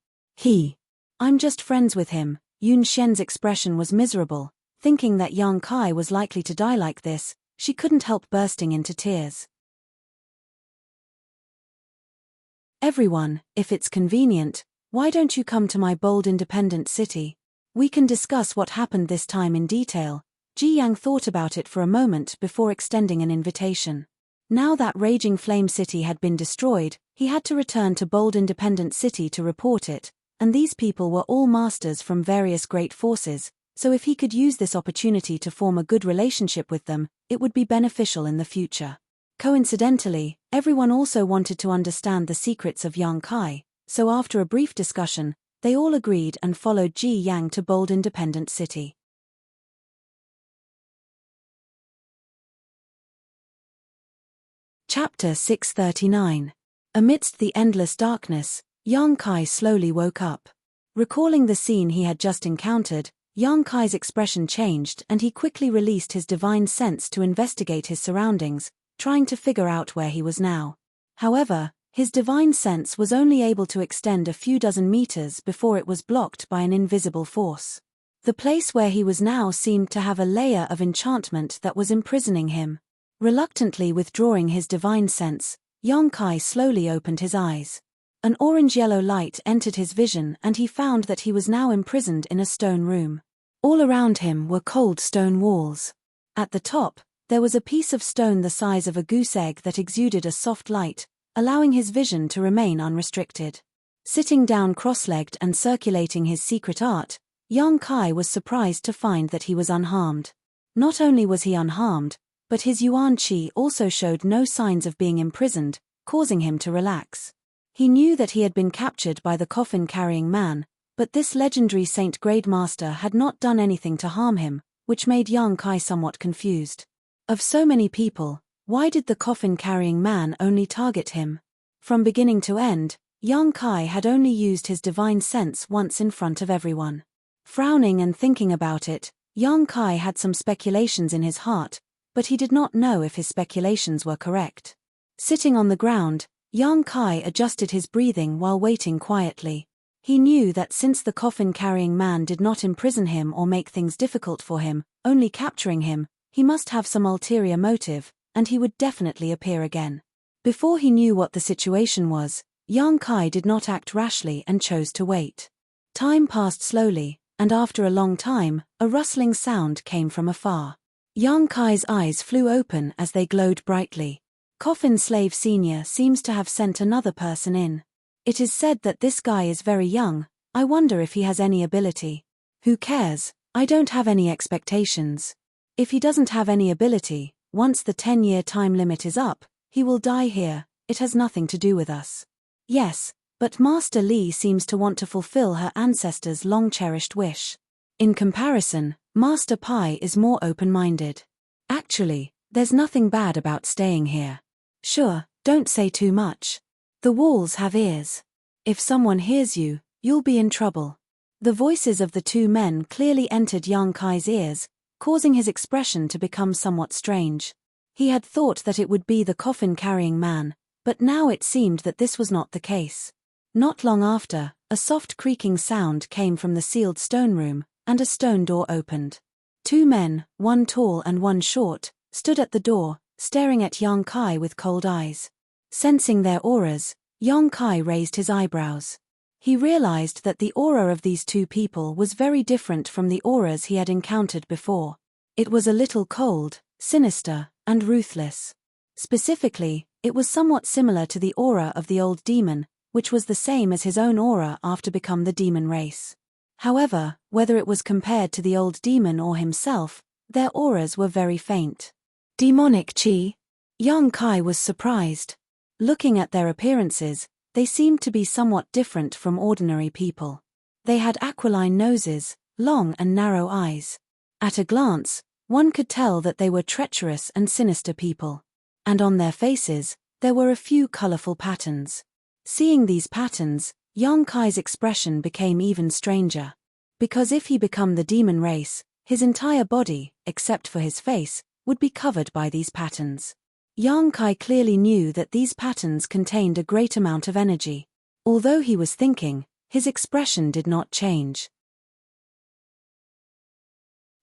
I'm just friends with him. Yun Xian's expression was miserable. Thinking that Yang Kai was likely to die like this, she couldn't help bursting into tears. Everyone, if it's convenient, why don't you come to my Bold Independent City? We can discuss what happened this time in detail. Ji Yang thought about it for a moment before extending an invitation. Now that Raging Flame City had been destroyed, he had to return to Bold Independent City to report it, and these people were all masters from various great forces, so if he could use this opportunity to form a good relationship with them, it would be beneficial in the future. Coincidentally, everyone also wanted to understand the secrets of Yang Kai, so after a brief discussion, they all agreed and followed Ji Yang to Bold Independent City. Chapter 639. Amidst the endless darkness, Yang Kai slowly woke up. Recalling the scene he had just encountered, Yang Kai's expression changed and he quickly released his divine sense to investigate his surroundings, trying to figure out where he was now. However, his divine sense was only able to extend a few dozen meters before it was blocked by an invisible force. The place where he was now seemed to have a layer of enchantment that was imprisoning him. Reluctantly withdrawing his divine sense, Yang Kai slowly opened his eyes. An orange-yellow light entered his vision and he found that he was now imprisoned in a stone room. All around him were cold stone walls. At the top, there was a piece of stone the size of a goose egg that exuded a soft light, allowing his vision to remain unrestricted. Sitting down cross-legged and circulating his secret art, Yang Kai was surprised to find that he was unharmed. Not only was he unharmed, but his Yuan Qi also showed no signs of being imprisoned, causing him to relax. He knew that he had been captured by the coffin-carrying man, but this legendary Saint Grade Master had not done anything to harm him, which made Yang Kai somewhat confused. Of so many people, why did the coffin-carrying man only target him? From beginning to end, Yang Kai had only used his divine sense once in front of everyone. Frowning and thinking about it, Yang Kai had some speculations in his heart, but he did not know if his speculations were correct. Sitting on the ground, Yang Kai adjusted his breathing while waiting quietly. He knew that since the coffin-carrying man did not imprison him or make things difficult for him, only capturing him, he must have some ulterior motive, and he would definitely appear again. Before he knew what the situation was, Yang Kai did not act rashly and chose to wait. Time passed slowly, and after a long time, a rustling sound came from afar. Yang Kai's eyes flew open as they glowed brightly. Coffin Slave Senior seems to have sent another person in. It is said that this guy is very young. I wonder if he has any ability. Who cares? I don't have any expectations. If he doesn't have any ability, once the 10-year time limit is up, he will die here. It has nothing to do with us. Yes, but Master Li seems to want to fulfill her ancestors' long-cherished wish. In comparison, Master Pai is more open-minded. Actually, there's nothing bad about staying here. Sure, don't say too much. The walls have ears. If someone hears you, you'll be in trouble. The voices of the two men clearly entered Yang Kai's ears, causing his expression to become somewhat strange. He had thought that it would be the coffin-carrying man, but now it seemed that this was not the case. Not long after, a soft creaking sound came from the sealed stone room, and a stone door opened. Two men, one tall and one short, stood at the door, staring at Yang Kai with cold eyes. Sensing their auras, Yang Kai raised his eyebrows. He realized that the aura of these two people was very different from the auras he had encountered before. It was a little cold, sinister, and ruthless. Specifically, it was somewhat similar to the aura of the old demon, which was the same as his own aura after becoming the demon race. However, whether it was compared to the old demon or himself, their auras were very faint. Demonic Qi? Yang Kai was surprised. Looking at their appearances, they seemed to be somewhat different from ordinary people. They had aquiline noses, long and narrow eyes. At a glance, one could tell that they were treacherous and sinister people. And on their faces, there were a few colorful patterns. Seeing these patterns, Yang Kai's expression became even stranger. Because if he became the demon race, his entire body, except for his face, would be covered by these patterns. Yang Kai clearly knew that these patterns contained a great amount of energy. Although he was thinking, his expression did not change.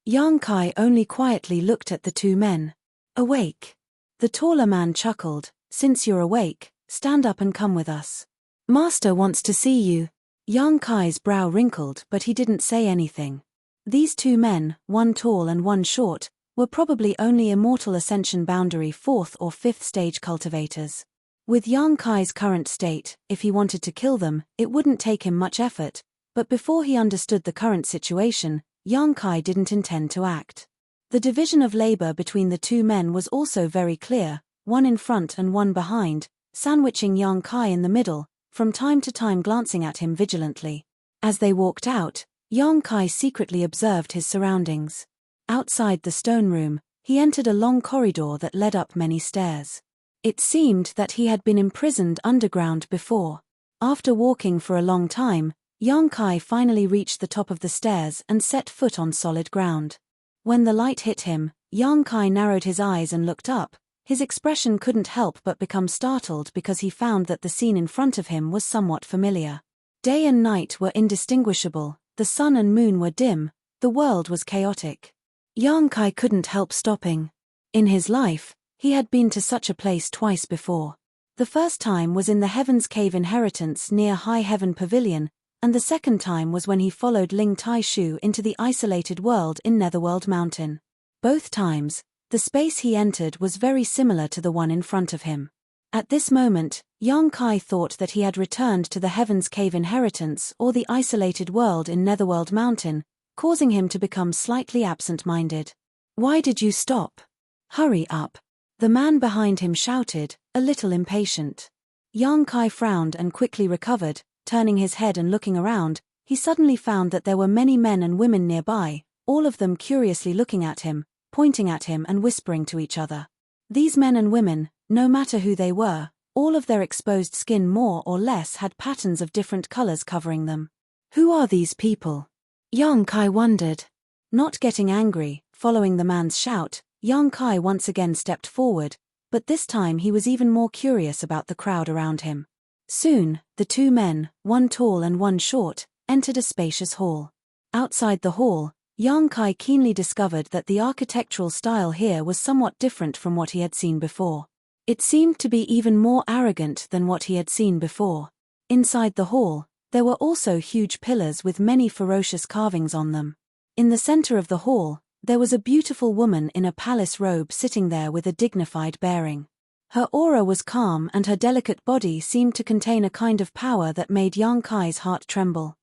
Yang Kai only quietly looked at the two men. Awake. The taller man chuckled, since you're awake, stand up and come with us. Master wants to see you. Yang Kai's brow wrinkled, but he didn't say anything. These two men, one tall and one short, were probably only immortal ascension boundary 4th or 5th stage cultivators. With Yang Kai's current state, if he wanted to kill them, it wouldn't take him much effort, but before he understood the current situation, Yang Kai didn't intend to act. The division of labor between the two men was also very clear, one in front and one behind, sandwiching Yang Kai in the middle, from time to time glancing at him vigilantly. As they walked out, Yang Kai secretly observed his surroundings. Outside the stone room, he entered a long corridor that led up many stairs. It seemed that he had been imprisoned underground before. After walking for a long time, Yang Kai finally reached the top of the stairs and set foot on solid ground. When the light hit him, Yang Kai narrowed his eyes and looked up. His expression couldn't help but become startled because he found that the scene in front of him was somewhat familiar. Day and night were indistinguishable, the sun and moon were dim, the world was chaotic. Yang Kai couldn't help stopping. In his life, he had been to such a place twice before. The first time was in the Heaven's Cave Inheritance near High Heaven Pavilion, and the second time was when he followed Ling Tai Shu into the isolated world in Netherworld Mountain. Both times, the space he entered was very similar to the one in front of him. At this moment, Yang Kai thought that he had returned to the Heaven's Cave Inheritance or the isolated world in Netherworld Mountain, causing him to become slightly absent-minded. "Why did you stop? Hurry up," the man behind him shouted, a little impatient. Yang Kai frowned and quickly recovered. Turning his head and looking around, he suddenly found that there were many men and women nearby, all of them curiously looking at him, pointing at him and whispering to each other. These men and women, no matter who they were, all of their exposed skin more or less had patterns of different colors covering them. Who are these people? Yang Kai wondered. Not getting angry, following the man's shout, Yang Kai once again stepped forward, but this time he was even more curious about the crowd around him. Soon, the two men, one tall and one short, entered a spacious hall. Outside the hall, Yang Kai keenly discovered that the architectural style here was somewhat different from what he had seen before. It seemed to be even more arrogant than what he had seen before. Inside the hall, there were also huge pillars with many ferocious carvings on them. In the center of the hall, there was a beautiful woman in a palace robe sitting there with a dignified bearing. Her aura was calm and her delicate body seemed to contain a kind of power that made Yang Kai's heart tremble.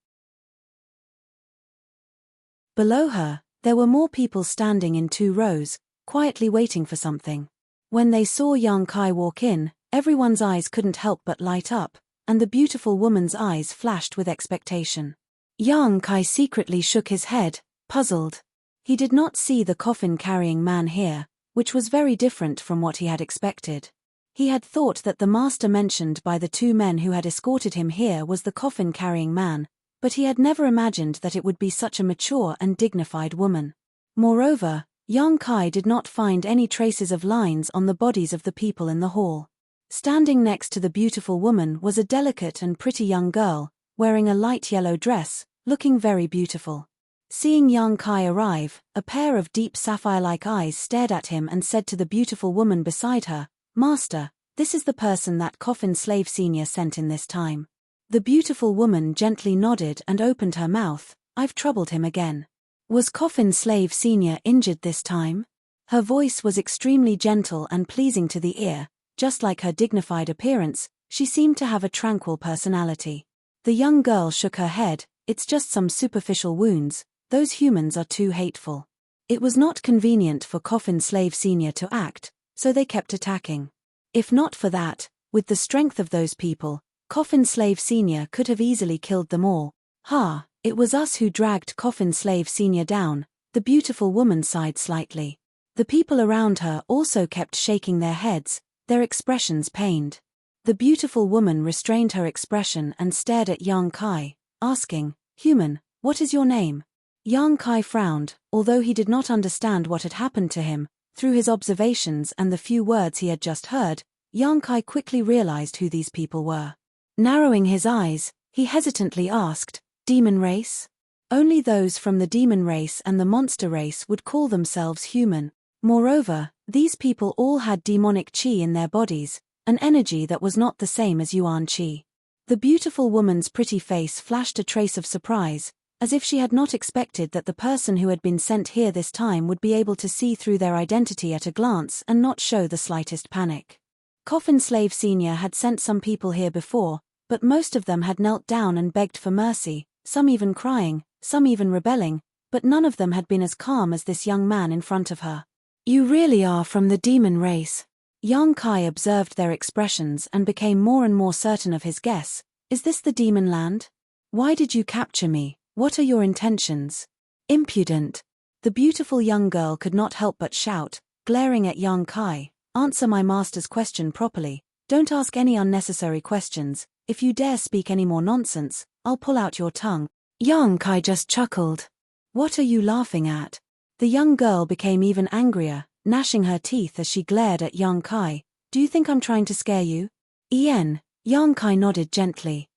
Below her, there were more people standing in 2 rows, quietly waiting for something. When they saw Yang Kai walk in, everyone's eyes couldn't help but light up, and the beautiful woman's eyes flashed with expectation. Yang Kai secretly shook his head, puzzled. He did not see the coffin-carrying man here, which was very different from what he had expected. He had thought that the master mentioned by the 2 men who had escorted him here was the coffin-carrying man, but he had never imagined that it would be such a mature and dignified woman. Moreover, Yang Kai did not find any traces of lines on the bodies of the people in the hall. Standing next to the beautiful woman was a delicate and pretty young girl, wearing a light yellow dress, looking very beautiful. Seeing Yang Kai arrive, a pair of deep sapphire-like eyes stared at him and said to the beautiful woman beside her, "Master, this is the person that Coffin Slave Senior sent in this time." The beautiful woman gently nodded and opened her mouth. "I've troubled him again. Was Coffin Slave Senior injured this time?" Her voice was extremely gentle and pleasing to the ear. Just like her dignified appearance, she seemed to have a tranquil personality. The young girl shook her head. "It's just some superficial wounds. Those humans are too hateful." It was not convenient for Coffin Slave Senior to act, so they kept attacking. If not for that, with the strength of those people, Coffin Slave Senior could have easily killed them all. "Ha, it was us who dragged Coffin Slave Senior down," the beautiful woman sighed slightly. The people around her also kept shaking their heads, their expressions pained. The beautiful woman restrained her expression and stared at Yang Kai, asking, "Human, what is your name?" Yang Kai frowned, although he did not understand what had happened to him. Through his observations and the few words he had just heard, Yang Kai quickly realized who these people were. Narrowing his eyes, he hesitantly asked, "Demon race?" Only those from the demon race and the monster race would call themselves human. Moreover, these people all had demonic qi in their bodies, an energy that was not the same as Yuan qi. The beautiful woman's pretty face flashed a trace of surprise, as if she had not expected that the person who had been sent here this time would be able to see through their identity at a glance and not show the slightest panic. Coffin Slave Senior had sent some people here before, but most of them had knelt down and begged for mercy, some even crying, some even rebelling, but none of them had been as calm as this young man in front of her. "You really are from the demon race." Yang Kai observed their expressions and became more and more certain of his guess. "Is this the demon land? Why did you capture me? What are your intentions?" "Impudent." The beautiful young girl could not help but shout, glaring at Yang Kai. "Answer my master's question properly. Don't ask any unnecessary questions. If you dare speak any more nonsense, I'll pull out your tongue." Yang Kai just chuckled. "What are you laughing at?" The young girl became even angrier, gnashing her teeth as she glared at Yang Kai. "Do you think I'm trying to scare you?" "Ien." Yang Kai nodded gently.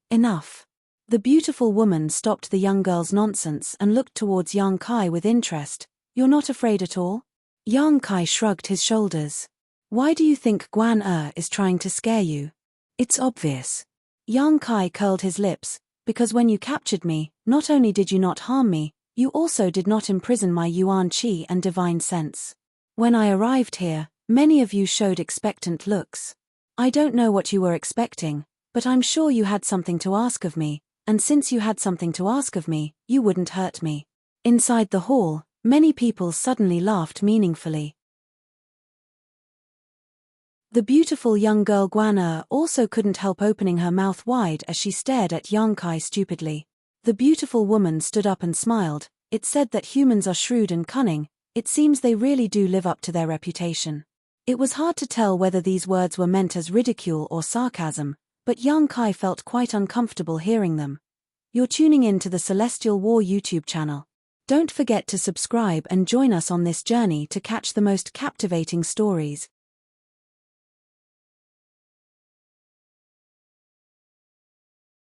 Enough." The beautiful woman stopped the young girl's nonsense and looked towards Yang Kai with interest. "You're not afraid at all?" Yang Kai shrugged his shoulders. "Why do you think Guan is trying to scare you?" "It's obvious." Yang Kai curled his lips. "Because when you captured me, not only did you not harm me, you also did not imprison my Yuan Qi and divine sense. When I arrived here, many of you showed expectant looks. I don't know what you were expecting, but I'm sure you had something to ask of me, and since you had something to ask of me, you wouldn't hurt me." Inside the hall, many people suddenly laughed meaningfully. The beautiful young girl Guan also couldn't help opening her mouth wide as she stared at Yang Kai stupidly. The beautiful woman stood up and smiled. "It said that humans are shrewd and cunning. It seems they really do live up to their reputation." It was hard to tell whether these words were meant as ridicule or sarcasm, but Yang Kai felt quite uncomfortable hearing them. You're tuning in to the Celestial War YouTube channel. Don't forget to subscribe and join us on this journey to catch the most captivating stories.